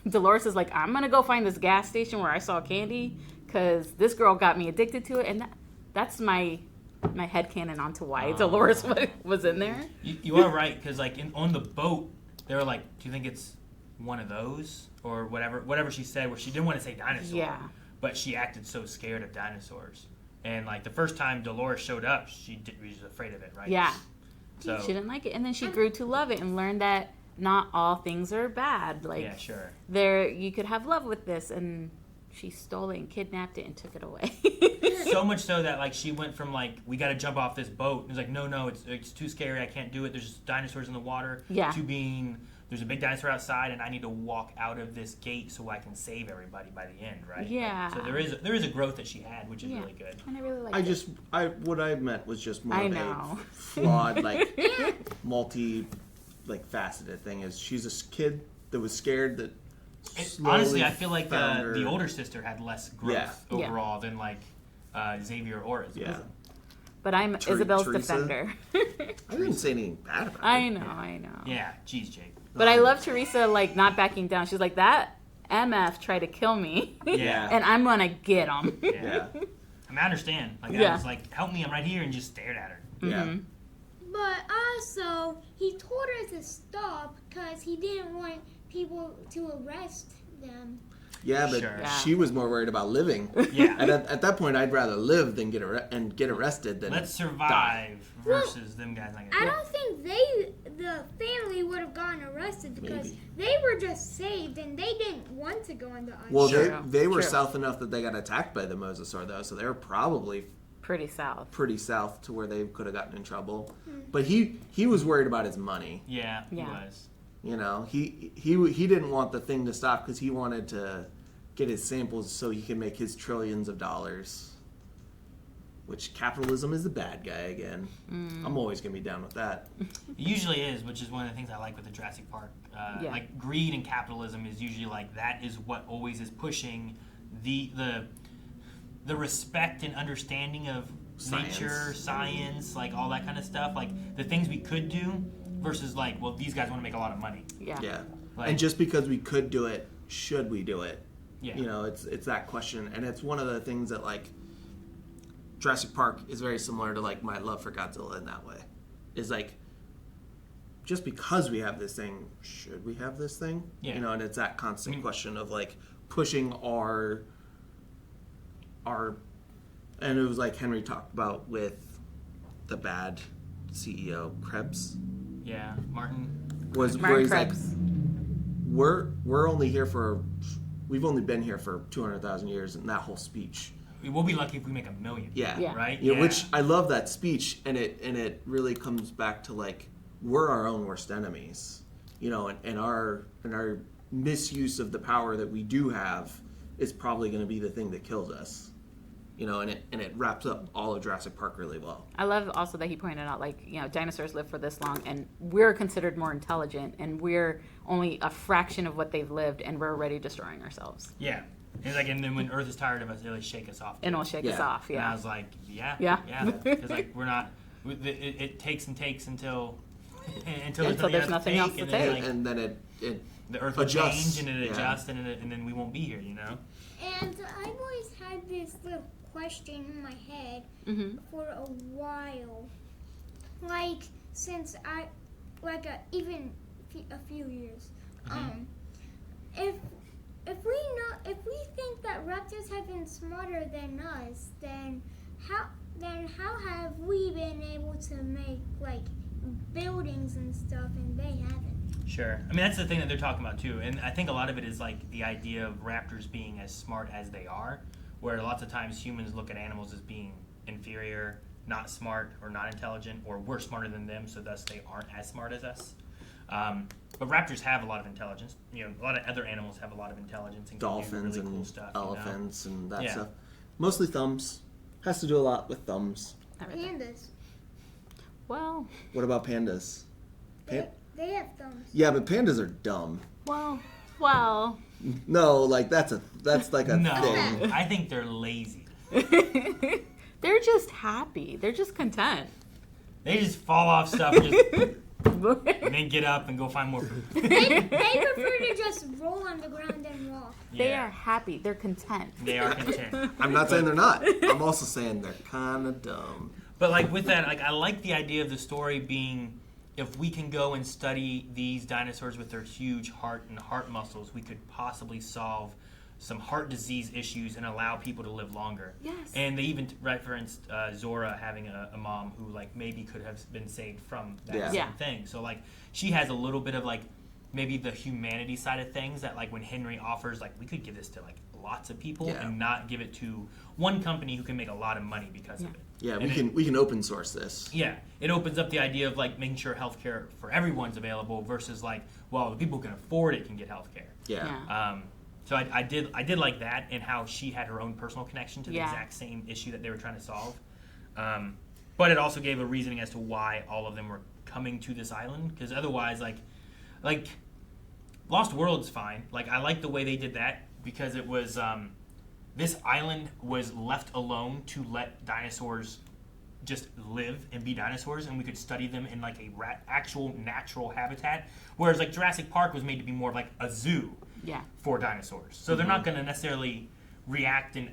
[SPEAKER 4] Dolores is like, I'm going to go find this gas station where I saw candy because this girl got me addicted to it. And that's my headcanon onto why Dolores was in there.
[SPEAKER 3] You are right, because like on the boat, they were like, do you think it's one of those? Or whatever she said, where she didn't want to say dinosaur.
[SPEAKER 4] Yeah.
[SPEAKER 3] But she acted so scared of dinosaurs. And like the first time Dolores showed up, she was afraid of it, right?
[SPEAKER 4] Yeah.
[SPEAKER 3] So
[SPEAKER 4] She didn't like it. And then she grew to love it and learned that not all things are bad. Like,
[SPEAKER 3] yeah, sure.
[SPEAKER 4] you could have love with this. And she stole it and kidnapped it and took it away.
[SPEAKER 3] So much so that like she went from like, we got to jump off this boat. And it's like, no, it's too scary. I can't do it. There's dinosaurs in the water.
[SPEAKER 4] Yeah.
[SPEAKER 3] To being, there's a big dinosaur outside, and I need to walk out of this gate so I can save everybody by the end, right?
[SPEAKER 4] Yeah.
[SPEAKER 3] Like, so there is a growth that she had, which is
[SPEAKER 4] Yeah.
[SPEAKER 3] really good.
[SPEAKER 4] And I really liked
[SPEAKER 2] I
[SPEAKER 4] it.
[SPEAKER 2] just what I meant was just more
[SPEAKER 4] I
[SPEAKER 2] of
[SPEAKER 4] know.
[SPEAKER 2] a flawed like faceted thing. Is she's a kid that was scared that.
[SPEAKER 3] Honestly,
[SPEAKER 2] slowly
[SPEAKER 3] I feel like
[SPEAKER 2] found her-
[SPEAKER 3] the older sister had less growth
[SPEAKER 2] Yeah.
[SPEAKER 4] Yeah.
[SPEAKER 3] overall than like Xavier or Isabel.
[SPEAKER 2] Yeah,
[SPEAKER 4] But I'm Isabel's
[SPEAKER 2] Teresa?
[SPEAKER 4] defender.
[SPEAKER 2] I didn't say anything bad about it.
[SPEAKER 4] I know.
[SPEAKER 3] Yeah, geez, Jake.
[SPEAKER 4] But I love Teresa, like, not backing down. She's like, that MF tried to kill me.
[SPEAKER 3] Yeah.
[SPEAKER 4] And I'm going to get him.
[SPEAKER 2] Yeah,
[SPEAKER 3] I mean, I understand. Like,
[SPEAKER 4] Yeah.
[SPEAKER 3] I was like, help me, I'm right here, and just stared at her.
[SPEAKER 2] yeah.
[SPEAKER 1] But also, he told her to stop because he didn't want people to arrest them.
[SPEAKER 2] Yeah, but
[SPEAKER 3] Sure.
[SPEAKER 4] Yeah.
[SPEAKER 2] she was more worried about living.
[SPEAKER 3] Yeah.
[SPEAKER 2] And at that point, I'd rather live than get arrested than
[SPEAKER 3] Let's
[SPEAKER 2] die.
[SPEAKER 3] survive versus them guys not
[SPEAKER 1] I
[SPEAKER 3] gonna
[SPEAKER 1] don't think the family would have gotten arrested because
[SPEAKER 2] Maybe.
[SPEAKER 1] they were just saved and they didn't want to go on the ice.
[SPEAKER 2] Well,
[SPEAKER 4] Sure.
[SPEAKER 2] they were
[SPEAKER 4] True.
[SPEAKER 2] south enough that they got attacked by the mosasaur, though, so they were probably
[SPEAKER 4] Pretty south.
[SPEAKER 2] pretty south to where they could have gotten in trouble. But he was worried about his money.
[SPEAKER 3] Yeah, he
[SPEAKER 4] Yeah.
[SPEAKER 3] was.
[SPEAKER 2] You know, he didn't want the thing to stop because he wanted to get his samples so he can make his trillions of dollars. Which capitalism is the bad guy again. I'm always going to be down with that.
[SPEAKER 3] It usually is, which is one of the things I like with the Jurassic Park. Like greed and capitalism is usually like that is what always is pushing the respect and understanding of nature, science, like all that kind of stuff. Like the things we could do versus like, well, these guys want to make a lot of money.
[SPEAKER 2] Yeah.
[SPEAKER 3] Like,
[SPEAKER 2] And just because we could do it, should we do it?
[SPEAKER 3] Yeah.
[SPEAKER 2] You know, it's that question. And it's one of the things that, like, Jurassic Park is very similar to, like, my love for Godzilla in that way. Is like, just because we have this thing, should we have this thing?
[SPEAKER 3] Yeah.
[SPEAKER 2] You know, and it's that constant question of, like, pushing our and it was like Henry talked about with the bad CEO, Krebs.
[SPEAKER 3] Yeah, Martin.
[SPEAKER 2] Where
[SPEAKER 4] Martin
[SPEAKER 2] he's
[SPEAKER 4] Krebs.
[SPEAKER 2] like, we're only here we've only been here for 200,000 years, and that whole speech.
[SPEAKER 3] We'll be lucky if we make $1 million.
[SPEAKER 2] Yeah.
[SPEAKER 3] Right?
[SPEAKER 2] Yeah, which I love that speech, and it really comes back to, like, we're our own worst enemies, you know, and our misuse of the power that we do have is probably going to be the thing that kills us, you know, and it wraps up all of Jurassic Park really well.
[SPEAKER 4] I love also that he pointed out, like, you know, dinosaurs live for this long, and we're considered more intelligent, and we're only a fraction of what they've lived, and we're already destroying ourselves.
[SPEAKER 3] Yeah. And like, and then when Earth is tired of us, they'll shake us off.
[SPEAKER 4] And it'll shake us off,
[SPEAKER 3] And I
[SPEAKER 4] yeah.
[SPEAKER 3] was like, yeah.
[SPEAKER 4] Yeah.
[SPEAKER 3] Because like we're not. It takes and takes until
[SPEAKER 4] there's nothing else to take.
[SPEAKER 3] Like,
[SPEAKER 2] And then it
[SPEAKER 3] the Earth will
[SPEAKER 2] adjusts.
[SPEAKER 3] change and it adjusts, and then we won't be here, you know.
[SPEAKER 1] And I've always had this little question in my head for a while. Like, since even a few years. If we think that raptors have been smarter than us, then how have we been able to make, like, buildings and stuff and they haven't?
[SPEAKER 3] Sure. I mean, that's the thing that they're talking about too, and I think a lot of it is like the idea of raptors being as smart as they are, where lots of times humans look at animals as being inferior, not smart, or not intelligent, or we're smarter than them, so thus they aren't as smart as us. But raptors have a lot of intelligence. You know, a lot of other animals have a lot of intelligence and can
[SPEAKER 2] Dolphins
[SPEAKER 3] do really
[SPEAKER 2] and
[SPEAKER 3] cool stuff.
[SPEAKER 2] elephants and that
[SPEAKER 3] Yeah.
[SPEAKER 2] stuff. Mostly thumbs. Has to do a lot with thumbs.
[SPEAKER 1] Pandas.
[SPEAKER 4] Well,
[SPEAKER 2] What about pandas?
[SPEAKER 1] They have thumbs.
[SPEAKER 2] Yeah, but pandas are dumb.
[SPEAKER 4] well.
[SPEAKER 2] No, like that's like a
[SPEAKER 3] No,
[SPEAKER 2] thing.
[SPEAKER 3] I think they're lazy.
[SPEAKER 4] They're just happy. They're just content.
[SPEAKER 3] They just fall off stuff and then get up and go find more food.
[SPEAKER 1] They prefer to just roll on the ground and walk.
[SPEAKER 4] They are happy. They're content.
[SPEAKER 3] They are content.
[SPEAKER 2] I'm not saying they're not. I'm also saying they're kind of dumb.
[SPEAKER 3] But like with that, like I like the idea of the story being, if we can go and study these dinosaurs with their huge heart and heart muscles, we could possibly solve some heart disease issues and allow people to live longer.
[SPEAKER 4] Yes.
[SPEAKER 3] And they even referenced Zora having a mom who like maybe could have been saved from that same thing. So like she has a little bit of like maybe the humanity side of things that like when Henry offers like we could give this to like lots of people and not give it to one company who can make a lot of money because of it.
[SPEAKER 2] Yeah, we can open source this.
[SPEAKER 3] Yeah, it opens up the idea of like making sure healthcare for everyone's available versus like, well, the people who can afford it can get healthcare.
[SPEAKER 2] Yeah.
[SPEAKER 3] So I did like that and how she had her own personal connection to the exact same issue that they were trying to solve. But it also gave a reasoning as to why all of them were coming to this island, because otherwise, like Lost World's fine. Like I like the way they did that because it was this island was left alone to let dinosaurs just live and be dinosaurs, and we could study them in like a actual natural habitat. Whereas like Jurassic Park was made to be more like a zoo for dinosaurs. So they're not going to necessarily react and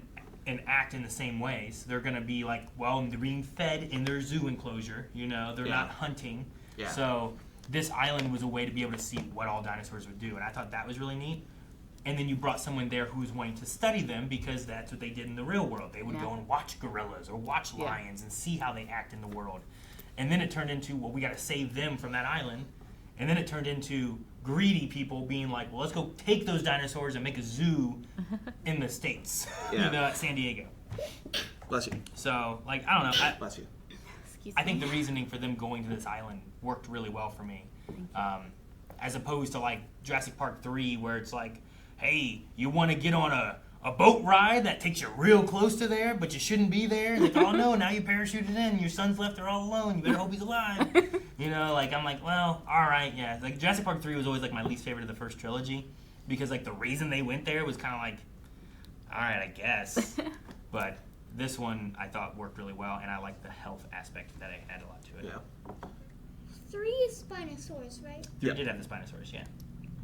[SPEAKER 3] act in the same ways. They're going to be like, well, they're being fed in their zoo enclosure. You know, they're not hunting.
[SPEAKER 2] Yeah.
[SPEAKER 3] So this island was a way to be able to see what all dinosaurs would do, and I thought that was really neat. And then you brought someone there who was wanting to study them because that's what they did in the real world. They would go and watch gorillas or watch lions and see how they act in the world. And then it turned into, well, we got to save them from that island. And then it turned into greedy people being like, well, let's go take those dinosaurs and make a zoo in the States, you know, at San Diego.
[SPEAKER 2] Bless you.
[SPEAKER 3] So, like, I don't know.
[SPEAKER 2] Bless you.
[SPEAKER 3] I think the reasoning for them going to this island worked really well for me. As opposed to, like, Jurassic Park 3, where it's like, hey, you want to get on a boat ride that takes you real close to there, but you shouldn't be there. And like, oh no, now you parachuted in. Your son's left there all alone. You better hope he's alive. You know, like I'm like, well, all right, yeah. Like Jurassic Park 3 was always like my least favorite of the first trilogy because like the reason they went there was kind of like, all right, I guess. But this one I thought worked really well, and I liked the health aspect that it had a lot to it.
[SPEAKER 2] Yeah.
[SPEAKER 1] 3 is Spinosaurus, right?
[SPEAKER 3] You
[SPEAKER 2] Yep.
[SPEAKER 3] did have the Spinosaurus, yeah.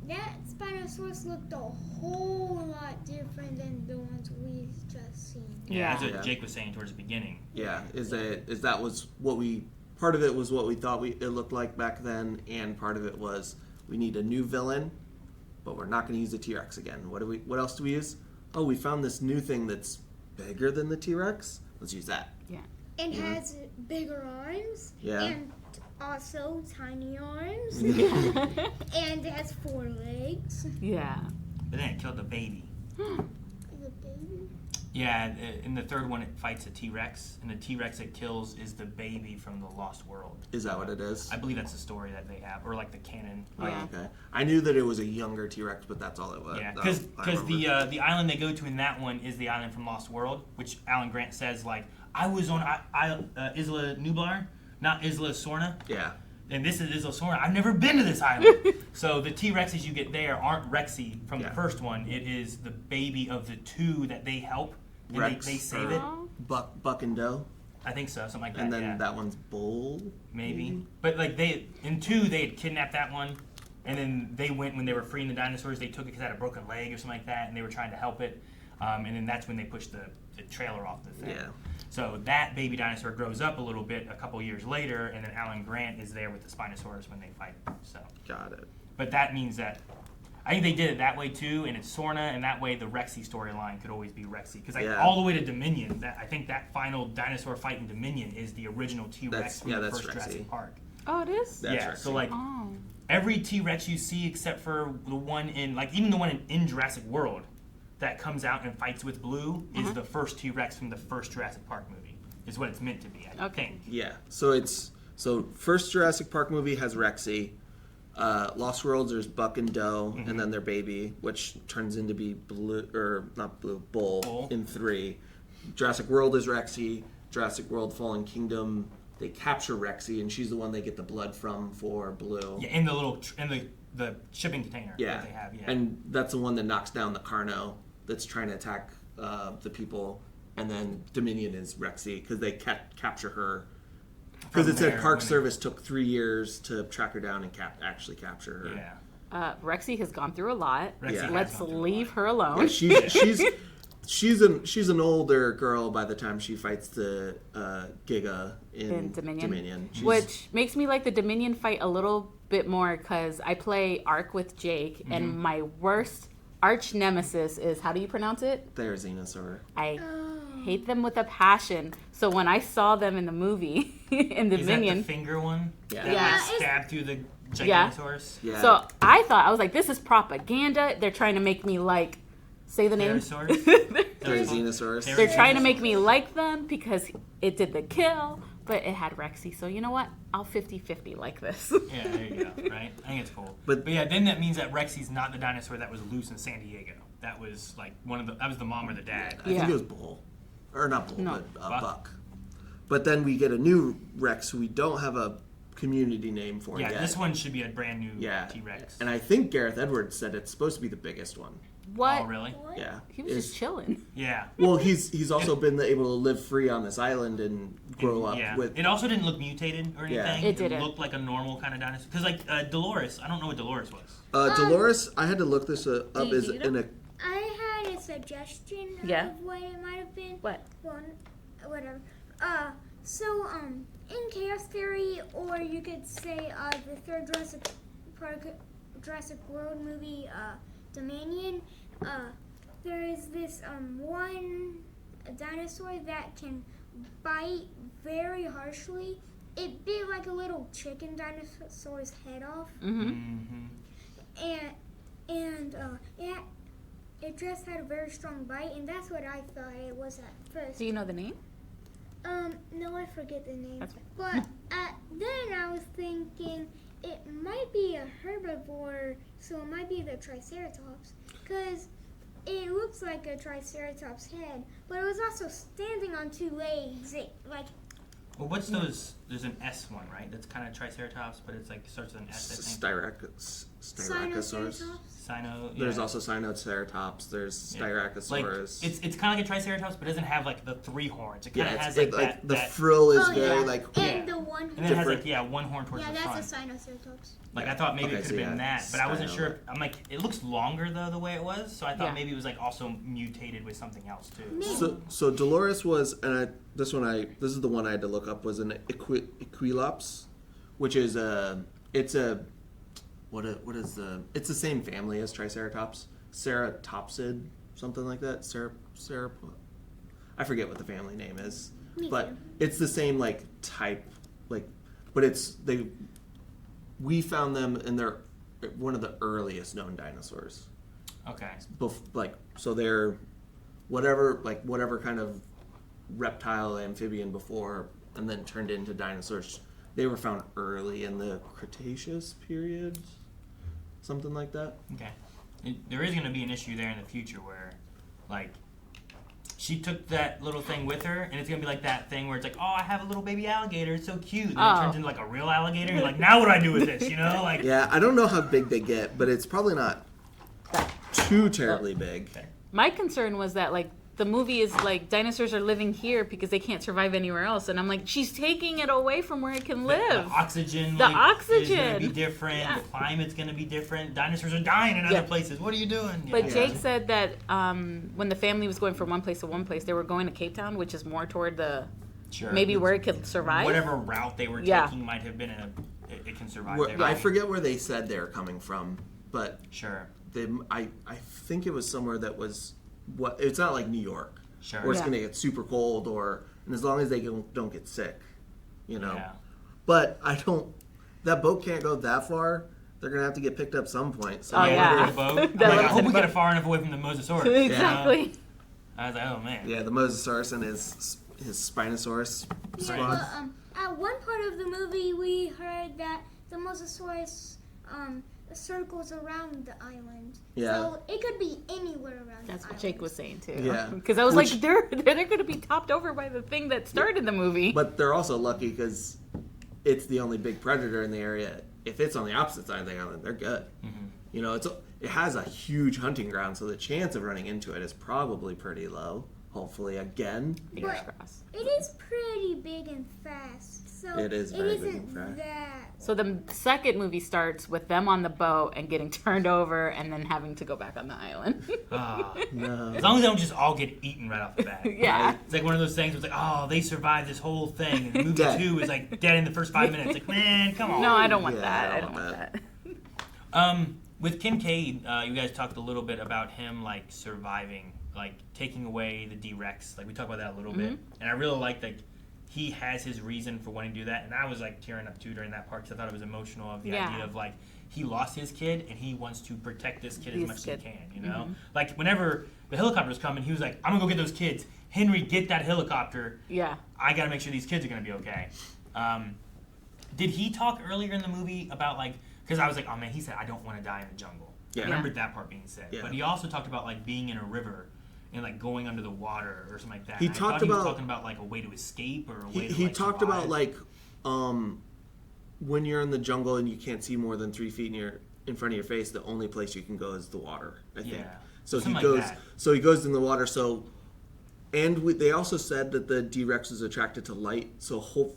[SPEAKER 1] That Spinosaurus looked a whole lot different than the ones we've just seen.
[SPEAKER 3] Yeah, that's
[SPEAKER 2] Yeah.
[SPEAKER 3] what Jake was saying towards the beginning.
[SPEAKER 2] Yeah, that was what we part of it was what we thought it looked like back then, and part of it was we need a new villain, but we're not going to use the T-Rex again. What else do we use? Oh, we found this new thing that's bigger than the T-Rex. Let's use that.
[SPEAKER 4] Yeah.
[SPEAKER 1] And has bigger arms.
[SPEAKER 2] Yeah.
[SPEAKER 1] And also tiny arms.
[SPEAKER 4] Yeah.
[SPEAKER 1] And it has 4 legs.
[SPEAKER 4] Yeah.
[SPEAKER 3] But then it killed the baby.
[SPEAKER 1] The baby.
[SPEAKER 3] Yeah, in the third one it fights a T-Rex, and the T-Rex it kills is the baby from the Lost World.
[SPEAKER 2] Is that what it is?
[SPEAKER 3] I believe that's the story that they have, or like the canon.
[SPEAKER 2] Oh,
[SPEAKER 4] Yeah.
[SPEAKER 2] okay. I knew that it was a younger T-Rex, but that's all it was.
[SPEAKER 3] Yeah,
[SPEAKER 2] I
[SPEAKER 3] because
[SPEAKER 2] remember.
[SPEAKER 3] the island they go to in that one is the island from Lost World, which Alan Grant says like I was on Isla Nublar, not Isla Sorna,
[SPEAKER 2] Yeah.
[SPEAKER 3] and this is Isla Sorna. I've never been to this island. So the T-Rexes you get there aren't Rexy from the
[SPEAKER 2] Yeah.
[SPEAKER 3] first one. It is the baby of the 2 that they help. And
[SPEAKER 2] Rex
[SPEAKER 3] they save
[SPEAKER 2] or-
[SPEAKER 3] it.
[SPEAKER 4] Oh.
[SPEAKER 2] Buck and Doe,
[SPEAKER 3] I think so, something like that.
[SPEAKER 2] and then
[SPEAKER 3] yeah.
[SPEAKER 2] that one's Bull.
[SPEAKER 3] Maybe. But like in 2 they had kidnapped that one, and then they went when they were freeing the dinosaurs. They took it because it had a broken leg or something like that, and they were trying to help it. And then that's when they pushed the trailer off the thing.
[SPEAKER 2] Yeah.
[SPEAKER 3] So that baby dinosaur grows up a little bit a couple years later, and then Alan Grant is there with the Spinosaurus when they fight. So,
[SPEAKER 2] Got it.
[SPEAKER 3] but that means that I think they did it that way too, and it's Sorna, and that way the Rexy storyline could always be Rexy. Because like
[SPEAKER 2] Yeah.
[SPEAKER 3] all the way to Dominion, I think that final dinosaur fight in Dominion is the original T-Rex
[SPEAKER 2] That's-
[SPEAKER 3] from
[SPEAKER 2] yeah,
[SPEAKER 3] the
[SPEAKER 2] that's
[SPEAKER 3] first
[SPEAKER 2] Rexy.
[SPEAKER 3] Jurassic Park.
[SPEAKER 4] Oh, it is?
[SPEAKER 2] That's
[SPEAKER 3] Yeah, so
[SPEAKER 2] Rexy.
[SPEAKER 3] like
[SPEAKER 4] Oh.
[SPEAKER 3] every T-Rex you see except for the one in, like even the one in Jurassic World that comes out and fights with Blue is the first T-Rex from the first Jurassic Park movie, is what it's meant to be, I
[SPEAKER 4] Okay.
[SPEAKER 3] think.
[SPEAKER 2] Yeah. So first Jurassic Park movie has Rexy. Lost Worlds, there's Buck and Doe, and then their baby, which turns into be Bull in 3. Jurassic World is Rexy. Jurassic World Fallen Kingdom, they capture Rexy, and she's the one they get the blood from for Blue.
[SPEAKER 3] Yeah, in the little, the shipping container
[SPEAKER 2] Yeah.
[SPEAKER 3] that they have, yeah.
[SPEAKER 2] And that's the one that knocks down the Carno that's trying to attack the people. And then Dominion is Rexy, because they capture her. Because it said
[SPEAKER 3] there,
[SPEAKER 2] Park
[SPEAKER 3] when they-
[SPEAKER 2] Service took 3 years to track her down and actually capture her.
[SPEAKER 3] Yeah.
[SPEAKER 4] Rexy has gone through a lot.
[SPEAKER 3] Rexy
[SPEAKER 2] Yeah.
[SPEAKER 3] has
[SPEAKER 4] Let's
[SPEAKER 3] gone through a
[SPEAKER 4] leave
[SPEAKER 3] lot.
[SPEAKER 4] her alone.
[SPEAKER 2] Yeah, she's an older girl by the time she fights the Giga in
[SPEAKER 4] Dominion.
[SPEAKER 2] She's-
[SPEAKER 4] Which makes me like the Dominion fight a little bit more because I play Ark with Jake, and my worst arch nemesis is, how do you pronounce it?
[SPEAKER 2] Therizinosaur.
[SPEAKER 4] I hate them with a passion. So when I saw them in the movie, in
[SPEAKER 3] Is that
[SPEAKER 4] Dominion,
[SPEAKER 3] the finger one?
[SPEAKER 2] Yeah.
[SPEAKER 3] That
[SPEAKER 4] Yeah.
[SPEAKER 3] like stabbed through the
[SPEAKER 4] Yeah.
[SPEAKER 3] Giganosaurus?
[SPEAKER 2] Yeah.
[SPEAKER 4] so I was like, this is propaganda. They're trying to make me like, say the name.
[SPEAKER 3] Therizinosaurus?
[SPEAKER 2] Therizinosaurus.
[SPEAKER 3] They're
[SPEAKER 4] They're trying to make me like them because it did the kill, but it had Rexy. So you know what? I'll 50-50 like this.
[SPEAKER 3] Yeah, there you go, right? I think it's cool.
[SPEAKER 2] But-
[SPEAKER 3] But yeah, then that means that Rexy's not the dinosaur that was loose in San Diego. That was like that was the mom or the dad.
[SPEAKER 2] I think
[SPEAKER 4] Yeah.
[SPEAKER 2] it was Bull. Or not Bull,
[SPEAKER 4] No.
[SPEAKER 2] but
[SPEAKER 3] Buck.
[SPEAKER 2] Buck. But then we get a new Rex who we don't have a community name for
[SPEAKER 3] Yeah,
[SPEAKER 2] yet.
[SPEAKER 3] this one should be a brand new
[SPEAKER 2] Yeah.
[SPEAKER 3] T-Rex.
[SPEAKER 2] And I think Gareth Edwards said it's supposed to be the biggest one.
[SPEAKER 4] What?
[SPEAKER 3] Oh, really?
[SPEAKER 1] What?
[SPEAKER 2] Yeah.
[SPEAKER 4] He was
[SPEAKER 2] Is-
[SPEAKER 4] just chilling.
[SPEAKER 3] Yeah.
[SPEAKER 2] Well, he's also been able to live free on this island and grow up
[SPEAKER 3] Yeah.
[SPEAKER 2] with.
[SPEAKER 3] It also didn't look mutated or
[SPEAKER 2] Yeah.
[SPEAKER 3] anything.
[SPEAKER 4] It didn't.
[SPEAKER 3] looked like a normal kind of dinosaur. Because like Dolores, I don't know what Dolores was.
[SPEAKER 2] Dolores, I had to look this up.
[SPEAKER 4] Do you
[SPEAKER 2] Is
[SPEAKER 4] know?
[SPEAKER 2] in a
[SPEAKER 1] I had a suggestion
[SPEAKER 4] Yeah.
[SPEAKER 1] of what it might have been.
[SPEAKER 4] What?
[SPEAKER 1] Well, whatever. In Chaos Theory, or you could say the third Jurassic World movie, Dominion, there is this one dinosaur that can bite very harshly. It bit like a little chicken dinosaur's head off,
[SPEAKER 3] Mm-hmm.
[SPEAKER 1] and it just had a very strong bite, and that's what I thought it was at first.
[SPEAKER 4] Do you know the name?
[SPEAKER 1] No, I forget the name.
[SPEAKER 4] That's fine.
[SPEAKER 1] But then I was thinking it might be a herbivore, so it might be the Triceratops. because it looks like a Triceratops head, but it was also standing on 2 legs.
[SPEAKER 3] Well, what's those? There's an S one, right? That's kind of Triceratops, but it's like starts with an S, I think.
[SPEAKER 2] Styracosaurus.
[SPEAKER 1] Sinoceratops.
[SPEAKER 3] There's
[SPEAKER 2] also Sinoceratops. There's Styracosaurus.
[SPEAKER 3] Like it's kind of like a Triceratops, but it doesn't have like the 3 horns. It kind of has
[SPEAKER 2] the
[SPEAKER 3] that
[SPEAKER 2] frill is
[SPEAKER 1] Oh,
[SPEAKER 2] very
[SPEAKER 1] yeah.
[SPEAKER 2] like.
[SPEAKER 1] And the one
[SPEAKER 3] and then it has
[SPEAKER 1] horn.
[SPEAKER 3] like one horn towards
[SPEAKER 1] Yeah,
[SPEAKER 3] the front.
[SPEAKER 1] that's a Sinoceratops.
[SPEAKER 3] Like I thought maybe it could have been that, but I wasn't
[SPEAKER 2] Style.
[SPEAKER 3] sure. I'm like, it looks longer though the way it was, so I thought
[SPEAKER 4] Yeah.
[SPEAKER 3] maybe it was like also mutated with something else too.
[SPEAKER 1] Maybe.
[SPEAKER 2] So Dolores was, and this is the one I had to look up, was an Equilops, which is it's the same family as Triceratops, Ceratopsid, something like that. I forget what the family name is,
[SPEAKER 1] Me
[SPEAKER 2] but
[SPEAKER 1] too.
[SPEAKER 2] it's the same like type, like, but we found them and they're one of the earliest known dinosaurs.
[SPEAKER 3] Okay.
[SPEAKER 2] So they're whatever kind of reptile, amphibian before, and then turned into dinosaurs. They were found early in the Cretaceous period, something like that.
[SPEAKER 3] Okay. There is going to be an issue there in the future where, like, she took that little thing with her, and it's going to be like that thing where it's like, oh, I have a little baby alligator, it's so cute. And it turns into like a real alligator. You're like, now what do I do with this? You know, like.
[SPEAKER 2] Yeah, I don't know how big they get, but it's probably not too terribly big.
[SPEAKER 3] Okay.
[SPEAKER 4] My concern was that like the movie is like dinosaurs are living here because they can't survive anywhere else, and I'm like, she's taking it away from where it can live.
[SPEAKER 3] The oxygen.
[SPEAKER 4] The
[SPEAKER 3] Is going
[SPEAKER 4] oxygen.
[SPEAKER 3] to be different.
[SPEAKER 4] Yeah.
[SPEAKER 3] The climate's going to be different. Dinosaurs are dying in other places. What are you doing?
[SPEAKER 4] But
[SPEAKER 3] Yeah.
[SPEAKER 4] Jake said that when the family was going from one place to one place, they were going to Cape Town, which is more toward the
[SPEAKER 3] Sure.
[SPEAKER 4] maybe where it could survive.
[SPEAKER 3] Whatever route they were
[SPEAKER 4] Yeah.
[SPEAKER 3] taking might have been it can survive
[SPEAKER 2] Where-
[SPEAKER 3] there.
[SPEAKER 2] I forget where they said they were coming from, but
[SPEAKER 3] Sure.
[SPEAKER 2] I think it was somewhere that was it's not like New York.
[SPEAKER 3] Sure.
[SPEAKER 2] Or it's
[SPEAKER 4] Yeah.
[SPEAKER 2] going to get super cold, and as long as they don't get sick, you know.
[SPEAKER 3] Yeah.
[SPEAKER 2] But that boat can't go that far. They're going to have to get picked up some point. So
[SPEAKER 4] Oh, yeah.
[SPEAKER 3] The boat. I'm
[SPEAKER 4] That
[SPEAKER 3] like, I
[SPEAKER 4] was
[SPEAKER 3] hope
[SPEAKER 4] the
[SPEAKER 3] we get
[SPEAKER 4] boat.
[SPEAKER 3] it far enough away from the Mosasaurus.
[SPEAKER 4] Exactly.
[SPEAKER 3] I was like, oh man.
[SPEAKER 2] Yeah, the Mosasaurus and his Spinosaurus squad.
[SPEAKER 1] Yeah, but at one part of the movie, we heard that the Mosasaurus circles around the island.
[SPEAKER 2] Yeah.
[SPEAKER 1] So it could be anywhere around
[SPEAKER 4] That's
[SPEAKER 1] the
[SPEAKER 4] what
[SPEAKER 1] island.
[SPEAKER 4] Jake was saying too.
[SPEAKER 2] Yeah.
[SPEAKER 4] Because I was
[SPEAKER 2] Which-
[SPEAKER 4] like, they're going to be topped over by the thing that started the movie.
[SPEAKER 2] But they're also lucky because it's the only big predator in the area. If it's on the opposite side of the island, they're good.
[SPEAKER 3] Mm-hmm.
[SPEAKER 2] You know, it has a huge hunting ground, so the chance of running into it is probably pretty low. Hopefully, again.
[SPEAKER 4] Fingers
[SPEAKER 1] But-
[SPEAKER 4] crossed.
[SPEAKER 1] It is pretty big and fast. So
[SPEAKER 2] It is very big
[SPEAKER 1] isn't
[SPEAKER 2] and fast.
[SPEAKER 1] that.
[SPEAKER 4] So the second movie starts with them on the boat and getting turned over and then having to go back on the island.
[SPEAKER 3] Ah.
[SPEAKER 2] No.
[SPEAKER 3] As long as they don't just all get eaten right off the bat.
[SPEAKER 4] Yeah.
[SPEAKER 3] Right? It's like one of those things where it's like, oh, they survived this whole thing. And movie
[SPEAKER 2] Dead.
[SPEAKER 3] 2 is like dead in the first 5 minutes. Like, man, come on.
[SPEAKER 4] No, I don't want
[SPEAKER 2] Yeah,
[SPEAKER 4] that.
[SPEAKER 2] I
[SPEAKER 4] I
[SPEAKER 2] don't
[SPEAKER 4] don't want
[SPEAKER 2] want
[SPEAKER 4] that.
[SPEAKER 3] With Kincaid, you guys talked a little bit about him like surviving, like taking away the D-Rex. Like we talked about that a little bit, and I really liked like he has his reason for wanting to do that, and I was like tearing up too during that part because I thought it was emotional of the
[SPEAKER 4] Yeah.
[SPEAKER 3] idea of like he lost his kid and he wants to protect this kid as
[SPEAKER 4] His
[SPEAKER 3] much
[SPEAKER 4] kid.
[SPEAKER 3] as he can. You know, like whenever the helicopter was coming, he was like, "I'm gonna go get those kids. Henry, get that helicopter.
[SPEAKER 4] Yeah.
[SPEAKER 3] I gotta make sure these kids are gonna be okay." Did he talk earlier in the movie about like? Because I was like, oh man, he said, I don't want to die in the jungle.
[SPEAKER 2] Yeah.
[SPEAKER 3] I remembered that part being said.
[SPEAKER 2] Yeah.
[SPEAKER 3] But he also talked about like being in a river and like going under the water or something like that.
[SPEAKER 2] He
[SPEAKER 3] And I
[SPEAKER 2] talked
[SPEAKER 3] thought he was
[SPEAKER 2] about-
[SPEAKER 3] talking about like a way to escape or a way to
[SPEAKER 2] He
[SPEAKER 3] like,
[SPEAKER 2] talked
[SPEAKER 3] survive.
[SPEAKER 2] about like when you're in the jungle and you can't see more than 3 feet in front of your face, the only place you can go is the water. I think.
[SPEAKER 3] Yeah.
[SPEAKER 2] So
[SPEAKER 3] Something
[SPEAKER 2] he
[SPEAKER 3] like
[SPEAKER 2] goes.
[SPEAKER 3] that.
[SPEAKER 2] So he goes in the water. So, and they also said that the D-Rex is attracted to light. So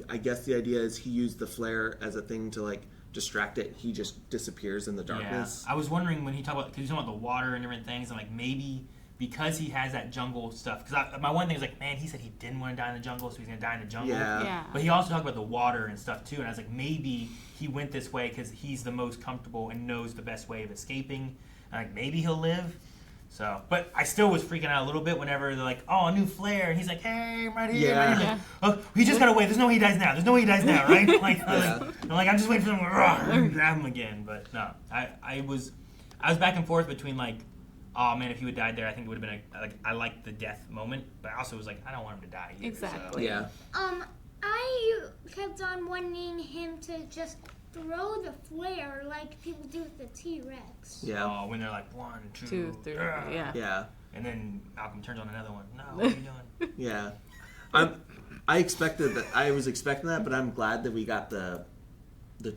[SPEAKER 2] I guess the idea is he used the flare as a thing to like distract it. He just disappears in the darkness.
[SPEAKER 3] Yeah. I was wondering when he talked about, because he's talking about the water and different things, I'm like, maybe because he has that jungle stuff. Because my one thing is like, man, he said he didn't want to die in the jungle, so he's going to die in the jungle.
[SPEAKER 2] Yeah.
[SPEAKER 4] Yeah.
[SPEAKER 3] But he also talked about the water and stuff too, and I was like, maybe he went this way because he's the most comfortable and knows the best way of escaping. And like, maybe he'll live. So, but I still was freaking out a little bit whenever they're like, "Oh, a new flare," and he's like, "Hey, I'm right here, right here."
[SPEAKER 4] Yeah.
[SPEAKER 3] Like, oh, he just got away. There's no way he dies now. There's no way he dies now, right? I'm just waiting for them to grab him again. But no, I was back and forth between like, oh man, if he would died there, I think it would have been I liked the death moment, but I also was like, I don't want him to die either.
[SPEAKER 4] Exactly.
[SPEAKER 2] Yeah.
[SPEAKER 1] I kept on wanting him to just throw the flare like people do with the T-Rex.
[SPEAKER 2] Yeah.
[SPEAKER 3] Oh, when they're like 1, 2,
[SPEAKER 4] 2, 3, yeah.
[SPEAKER 2] Yeah.
[SPEAKER 3] And then Malcolm turns on another one. No, what are you doing?
[SPEAKER 2] Yeah. I was expecting that, but I'm glad that we got the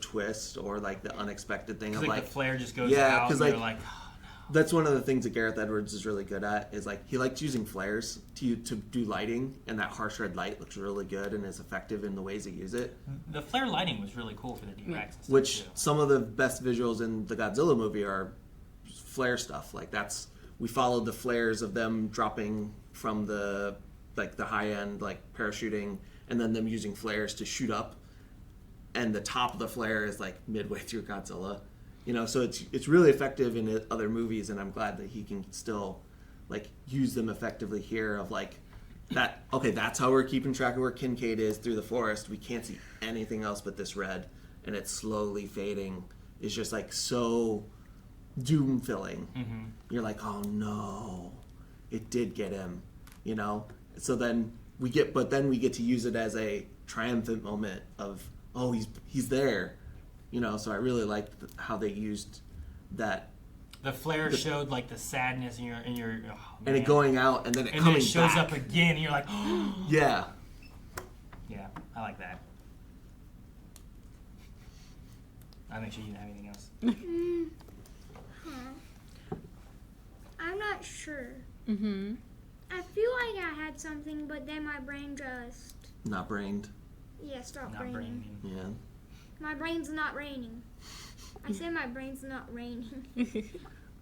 [SPEAKER 2] twist or like the unexpected thing of
[SPEAKER 3] Like,
[SPEAKER 2] like
[SPEAKER 3] the flare just goes
[SPEAKER 2] Yeah,
[SPEAKER 3] out
[SPEAKER 2] 'cause,
[SPEAKER 3] and
[SPEAKER 2] like,
[SPEAKER 3] you're like, oh, no.
[SPEAKER 2] that's one of the things that Gareth Edwards is really good at is like he likes using flares to do lighting, and that harsh red light looks really good and is effective in the ways they use it.
[SPEAKER 3] The flare lighting was really cool for the D-Rex and stuff,
[SPEAKER 2] Which
[SPEAKER 3] too.
[SPEAKER 2] some of the best visuals in the Godzilla movie are flare stuff. Like we followed the flares of them dropping from the high end like parachuting, and then them using flares to shoot up, and the top of the flare is like midway through Godzilla. So it's really effective in other movies, and I'm glad that he can still like use them effectively here. Of like that. Okay, that's how we're keeping track of where Kincaid is through the forest. We can't see anything else but this red, and it's slowly fading. It's just like so doom filling.
[SPEAKER 3] Mm-hmm.
[SPEAKER 2] You're like, oh no, it did get him. So then we get to use it as a triumphant moment of, oh, he's there. So I really liked how they used that.
[SPEAKER 3] The flare showed like the sadness in your oh,
[SPEAKER 2] And it
[SPEAKER 3] man.
[SPEAKER 2] going out and then it
[SPEAKER 3] and
[SPEAKER 2] coming
[SPEAKER 3] then it shows
[SPEAKER 2] back.
[SPEAKER 3] up again and you're like, oh.
[SPEAKER 2] Yeah.
[SPEAKER 3] Yeah, I like that. I make sure you didn't have anything else.
[SPEAKER 1] I'm not sure.
[SPEAKER 4] Mm-hmm.
[SPEAKER 1] I feel like I had something, but then my brain just
[SPEAKER 2] Not brained.
[SPEAKER 1] stopped
[SPEAKER 3] Not
[SPEAKER 1] raining.
[SPEAKER 3] braining.
[SPEAKER 2] Yeah.
[SPEAKER 1] My brain's not raining. I said my brain's not raining.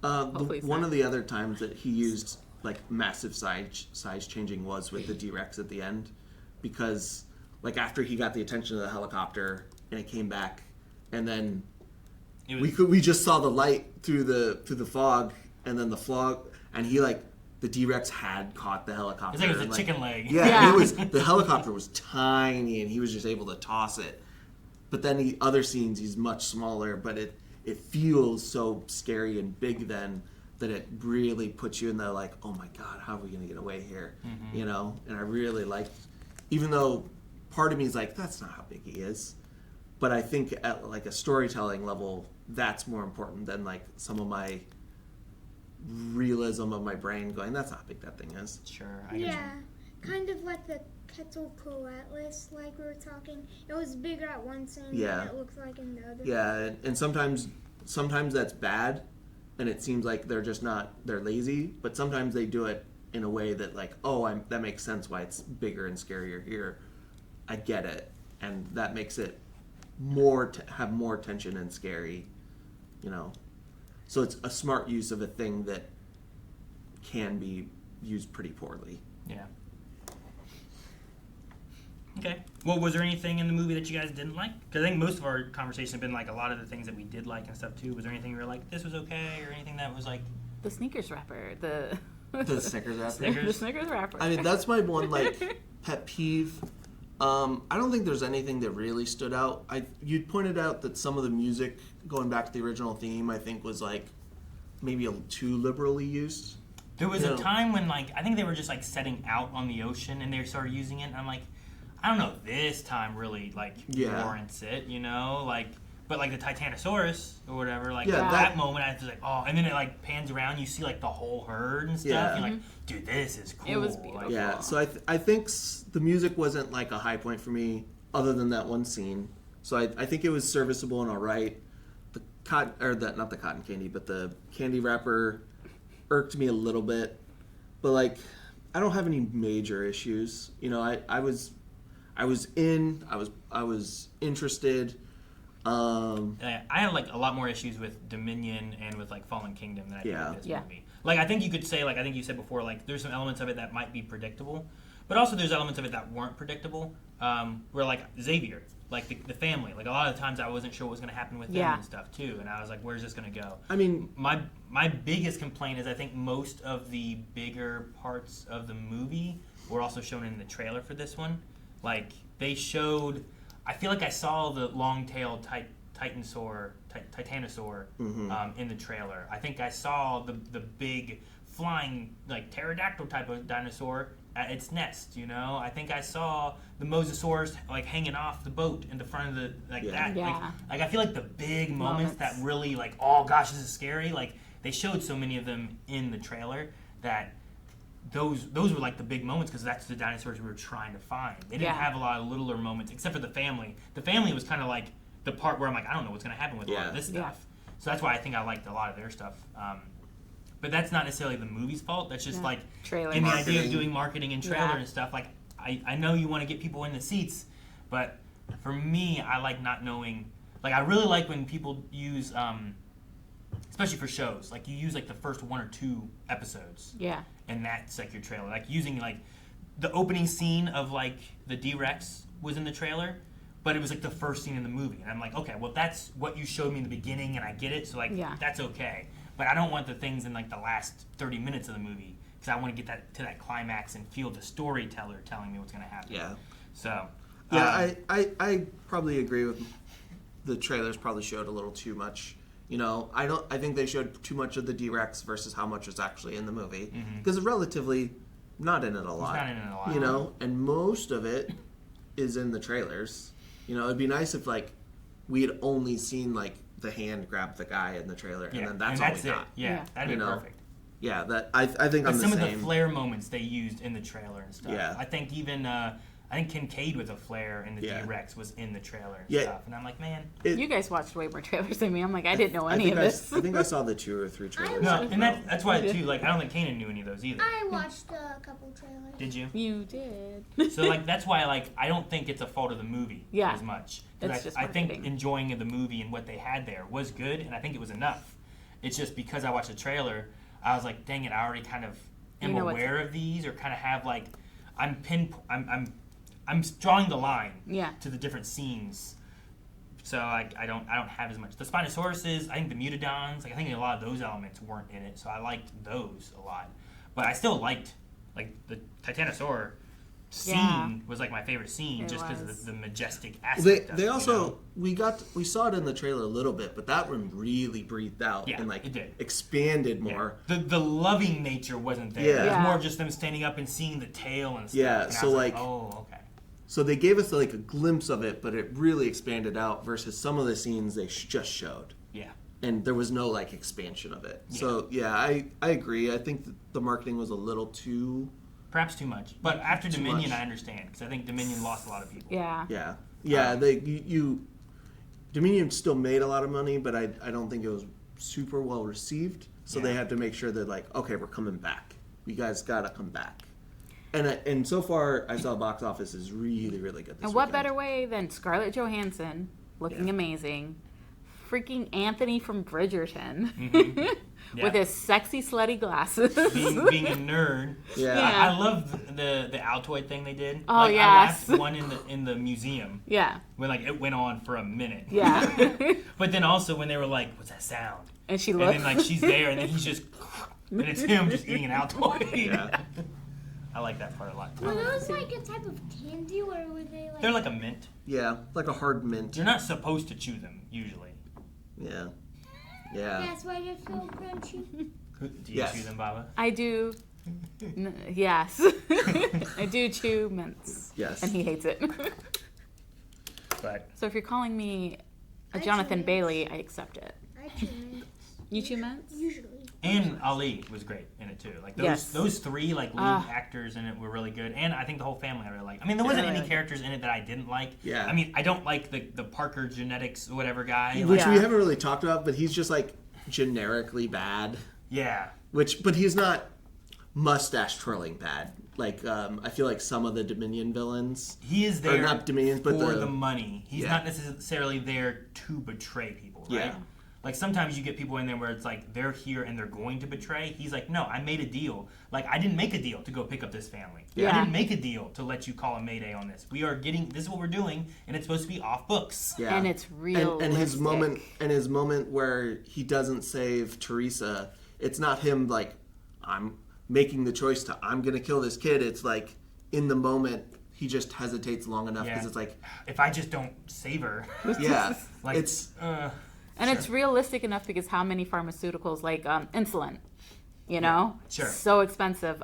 [SPEAKER 4] Hopefully it's
[SPEAKER 2] One
[SPEAKER 4] not.
[SPEAKER 2] of the other times that he used like massive size changing was with the D-Rex at the end, because like after he got the attention of the helicopter and it came back, and then
[SPEAKER 3] It was,
[SPEAKER 2] we just saw the light through the fog, and then the fog, and he like the D-Rex had caught the helicopter.
[SPEAKER 3] it's like it was a
[SPEAKER 2] and,
[SPEAKER 3] chicken leg.
[SPEAKER 2] Yeah,
[SPEAKER 4] Yeah.
[SPEAKER 2] the helicopter was tiny, and he was just able to toss it. But then other scenes, he's much smaller, but it feels so scary and big then that it really puts you in the like, oh my god, how are we gonna get away here?
[SPEAKER 3] Mm-hmm.
[SPEAKER 2] And I really liked, even though part of me is like, that's not how big he is, but I think at like a storytelling level, that's more important than like some of my realism of my brain going, that's not how big that thing is.
[SPEAKER 3] Sure, I get
[SPEAKER 1] Yeah, kind of like the Quetzalcoatlus, like we were talking. It was bigger at one scene
[SPEAKER 2] Yeah.
[SPEAKER 1] than it looks like in the other.
[SPEAKER 2] Yeah, and sometimes that's bad, and it seems like they're lazy, but sometimes they do it in a way that like, oh, that makes sense why it's bigger and scarier here. I get it, and that makes it have more tension and scary, So it's a smart use of a thing that can be used pretty poorly.
[SPEAKER 3] Yeah. Okay. Well, was there anything in the movie that you guys didn't like? Because I think most of our conversation have been like a lot of the things that we did like and stuff too. Was there anything you were like, this was okay, or anything that was like,
[SPEAKER 4] The Snickers wrapper. The
[SPEAKER 2] Snickers wrapper.
[SPEAKER 3] Snickers?
[SPEAKER 4] The Snickers wrapper.
[SPEAKER 2] I mean, that's my one like pet peeve. I don't think there's anything that really stood out. You pointed out that some of the music, going back to the original theme, I think was like maybe too liberally used.
[SPEAKER 3] there was a
[SPEAKER 2] No.
[SPEAKER 3] time when like I think they were just like setting out on the ocean and they started using it, and I'm like, I don't know, if this time really like
[SPEAKER 2] Yeah.
[SPEAKER 3] warrants it, like. But like the Titanosaurus or whatever, like
[SPEAKER 2] Yeah,
[SPEAKER 3] that
[SPEAKER 2] that-
[SPEAKER 3] moment, I was like, oh, and then it like pans around, you see like the whole herd and stuff.
[SPEAKER 2] Yeah.
[SPEAKER 3] You're like, dude, this is cool.
[SPEAKER 4] It was
[SPEAKER 3] Like,
[SPEAKER 4] beautiful.
[SPEAKER 2] Yeah, so I think the music wasn't like a high point for me, other than that one scene. So I think it was serviceable and all right. Not the cotton candy, but the candy wrapper irked me a little bit. But like, I don't have any major issues. I was interested.
[SPEAKER 3] I had like a lot more issues with Dominion and with like Fallen Kingdom than I did
[SPEAKER 2] Yeah.
[SPEAKER 3] with this
[SPEAKER 4] Yeah.
[SPEAKER 3] movie. Like I think you could say, like I think you said before, like there's some elements of it that might be predictable, but also there's elements of it that weren't predictable. Where like Xavier, like the family, like a lot of the times I wasn't sure what was going to happen with them
[SPEAKER 4] Yeah.
[SPEAKER 3] and stuff too, and I was like, where's this going to go?
[SPEAKER 2] I mean,
[SPEAKER 3] My biggest complaint is I think most of the bigger parts of the movie were also shown in the trailer for this one. Like they showed, I feel like I saw the long-tailed Titanosaur in the trailer. I think I saw the big flying like pterodactyl type of dinosaur at its nest. You know, I think I saw the mosasaurus like hanging off the boat in the front of the that.
[SPEAKER 4] Yeah.
[SPEAKER 3] Like I feel like the big moments that really like, oh gosh, this is scary. Like they showed so many of them in the trailer that those were like the big moments because that's the dinosaurs we were trying to find. They didn't have a lot of littler moments except for the family. The family was kind of like the part where I'm like, I don't know what's gonna happen with a lot of this stuff. So that's why I think I liked a lot of their stuff. But that's not necessarily the movie's fault. That's just like
[SPEAKER 4] trailer
[SPEAKER 3] in the
[SPEAKER 4] marketing.
[SPEAKER 3] idea of doing marketing and trailer and stuff. Like I know you want to get people in the seats, but for me, I like not knowing. Like I really like when people use, especially for shows, like you use like the first 1 or 2 episodes.
[SPEAKER 4] Yeah.
[SPEAKER 3] And that's like your trailer. Like using like the opening scene of like the D-Rex was in the trailer, but it was like the first scene in the movie. And I'm like, okay, well that's what you showed me in the beginning and I get it, so like that's okay. But I don't want the things in like the last 30 minutes of the movie because I want to get that to that climax and feel the storyteller telling me what's going to happen.
[SPEAKER 2] Yeah.
[SPEAKER 3] So.
[SPEAKER 2] Yeah, I probably agree with the trailers. Probably showed a little too much. You know, I think they showed too much of the D-Rex versus how much was actually in the movie because it's relatively not in it a lot.
[SPEAKER 3] He's not in it a lot.
[SPEAKER 2] You know, and most of it is in the trailers. You know, it'd be nice if like we had only seen like the hand grab the guy in the trailer, and then that's all we got.
[SPEAKER 3] Yeah, that'd be perfect.
[SPEAKER 2] Yeah, that I think
[SPEAKER 3] but
[SPEAKER 2] I'm the
[SPEAKER 3] some
[SPEAKER 2] same.
[SPEAKER 3] of the flare moments they used in the trailer and stuff.
[SPEAKER 2] Yeah.
[SPEAKER 3] I think even I think Kincaid with a flare in the T-Rex was in the trailer and stuff. And I'm like, man.
[SPEAKER 4] You guys watched way more trailers than me. I'm like, I didn't know any of this.
[SPEAKER 2] I think I saw the 2 or 3 trailers.
[SPEAKER 3] No, and that's why too. Like I don't think Kanan knew any of those either.
[SPEAKER 1] I watched a couple trailers.
[SPEAKER 3] Did you?
[SPEAKER 4] You did.
[SPEAKER 3] So like that's why like I don't think it's a fault of the movie as much. I think enjoying the movie and what they had there was good, and I think it was enough. It's just because I watched the trailer, I was like, dang it, I already kind of am aware of these, or kind of have like I'm drawing the line to the different scenes. So I don't have as much. The Spinosauruses, I think the Mutodons, like I think a lot of those elements weren't in it, so I liked those a lot. But I still liked like the Titanosaur scene was like my favorite scene just because of the majestic aspect of it.
[SPEAKER 2] They also we saw it in the trailer a little bit, but that one really breathed out and like
[SPEAKER 3] it did.
[SPEAKER 2] Expanded more.
[SPEAKER 3] The loving nature wasn't there. It was more of just them standing up and seeing the tail and stuff.
[SPEAKER 2] Yeah,
[SPEAKER 3] and
[SPEAKER 2] so
[SPEAKER 3] I was
[SPEAKER 2] like
[SPEAKER 3] oh, okay.
[SPEAKER 2] So they gave us like a glimpse of it, but it really expanded out versus some of the scenes they just showed.
[SPEAKER 3] Yeah.
[SPEAKER 2] And there was no like expansion of it. Yeah. So yeah, I agree. I think the marketing was a little too...
[SPEAKER 3] Perhaps too much. But after Dominion, I understand, because I think Dominion lost a lot of people.
[SPEAKER 4] Yeah.
[SPEAKER 2] Yeah. Dominion still made a lot of money, but I don't think it was super well received. So they had to make sure that like, okay, we're coming back. You guys gotta come back. And so far, I saw box office is really, really good this
[SPEAKER 4] And what
[SPEAKER 2] weekend.
[SPEAKER 4] better way than Scarlett Johansson looking amazing, freaking Anthony from Bridgerton with his sexy, slutty glasses.
[SPEAKER 3] Being a nerd.
[SPEAKER 2] Yeah.
[SPEAKER 3] I love the Altoid thing they did.
[SPEAKER 4] Oh,
[SPEAKER 3] like,
[SPEAKER 4] yes.
[SPEAKER 3] I watched one in the museum.
[SPEAKER 4] Yeah.
[SPEAKER 3] When like it went on for a minute.
[SPEAKER 4] Yeah.
[SPEAKER 3] But then also when they were like, what's that sound?
[SPEAKER 4] And she looked.
[SPEAKER 3] And then like she's there and then he's just, and it's him just eating an Altoid.
[SPEAKER 2] Yeah.
[SPEAKER 3] I like that part a lot.
[SPEAKER 1] Were those like a type of candy, or were they like...
[SPEAKER 3] They're like a mint.
[SPEAKER 2] Yeah, like a hard mint.
[SPEAKER 3] You're not supposed to chew them, usually.
[SPEAKER 2] Yeah.
[SPEAKER 1] That's why they're so crunchy.
[SPEAKER 3] Do you chew them, Baba?
[SPEAKER 4] I do. Yes. I do chew mints.
[SPEAKER 2] Yes.
[SPEAKER 4] And he hates it.
[SPEAKER 3] But
[SPEAKER 4] So if you're calling me a
[SPEAKER 1] I chew
[SPEAKER 4] Jonathan
[SPEAKER 1] mints.
[SPEAKER 4] Bailey, I accept it.
[SPEAKER 1] I chew mints.
[SPEAKER 4] You chew mints?
[SPEAKER 1] Usually.
[SPEAKER 3] And Ali was great in it too. Like those 3 like lead actors in it were really good, and I think the whole family I really liked. I mean, there wasn't any characters in it that I didn't like.
[SPEAKER 2] Yeah.
[SPEAKER 3] I mean, I don't like the Parker genetics or whatever guy.
[SPEAKER 2] Which we haven't really talked about, but he's just like generically bad.
[SPEAKER 3] Yeah.
[SPEAKER 2] But he's not mustache twirling bad. Like I feel like some of the Dominion villains.
[SPEAKER 3] He is there
[SPEAKER 2] not Dominions, but
[SPEAKER 3] for the money. He's not necessarily there to betray people, right?
[SPEAKER 2] Yeah.
[SPEAKER 3] Like sometimes you get people in there where it's like they're here and they're going to betray. He's like, no, I made a deal. Like I didn't make a deal to go pick up this family.
[SPEAKER 4] Yeah.
[SPEAKER 3] I didn't make a deal to let you call a mayday on this. We are getting this is what we're doing, and it's supposed to be off books.
[SPEAKER 2] Yeah.
[SPEAKER 4] And it's real.
[SPEAKER 2] And his moment where he doesn't save Teresa, it's not him like I'm making the choice to I'm gonna kill this kid. It's like in the moment he just hesitates long enough because it's like
[SPEAKER 3] if I just don't save her.
[SPEAKER 2] Yeah.
[SPEAKER 3] Like
[SPEAKER 2] it's
[SPEAKER 4] And it's realistic enough because how many pharmaceuticals, like insulin, you know?
[SPEAKER 3] Sure.
[SPEAKER 4] So expensive.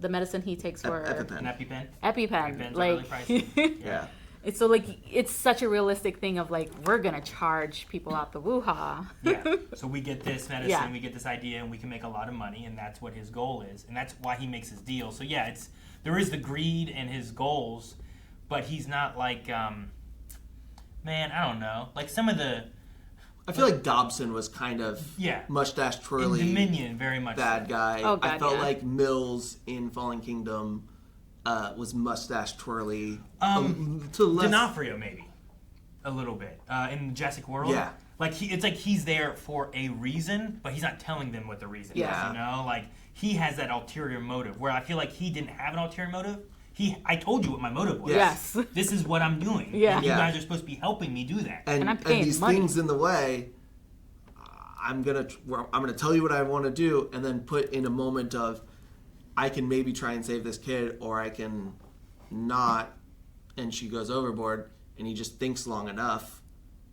[SPEAKER 4] the medicine he takes for
[SPEAKER 2] EpiPen.
[SPEAKER 3] An EpiPen.
[SPEAKER 4] EpiPen.
[SPEAKER 3] EpiPens are really pricey.
[SPEAKER 2] Yeah.
[SPEAKER 4] It's so like it's such a realistic thing of like we're gonna charge people out the woo-ha.
[SPEAKER 3] Yeah. So we get this medicine,
[SPEAKER 4] Yeah.
[SPEAKER 3] we get this idea, and we can make a lot of money, and that's what his goal is, and that's why he makes his deal. So yeah, there is the greed and his goals, but he's not like, man, I don't know, like some of the.
[SPEAKER 2] I feel like Dobson was kind of mustache
[SPEAKER 3] In
[SPEAKER 2] twirly
[SPEAKER 3] Dominion, very much
[SPEAKER 2] bad
[SPEAKER 3] so.
[SPEAKER 2] guy.
[SPEAKER 4] Oh, God,
[SPEAKER 2] I felt
[SPEAKER 4] yeah.
[SPEAKER 2] like Mills in Fallen Kingdom was mustache twirly. To less.
[SPEAKER 3] D'Onofrio maybe, a little bit in Jurassic World.
[SPEAKER 2] Yeah.
[SPEAKER 3] Like it's like he's there for a reason, but he's not telling them what the reason
[SPEAKER 4] Yeah.
[SPEAKER 3] is. You know, like he has that ulterior motive. Where I feel like he didn't have an ulterior motive. I told you what my motive was.
[SPEAKER 4] Yes.
[SPEAKER 3] This is what I'm doing.
[SPEAKER 4] Yeah.
[SPEAKER 3] And you
[SPEAKER 2] Yeah.
[SPEAKER 3] guys are supposed to be helping me do that.
[SPEAKER 4] And I'm paying
[SPEAKER 2] these
[SPEAKER 4] money.
[SPEAKER 2] things in the way, I'm gonna tell you what I want to do, and then put in a moment of, I can maybe try and save this kid, or I can not, and she goes overboard, and he just thinks long enough.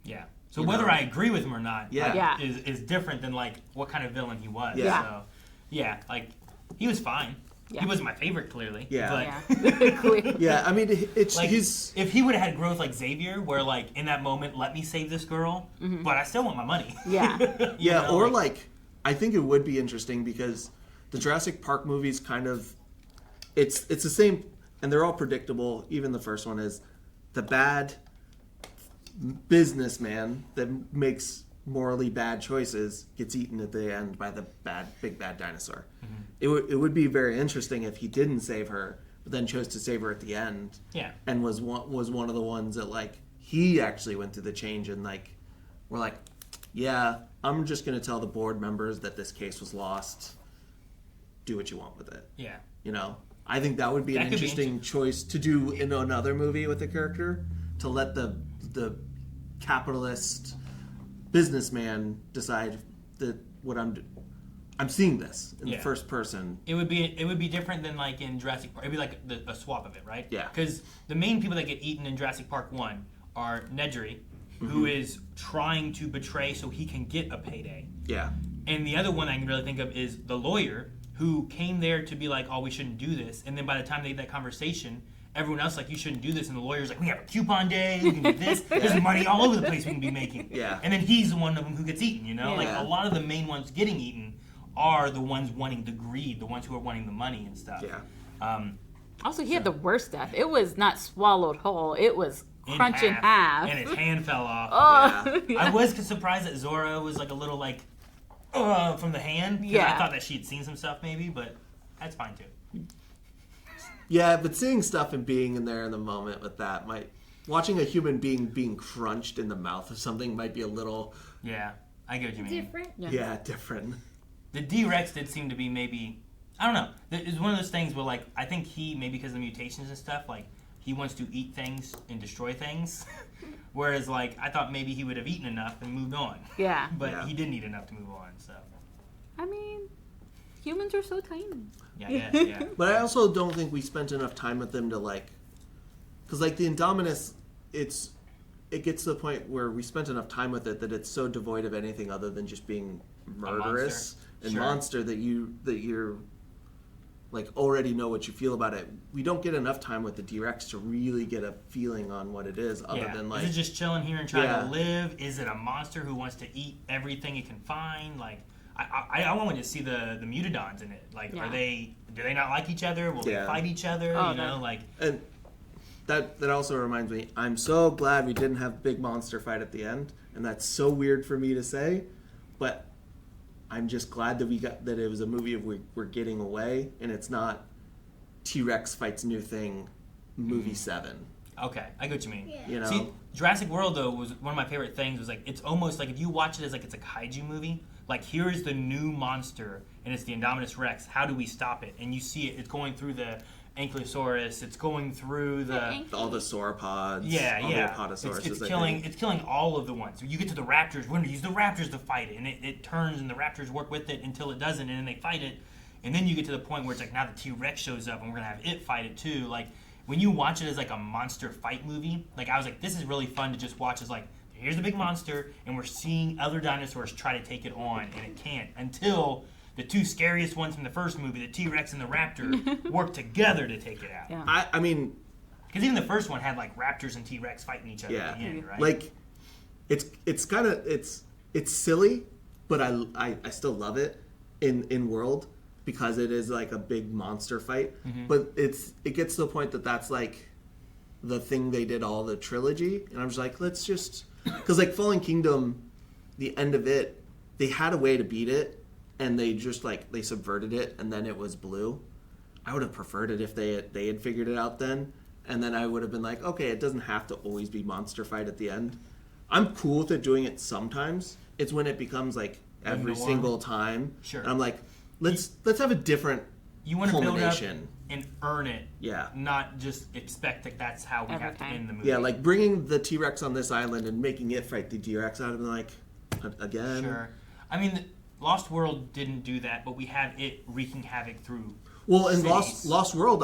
[SPEAKER 3] Yeah. So
[SPEAKER 2] You
[SPEAKER 3] whether
[SPEAKER 2] know.
[SPEAKER 3] I agree with him or not,
[SPEAKER 2] Yeah.
[SPEAKER 3] like,
[SPEAKER 4] Yeah.
[SPEAKER 3] is different than like what kind of villain he was.
[SPEAKER 2] Yeah.
[SPEAKER 3] So yeah, like he was fine.
[SPEAKER 4] Yeah.
[SPEAKER 3] He wasn't my favorite, clearly.
[SPEAKER 2] Yeah.
[SPEAKER 3] But
[SPEAKER 4] Yeah. Clear.
[SPEAKER 2] Yeah, I mean, it's
[SPEAKER 3] like,
[SPEAKER 2] he's
[SPEAKER 3] if he would have had growth like Xavier, where like in that moment, let me save this girl, but I still want my money.
[SPEAKER 4] Yeah.
[SPEAKER 3] You
[SPEAKER 2] yeah,
[SPEAKER 3] know,
[SPEAKER 2] or like I think it would be interesting because the Jurassic Park movies kind of it's the same, and they're all predictable. Even the first one is the bad businessman that makes morally bad choices gets eaten at the end by the big bad dinosaur. It would be very interesting if he didn't save her, but then chose to save her at the end.
[SPEAKER 3] Yeah.
[SPEAKER 2] And was one of the ones that like he actually went through the change and like we're like, yeah, I'm just gonna tell the board members that this case was lost. Do what you want with it.
[SPEAKER 3] Yeah.
[SPEAKER 2] You know, I think that would be an
[SPEAKER 3] That could be
[SPEAKER 2] interesting choice to do in another movie with a character, to let the capitalist businessman decide that what I'm seeing this in the
[SPEAKER 3] Yeah.
[SPEAKER 2] first person.
[SPEAKER 3] It would be different than like in Jurassic Park. It'd be like a swap of it, right?
[SPEAKER 2] Yeah.
[SPEAKER 3] Because the main people that get eaten in Jurassic Park 1 are Nedry, who is trying to betray so he can get a payday.
[SPEAKER 2] Yeah.
[SPEAKER 3] And the other one I can really think of is the lawyer who came there to be like, oh, we shouldn't do this. And then by the time they had that conversation, everyone else like, you shouldn't do this. And the lawyer's like, we have a coupon day, we can do this. There's money all over the place we can be making.
[SPEAKER 2] Yeah.
[SPEAKER 3] And then he's the one of them who gets eaten, you know? Like
[SPEAKER 2] Yeah.
[SPEAKER 3] a lot of the main ones getting eaten are the ones wanting the greed, the ones who are wanting the money and stuff.
[SPEAKER 2] Yeah.
[SPEAKER 4] Also, he had the worst death. It was not swallowed whole. It was crunched in half.
[SPEAKER 3] And his hand fell off.
[SPEAKER 4] Oh,
[SPEAKER 2] Yeah.
[SPEAKER 3] I was surprised that Zora was like a little like, from the hand. 'Cause
[SPEAKER 4] Yeah.
[SPEAKER 3] I thought that she had seen some stuff maybe, but that's fine too.
[SPEAKER 2] Yeah, but seeing stuff and being in there in the moment with that watching a human being crunched in the mouth of something might be a little
[SPEAKER 3] Yeah, I get what you mean.
[SPEAKER 1] Different.
[SPEAKER 2] yeah different.
[SPEAKER 3] The D-Rex did seem to be maybe, I don't know. It's one of those things where like, I think he, maybe because of the mutations and stuff, like he wants to eat things and destroy things. Whereas like, I thought maybe he would have eaten enough and moved on.
[SPEAKER 4] yeah.
[SPEAKER 3] But
[SPEAKER 2] Yeah.
[SPEAKER 3] he didn't eat enough to move on, so.
[SPEAKER 4] I mean, humans are so tiny.
[SPEAKER 3] Yeah, yeah.
[SPEAKER 2] But I also don't think we spent enough time with them to like, because like the Indominus, it gets to the point where we spent enough time with it that it's so devoid of anything other than just being murderous and
[SPEAKER 3] Sure.
[SPEAKER 2] monster that you're like already know what you feel about it. We don't get enough time with the D-Rex to really get a feeling on what it is, other than like
[SPEAKER 3] is it just chilling here and trying
[SPEAKER 2] Yeah.
[SPEAKER 3] to live? Is it a monster who wants to eat everything it can find? Like, I wanted to see the Mutadons in it. Like,
[SPEAKER 4] Yeah.
[SPEAKER 3] do they not like each other? Will
[SPEAKER 2] Yeah.
[SPEAKER 3] they fight each other?
[SPEAKER 4] Oh,
[SPEAKER 3] you know,
[SPEAKER 4] no.
[SPEAKER 3] like,
[SPEAKER 2] And that also reminds me, I'm so glad we didn't have big monster fight at the end, and that's so weird for me to say, but I'm just glad that it was a movie of we're getting away, and it's not T-Rex fights new thing, movie 7.
[SPEAKER 3] okay, I get what you mean.
[SPEAKER 1] Yeah.
[SPEAKER 2] You know,
[SPEAKER 3] See, Jurassic World though was one of my favorite things. Was like it's almost like if you watch it as like it's a kaiju movie. Like here is the new monster, and it's the Indominus Rex. How do we stop it? And you see it. It's going through the Ankylosaurus. It's going through the
[SPEAKER 2] all the sauropods,
[SPEAKER 3] yeah.
[SPEAKER 2] all the apatosauruses.
[SPEAKER 3] It's
[SPEAKER 2] I
[SPEAKER 3] killing.
[SPEAKER 2] think.
[SPEAKER 3] It's killing all of the ones. You get to the raptors. We're gonna use the raptors to fight it, and it turns, and the raptors work with it until it doesn't, and then they fight it. And then you get to the point where it's like now the T-Rex shows up, and we're gonna have it fight it too. Like when you watch it as like a monster fight movie, like I was like, this is really fun to just watch as like, here's the big monster, and we're seeing other dinosaurs try to take it on, and it can't until the two scariest ones from the first movie, the T-Rex and the Raptor, work together to take it out.
[SPEAKER 4] Yeah.
[SPEAKER 2] I mean,
[SPEAKER 3] because even the first one had like Raptors and T-Rex fighting each other
[SPEAKER 2] yeah,
[SPEAKER 3] at the end, right?
[SPEAKER 2] like it's kind of it's silly, but I still love it in World because it is like a big monster fight. But it gets to the point that that's like the thing they did all the trilogy, and I'm just like, let's just because like Fallen Kingdom, the end of it, they had a way to beat it, and they just like they subverted it, and then it was blue. I would have preferred it if they had figured it out then, and then I would have been like, okay, it doesn't have to always be monster fight at the end. I'm cool with it doing it sometimes. It's when it becomes like every single time.
[SPEAKER 3] Sure.
[SPEAKER 2] And I'm like, let's have a different
[SPEAKER 3] you want to build up
[SPEAKER 2] culmination.
[SPEAKER 3] and earn it,
[SPEAKER 2] Yeah.
[SPEAKER 3] not just expect that that's how we
[SPEAKER 4] Every
[SPEAKER 3] have to
[SPEAKER 4] time.
[SPEAKER 3] end the movie.
[SPEAKER 2] Yeah, like bringing the T-Rex on this island and making it fight the T-Rex, I'd have been like, again.
[SPEAKER 3] Sure. I mean, Lost World didn't do that, but we have it wreaking havoc through.
[SPEAKER 2] Well, in
[SPEAKER 3] cities.
[SPEAKER 2] Lost World,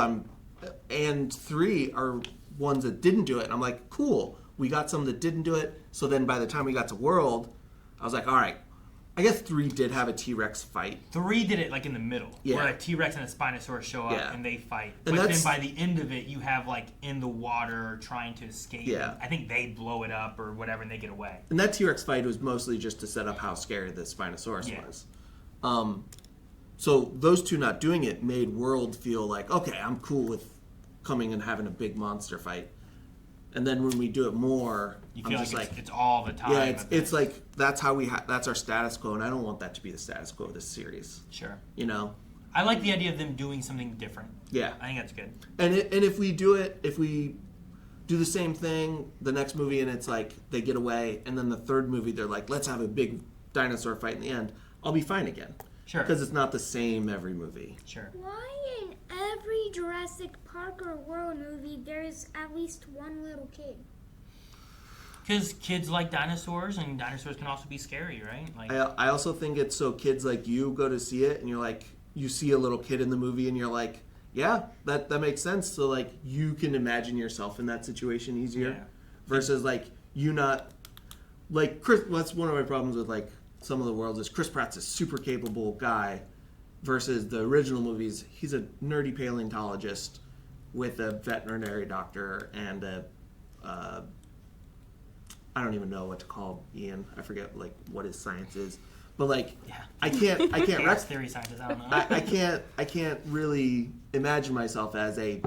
[SPEAKER 2] and 3 are ones that didn't do it, and I'm like, cool. We got some that didn't do it. So then by the time we got to World, I was like, all right. I guess 3 did have a T-Rex fight.
[SPEAKER 3] 3 did it like in the middle,
[SPEAKER 2] Yeah.
[SPEAKER 3] where a T-Rex and a Spinosaurus show up
[SPEAKER 2] Yeah.
[SPEAKER 3] and they fight.
[SPEAKER 2] And
[SPEAKER 3] But then
[SPEAKER 2] that's-
[SPEAKER 3] by the end of it, you have like in the water trying to escape.
[SPEAKER 2] Yeah.
[SPEAKER 3] I think they blow it up or whatever and they get away.
[SPEAKER 2] And that T-Rex fight was mostly just to set up how scary the Spinosaurus
[SPEAKER 3] Yeah.
[SPEAKER 2] was. So those two not doing it made World feel like, okay, I'm cool with coming and having a big monster fight. And then when we do it more,
[SPEAKER 3] You
[SPEAKER 2] I'm
[SPEAKER 3] feel
[SPEAKER 2] just
[SPEAKER 3] like
[SPEAKER 2] like,
[SPEAKER 3] it's all the time.
[SPEAKER 2] yeah,
[SPEAKER 3] of
[SPEAKER 2] it's like that's how that's our status quo, and I don't want that to be the status quo of this series.
[SPEAKER 3] Sure.
[SPEAKER 2] You know?
[SPEAKER 3] I like the idea of them doing something different.
[SPEAKER 2] Yeah.
[SPEAKER 3] I think that's good.
[SPEAKER 2] And if we do the same thing the next movie and it's like they get away, and then the third movie they're like, let's have a big dinosaur fight in the end, I'll be fine again.
[SPEAKER 3] Sure.
[SPEAKER 2] Because it's not the same every movie.
[SPEAKER 3] Sure.
[SPEAKER 1] Why in every Jurassic Park or World movie there's at least one little kid?
[SPEAKER 3] Because kids like dinosaurs, and dinosaurs can also be scary, right? Like,
[SPEAKER 2] I also think it's so kids like you go to see it and you're like, you see a little kid in the movie and you're like, yeah, that makes sense. So like you can imagine yourself in that situation easier.
[SPEAKER 3] Yeah.
[SPEAKER 2] Versus like you not like Chris. That's one of my problems with like some of the worlds is Chris Pratt's a super capable guy versus the original movies. He's a nerdy paleontologist with a veterinary doctor and a I don't even know what to call Ian. I forget like what his science is, but like
[SPEAKER 3] Yeah.
[SPEAKER 2] I can't
[SPEAKER 3] chaos theory scientist, I don't know.
[SPEAKER 2] I can't really imagine myself as a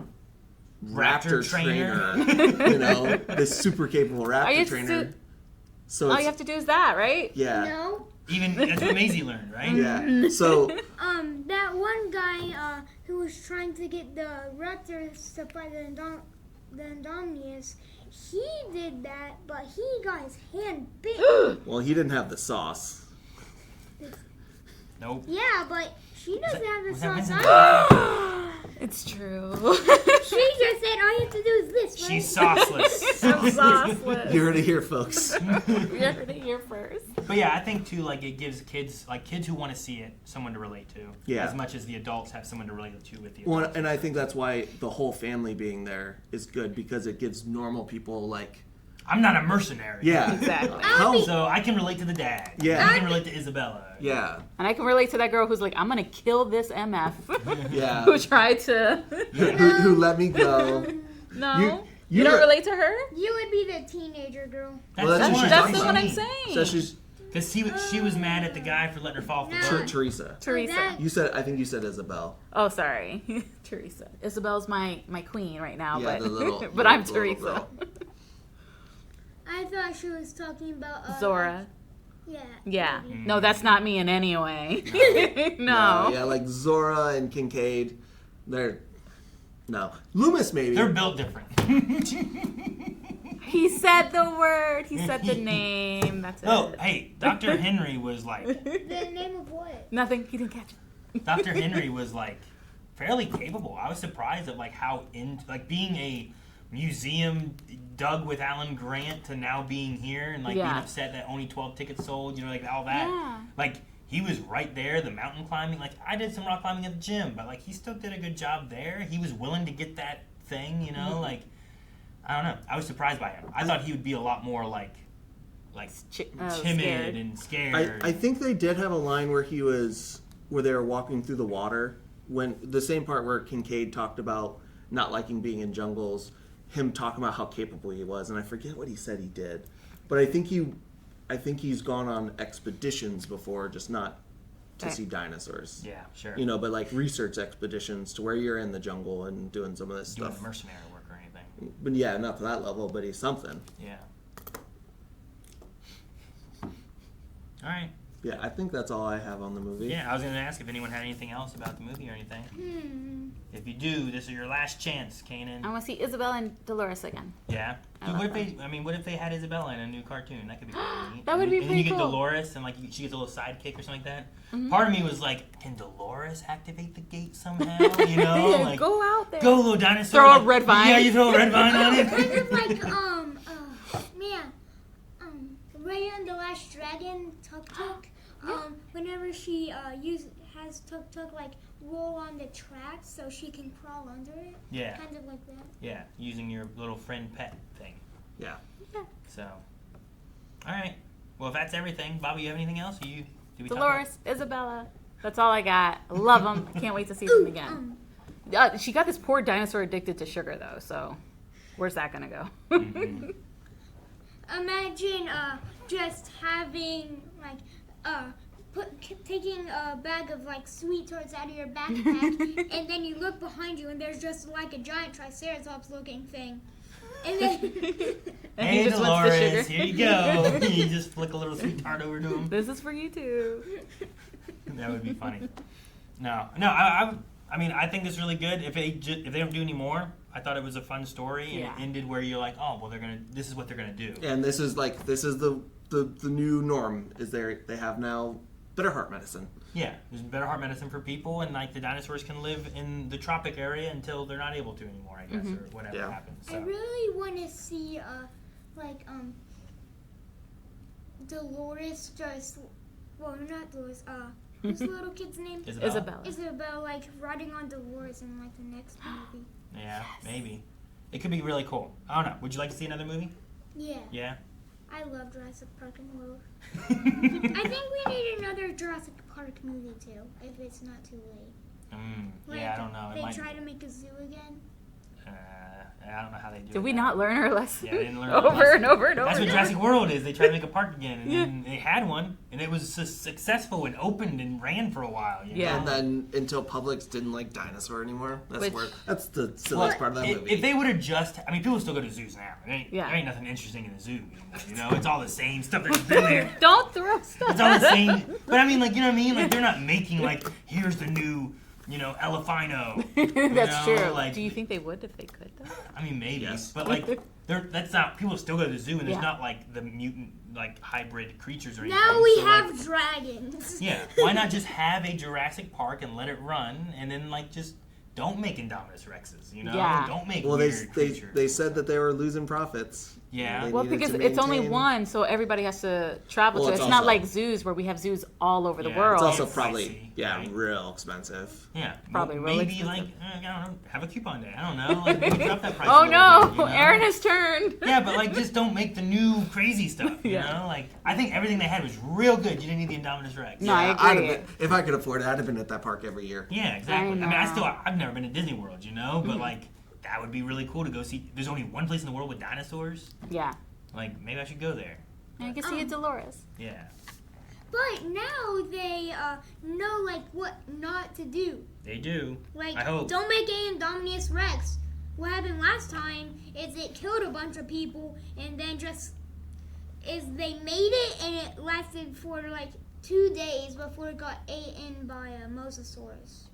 [SPEAKER 3] Raptor
[SPEAKER 2] raptor
[SPEAKER 3] trainer.
[SPEAKER 2] trainer. You know, this super capable
[SPEAKER 4] All you
[SPEAKER 2] raptor
[SPEAKER 4] have to
[SPEAKER 2] trainer.
[SPEAKER 4] do-
[SPEAKER 2] So
[SPEAKER 4] All
[SPEAKER 2] it's,
[SPEAKER 4] you have to do is that, right?
[SPEAKER 2] yeah,
[SPEAKER 1] No.
[SPEAKER 3] Even that's what Maisie learned, right?
[SPEAKER 2] yeah. So
[SPEAKER 1] That one guy who was trying to get the raptors to fight the Indominus, he did that, but he got his hand bit.
[SPEAKER 2] well, he didn't have the sauce.
[SPEAKER 3] Nope.
[SPEAKER 1] Yeah, but she doesn't have the
[SPEAKER 3] Was that
[SPEAKER 1] sauce
[SPEAKER 3] Vincent?
[SPEAKER 1] either.
[SPEAKER 4] It's true.
[SPEAKER 1] She just said all you have to do is this, right?
[SPEAKER 3] She's sauceless.
[SPEAKER 4] I'm sauceless.
[SPEAKER 2] You heard it here, folks.
[SPEAKER 4] You heard it here first.
[SPEAKER 3] But yeah, I think too, like it gives kids who want to see it, someone to relate to.
[SPEAKER 2] Yeah.
[SPEAKER 3] As much as the adults have someone to relate to with the
[SPEAKER 2] Well,
[SPEAKER 3] adults.
[SPEAKER 2] and I think that's why the whole family being there is good because it gives normal people like,
[SPEAKER 3] I'm not a mercenary.
[SPEAKER 2] yeah,
[SPEAKER 4] Exactly.
[SPEAKER 2] how,
[SPEAKER 3] So I can relate to the dad.
[SPEAKER 2] Yeah.
[SPEAKER 3] I can relate to Isabella.
[SPEAKER 2] yeah,
[SPEAKER 4] And I can relate to that girl who's like, I'm gonna kill this MF
[SPEAKER 2] yeah.
[SPEAKER 4] who tried to.
[SPEAKER 2] who let me go?
[SPEAKER 4] No,
[SPEAKER 2] You
[SPEAKER 4] don't
[SPEAKER 2] let-
[SPEAKER 4] relate to her.
[SPEAKER 1] You would be the teenager girl.
[SPEAKER 3] That's,
[SPEAKER 2] Well,
[SPEAKER 3] the one
[SPEAKER 4] That's
[SPEAKER 3] I'm
[SPEAKER 4] the one I'm
[SPEAKER 3] saying.
[SPEAKER 4] saying.
[SPEAKER 2] So she's
[SPEAKER 3] Because she was mad at the guy for letting her fall off the
[SPEAKER 1] No.
[SPEAKER 3] boat.
[SPEAKER 2] Teresa.
[SPEAKER 4] Teresa.
[SPEAKER 1] that-
[SPEAKER 2] I think you said Isabel.
[SPEAKER 4] Oh, sorry, Teresa. Isabel's my queen right now,
[SPEAKER 2] Yeah,
[SPEAKER 4] but
[SPEAKER 2] the little-
[SPEAKER 4] but
[SPEAKER 2] little-
[SPEAKER 4] I'm
[SPEAKER 2] little
[SPEAKER 4] Teresa.
[SPEAKER 2] girl.
[SPEAKER 1] I thought she was talking about
[SPEAKER 4] Zora.
[SPEAKER 1] Yeah.
[SPEAKER 4] Yeah.
[SPEAKER 1] maybe.
[SPEAKER 4] No, that's not me in any way. No.
[SPEAKER 2] Yeah, like Zora and Kincaid. They're no Loomis maybe.
[SPEAKER 3] They're built different.
[SPEAKER 4] He said the word. He said the name. That's it.
[SPEAKER 3] Oh, hey, Dr. Henry was like,
[SPEAKER 1] The name of what?
[SPEAKER 4] Nothing. He didn't catch it.
[SPEAKER 3] Dr. Henry was like fairly capable. I was surprised at like how being a museum dug with Alan Grant to now being here and like being
[SPEAKER 4] Yeah.
[SPEAKER 3] upset that only 12 tickets sold, like all that.
[SPEAKER 4] Yeah.
[SPEAKER 3] Like he was right there, the mountain climbing. Like I did some rock climbing at the gym, but like he still did a good job there. He was willing to get that thing, like I don't know. I was surprised by him. I thought he would be a lot more like timid
[SPEAKER 4] scared.
[SPEAKER 3] and scared.
[SPEAKER 2] I think they did have a line where he was where they were walking through the water, when the same part where Kincaid talked about not liking being in jungles, him talking about how capable he was, and I forget what he said he did, but I think he's gone on expeditions before, just not to see dinosaurs.
[SPEAKER 3] Yeah, sure.
[SPEAKER 2] You know, but like research expeditions to where you're in the jungle and doing some of this
[SPEAKER 3] Doing
[SPEAKER 2] stuff.
[SPEAKER 3] mercenary work or anything.
[SPEAKER 2] But yeah, not to that level, but he's something.
[SPEAKER 3] Yeah. All right.
[SPEAKER 2] Yeah, I think that's all I have on the movie.
[SPEAKER 3] Yeah, I was going to ask if anyone had anything else about the movie or anything. If you do, this is your last chance, Kanan.
[SPEAKER 4] I want to see Isabella and Dolores again.
[SPEAKER 3] Yeah.
[SPEAKER 4] I
[SPEAKER 3] Dude,
[SPEAKER 4] love
[SPEAKER 3] what if they had Isabella in a new cartoon? That could be pretty neat.
[SPEAKER 4] That would be
[SPEAKER 3] And then you
[SPEAKER 4] pretty
[SPEAKER 3] get
[SPEAKER 4] cool.
[SPEAKER 3] Dolores, and like she gets a little sidekick or something like that. Part of me was like, can Dolores activate the gate somehow? You know,
[SPEAKER 4] Yeah,
[SPEAKER 3] like
[SPEAKER 4] go out there.
[SPEAKER 3] go little dinosaur.
[SPEAKER 4] Throw a
[SPEAKER 3] like,
[SPEAKER 4] red vine.
[SPEAKER 3] Yeah, you throw a red vine on it.
[SPEAKER 1] Kind of like Raya and the Last Dragon, Tuk Tuk. Whenever she has Tuk Tuk like roll on the tracks so she can crawl under it.
[SPEAKER 3] Yeah.
[SPEAKER 1] Kind of like that.
[SPEAKER 3] Yeah, using your little friend pet thing.
[SPEAKER 2] Yeah.
[SPEAKER 3] So, all right. Well, if that's everything, Bobby, you have anything else? Did we talk
[SPEAKER 4] Dolores, Isabella. That's all I got. Love them. Can't wait to see them again. She got this poor dinosaur addicted to sugar, though, so where's that going to go?
[SPEAKER 3] Mm-hmm.
[SPEAKER 1] Imagine just having like taking a bag of like sweet tarts out of your backpack, and then you look behind you, and there's just like a giant triceratops looking thing, and then
[SPEAKER 4] And he
[SPEAKER 3] Hey,
[SPEAKER 4] just wants the
[SPEAKER 3] Dolores,
[SPEAKER 4] sugar.
[SPEAKER 3] here you go. You just flick a little sweet tart over to him.
[SPEAKER 4] This is for you, too.
[SPEAKER 3] That would be funny. No. I mean, I think it's really good. If they don't do any more, I thought it was a fun story, and
[SPEAKER 4] Yeah.
[SPEAKER 3] it ended where you're like, oh, well, this is what they're gonna do.
[SPEAKER 2] And this is the new norm. Is they have now better heart medicine.
[SPEAKER 3] Yeah, there's better heart medicine for people, and like the dinosaurs can live in the tropic area until they're not able to anymore, I guess, or whatever
[SPEAKER 2] Yeah.
[SPEAKER 3] happens.
[SPEAKER 1] I
[SPEAKER 3] So.
[SPEAKER 1] really want to see Dolores just not Dolores who's the little kid's name?
[SPEAKER 4] Isabella.
[SPEAKER 1] Isabel like riding on Dolores in like the next movie.
[SPEAKER 3] Yeah, maybe. It could be really cool. I don't know. Would you like to see another movie?
[SPEAKER 1] Yeah,
[SPEAKER 3] Yeah.
[SPEAKER 1] I love Jurassic Park and World. I think we need another Jurassic Park movie too, if it's not too late.
[SPEAKER 3] Yeah, I don't know.
[SPEAKER 1] They
[SPEAKER 3] It might.
[SPEAKER 1] try to make a zoo again.
[SPEAKER 3] I don't know how they do it.
[SPEAKER 4] Did we
[SPEAKER 3] now.
[SPEAKER 4] not learn our lesson?
[SPEAKER 3] Yeah, we didn't learn our
[SPEAKER 4] over
[SPEAKER 3] lesson.
[SPEAKER 4] and over and over.
[SPEAKER 3] That's what
[SPEAKER 4] and
[SPEAKER 3] Jurassic
[SPEAKER 4] over.
[SPEAKER 3] World is. They try to make a park again, and
[SPEAKER 4] Yeah.
[SPEAKER 3] then they had one, and it was successful and opened and ran for a while. You know?
[SPEAKER 4] Yeah.
[SPEAKER 2] And then until Publix didn't like dinosaur anymore.
[SPEAKER 4] Which-
[SPEAKER 2] That's the silliest part of that movie.
[SPEAKER 3] If they would have just, I mean, people still go to zoos now. There ain't
[SPEAKER 4] Yeah.
[SPEAKER 3] nothing interesting in the zoo anymore. You know, it's all the same stuff that's been there.
[SPEAKER 4] Don't throw stuff.
[SPEAKER 3] It's all the same. But I mean, like, you know what I mean? Like, they're not making like, here's the new, Elephino.
[SPEAKER 4] That's
[SPEAKER 3] know,
[SPEAKER 4] true.
[SPEAKER 3] like-
[SPEAKER 4] Do you think they would if they could, though?
[SPEAKER 3] I mean, maybe,
[SPEAKER 2] Yes.
[SPEAKER 3] but like, that's not. People still go to the zoo, and there's
[SPEAKER 4] Yeah.
[SPEAKER 3] not like the mutant, like hybrid creatures or anything.
[SPEAKER 1] Now we
[SPEAKER 3] So, like,
[SPEAKER 1] have dragons.
[SPEAKER 3] yeah, why not just have a Jurassic Park and let it run, and then like just don't make Indominus Rexes, you know?
[SPEAKER 4] Yeah.
[SPEAKER 3] Don't make
[SPEAKER 2] well,
[SPEAKER 3] weird creatures.
[SPEAKER 2] they said that they were losing profits.
[SPEAKER 3] Yeah.
[SPEAKER 2] They
[SPEAKER 4] Well,
[SPEAKER 2] needed
[SPEAKER 4] because
[SPEAKER 2] to
[SPEAKER 4] it's only
[SPEAKER 2] maintain-
[SPEAKER 4] one, so everybody has to travel
[SPEAKER 2] Well,
[SPEAKER 4] to.
[SPEAKER 2] it's
[SPEAKER 4] It's not
[SPEAKER 2] also-
[SPEAKER 4] like zoos where we have zoos all over the
[SPEAKER 3] Yeah,
[SPEAKER 4] world.
[SPEAKER 2] It's also
[SPEAKER 3] It's
[SPEAKER 2] probably
[SPEAKER 3] pricey, right?
[SPEAKER 2] real expensive.
[SPEAKER 3] Yeah,
[SPEAKER 4] Probably
[SPEAKER 3] well,
[SPEAKER 4] really
[SPEAKER 3] maybe like
[SPEAKER 4] expensive.
[SPEAKER 3] I don't know, have a coupon day. I don't know, like maybe drop that price. a
[SPEAKER 4] Oh
[SPEAKER 3] little
[SPEAKER 4] no,
[SPEAKER 3] bit, you know?
[SPEAKER 4] Aaron has turned.
[SPEAKER 3] Yeah, but like just don't make the new crazy stuff. You
[SPEAKER 4] Yeah.
[SPEAKER 3] know, like I think everything they had was real good. You didn't need the Indominus Rex.
[SPEAKER 4] No, I
[SPEAKER 2] I'd
[SPEAKER 4] agree.
[SPEAKER 2] have been, if I could afford it, I'd have been at that park every year.
[SPEAKER 3] Yeah, exactly. I mean,
[SPEAKER 4] know.
[SPEAKER 3] I've never been to Disney World, you know, but like that would be really cool to go see. There's only one place in the world with dinosaurs.
[SPEAKER 4] Yeah,
[SPEAKER 3] Like maybe I should go there.
[SPEAKER 4] I can see a Dolores.
[SPEAKER 3] Yeah.
[SPEAKER 1] But now they know like what not to do.
[SPEAKER 3] They do.
[SPEAKER 1] Like
[SPEAKER 3] I hope.
[SPEAKER 1] don't make an Indominus Rex. What happened last time is it killed a bunch of people, and then they made it, and it lasted for like 2 days before it got eaten by a mosasaurus.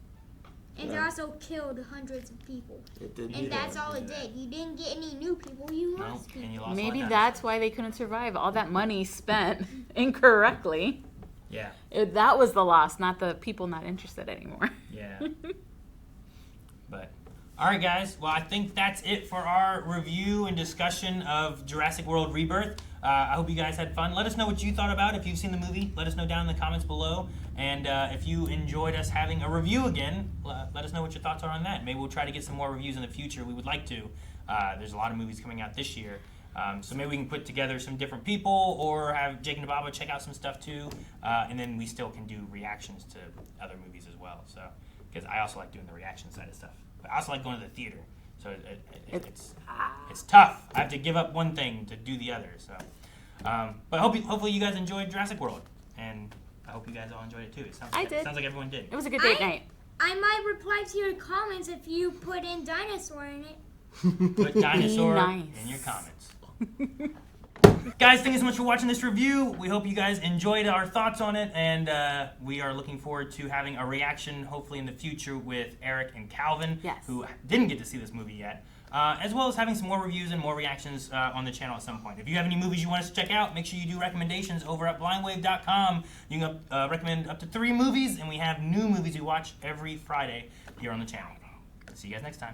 [SPEAKER 1] And it
[SPEAKER 2] Yeah.
[SPEAKER 1] also killed hundreds of people.
[SPEAKER 2] It did.
[SPEAKER 1] And that's all it did. You didn't get any new people. You
[SPEAKER 3] No,
[SPEAKER 1] lost people.
[SPEAKER 3] and you lost
[SPEAKER 4] Maybe
[SPEAKER 3] a lot of
[SPEAKER 4] that's why they couldn't survive. All that money spent incorrectly.
[SPEAKER 3] Yeah.
[SPEAKER 4] That was the loss, not the people not interested anymore.
[SPEAKER 3] Yeah. But all right, guys. Well, I think that's it for our review and discussion of Jurassic World Rebirth. I hope you guys had fun. Let us know what you thought about it. If you've seen the movie, let us know down in the comments below. And if you enjoyed us having a review again, let us know what your thoughts are on that. Maybe we'll try to get some more reviews in the future. We would like to. There's a lot of movies coming out this year. So maybe we can put together some different people, or have Jake and Baba check out some stuff too, and then we still can do reactions to other movies as well. So, because I also like doing the reaction side of stuff, but I also like going to the theater. So it's tough. I have to give up one thing to do the other. So, but hopefully you guys enjoyed Jurassic World, and I hope you guys all enjoyed it too. It sounds like everyone did.
[SPEAKER 4] It was a good date night.
[SPEAKER 1] I might reply to your comments if you put in dinosaur in it.
[SPEAKER 3] Put dinosaur
[SPEAKER 4] nice.
[SPEAKER 3] in your comments. Guys, thank you so much for watching this review. We hope you guys enjoyed our thoughts on it, and we are looking forward to having a reaction hopefully in the future with Eric and Calvin,
[SPEAKER 4] Yes.
[SPEAKER 3] who didn't get to see this movie yet, as well as having some more reviews and more reactions on the channel at some point. If you have any movies you want us to check out, make sure you do recommendations over at blindwave.com. You can recommend up to 3 movies, and we have new movies we watch every Friday here on the channel. See you guys next time.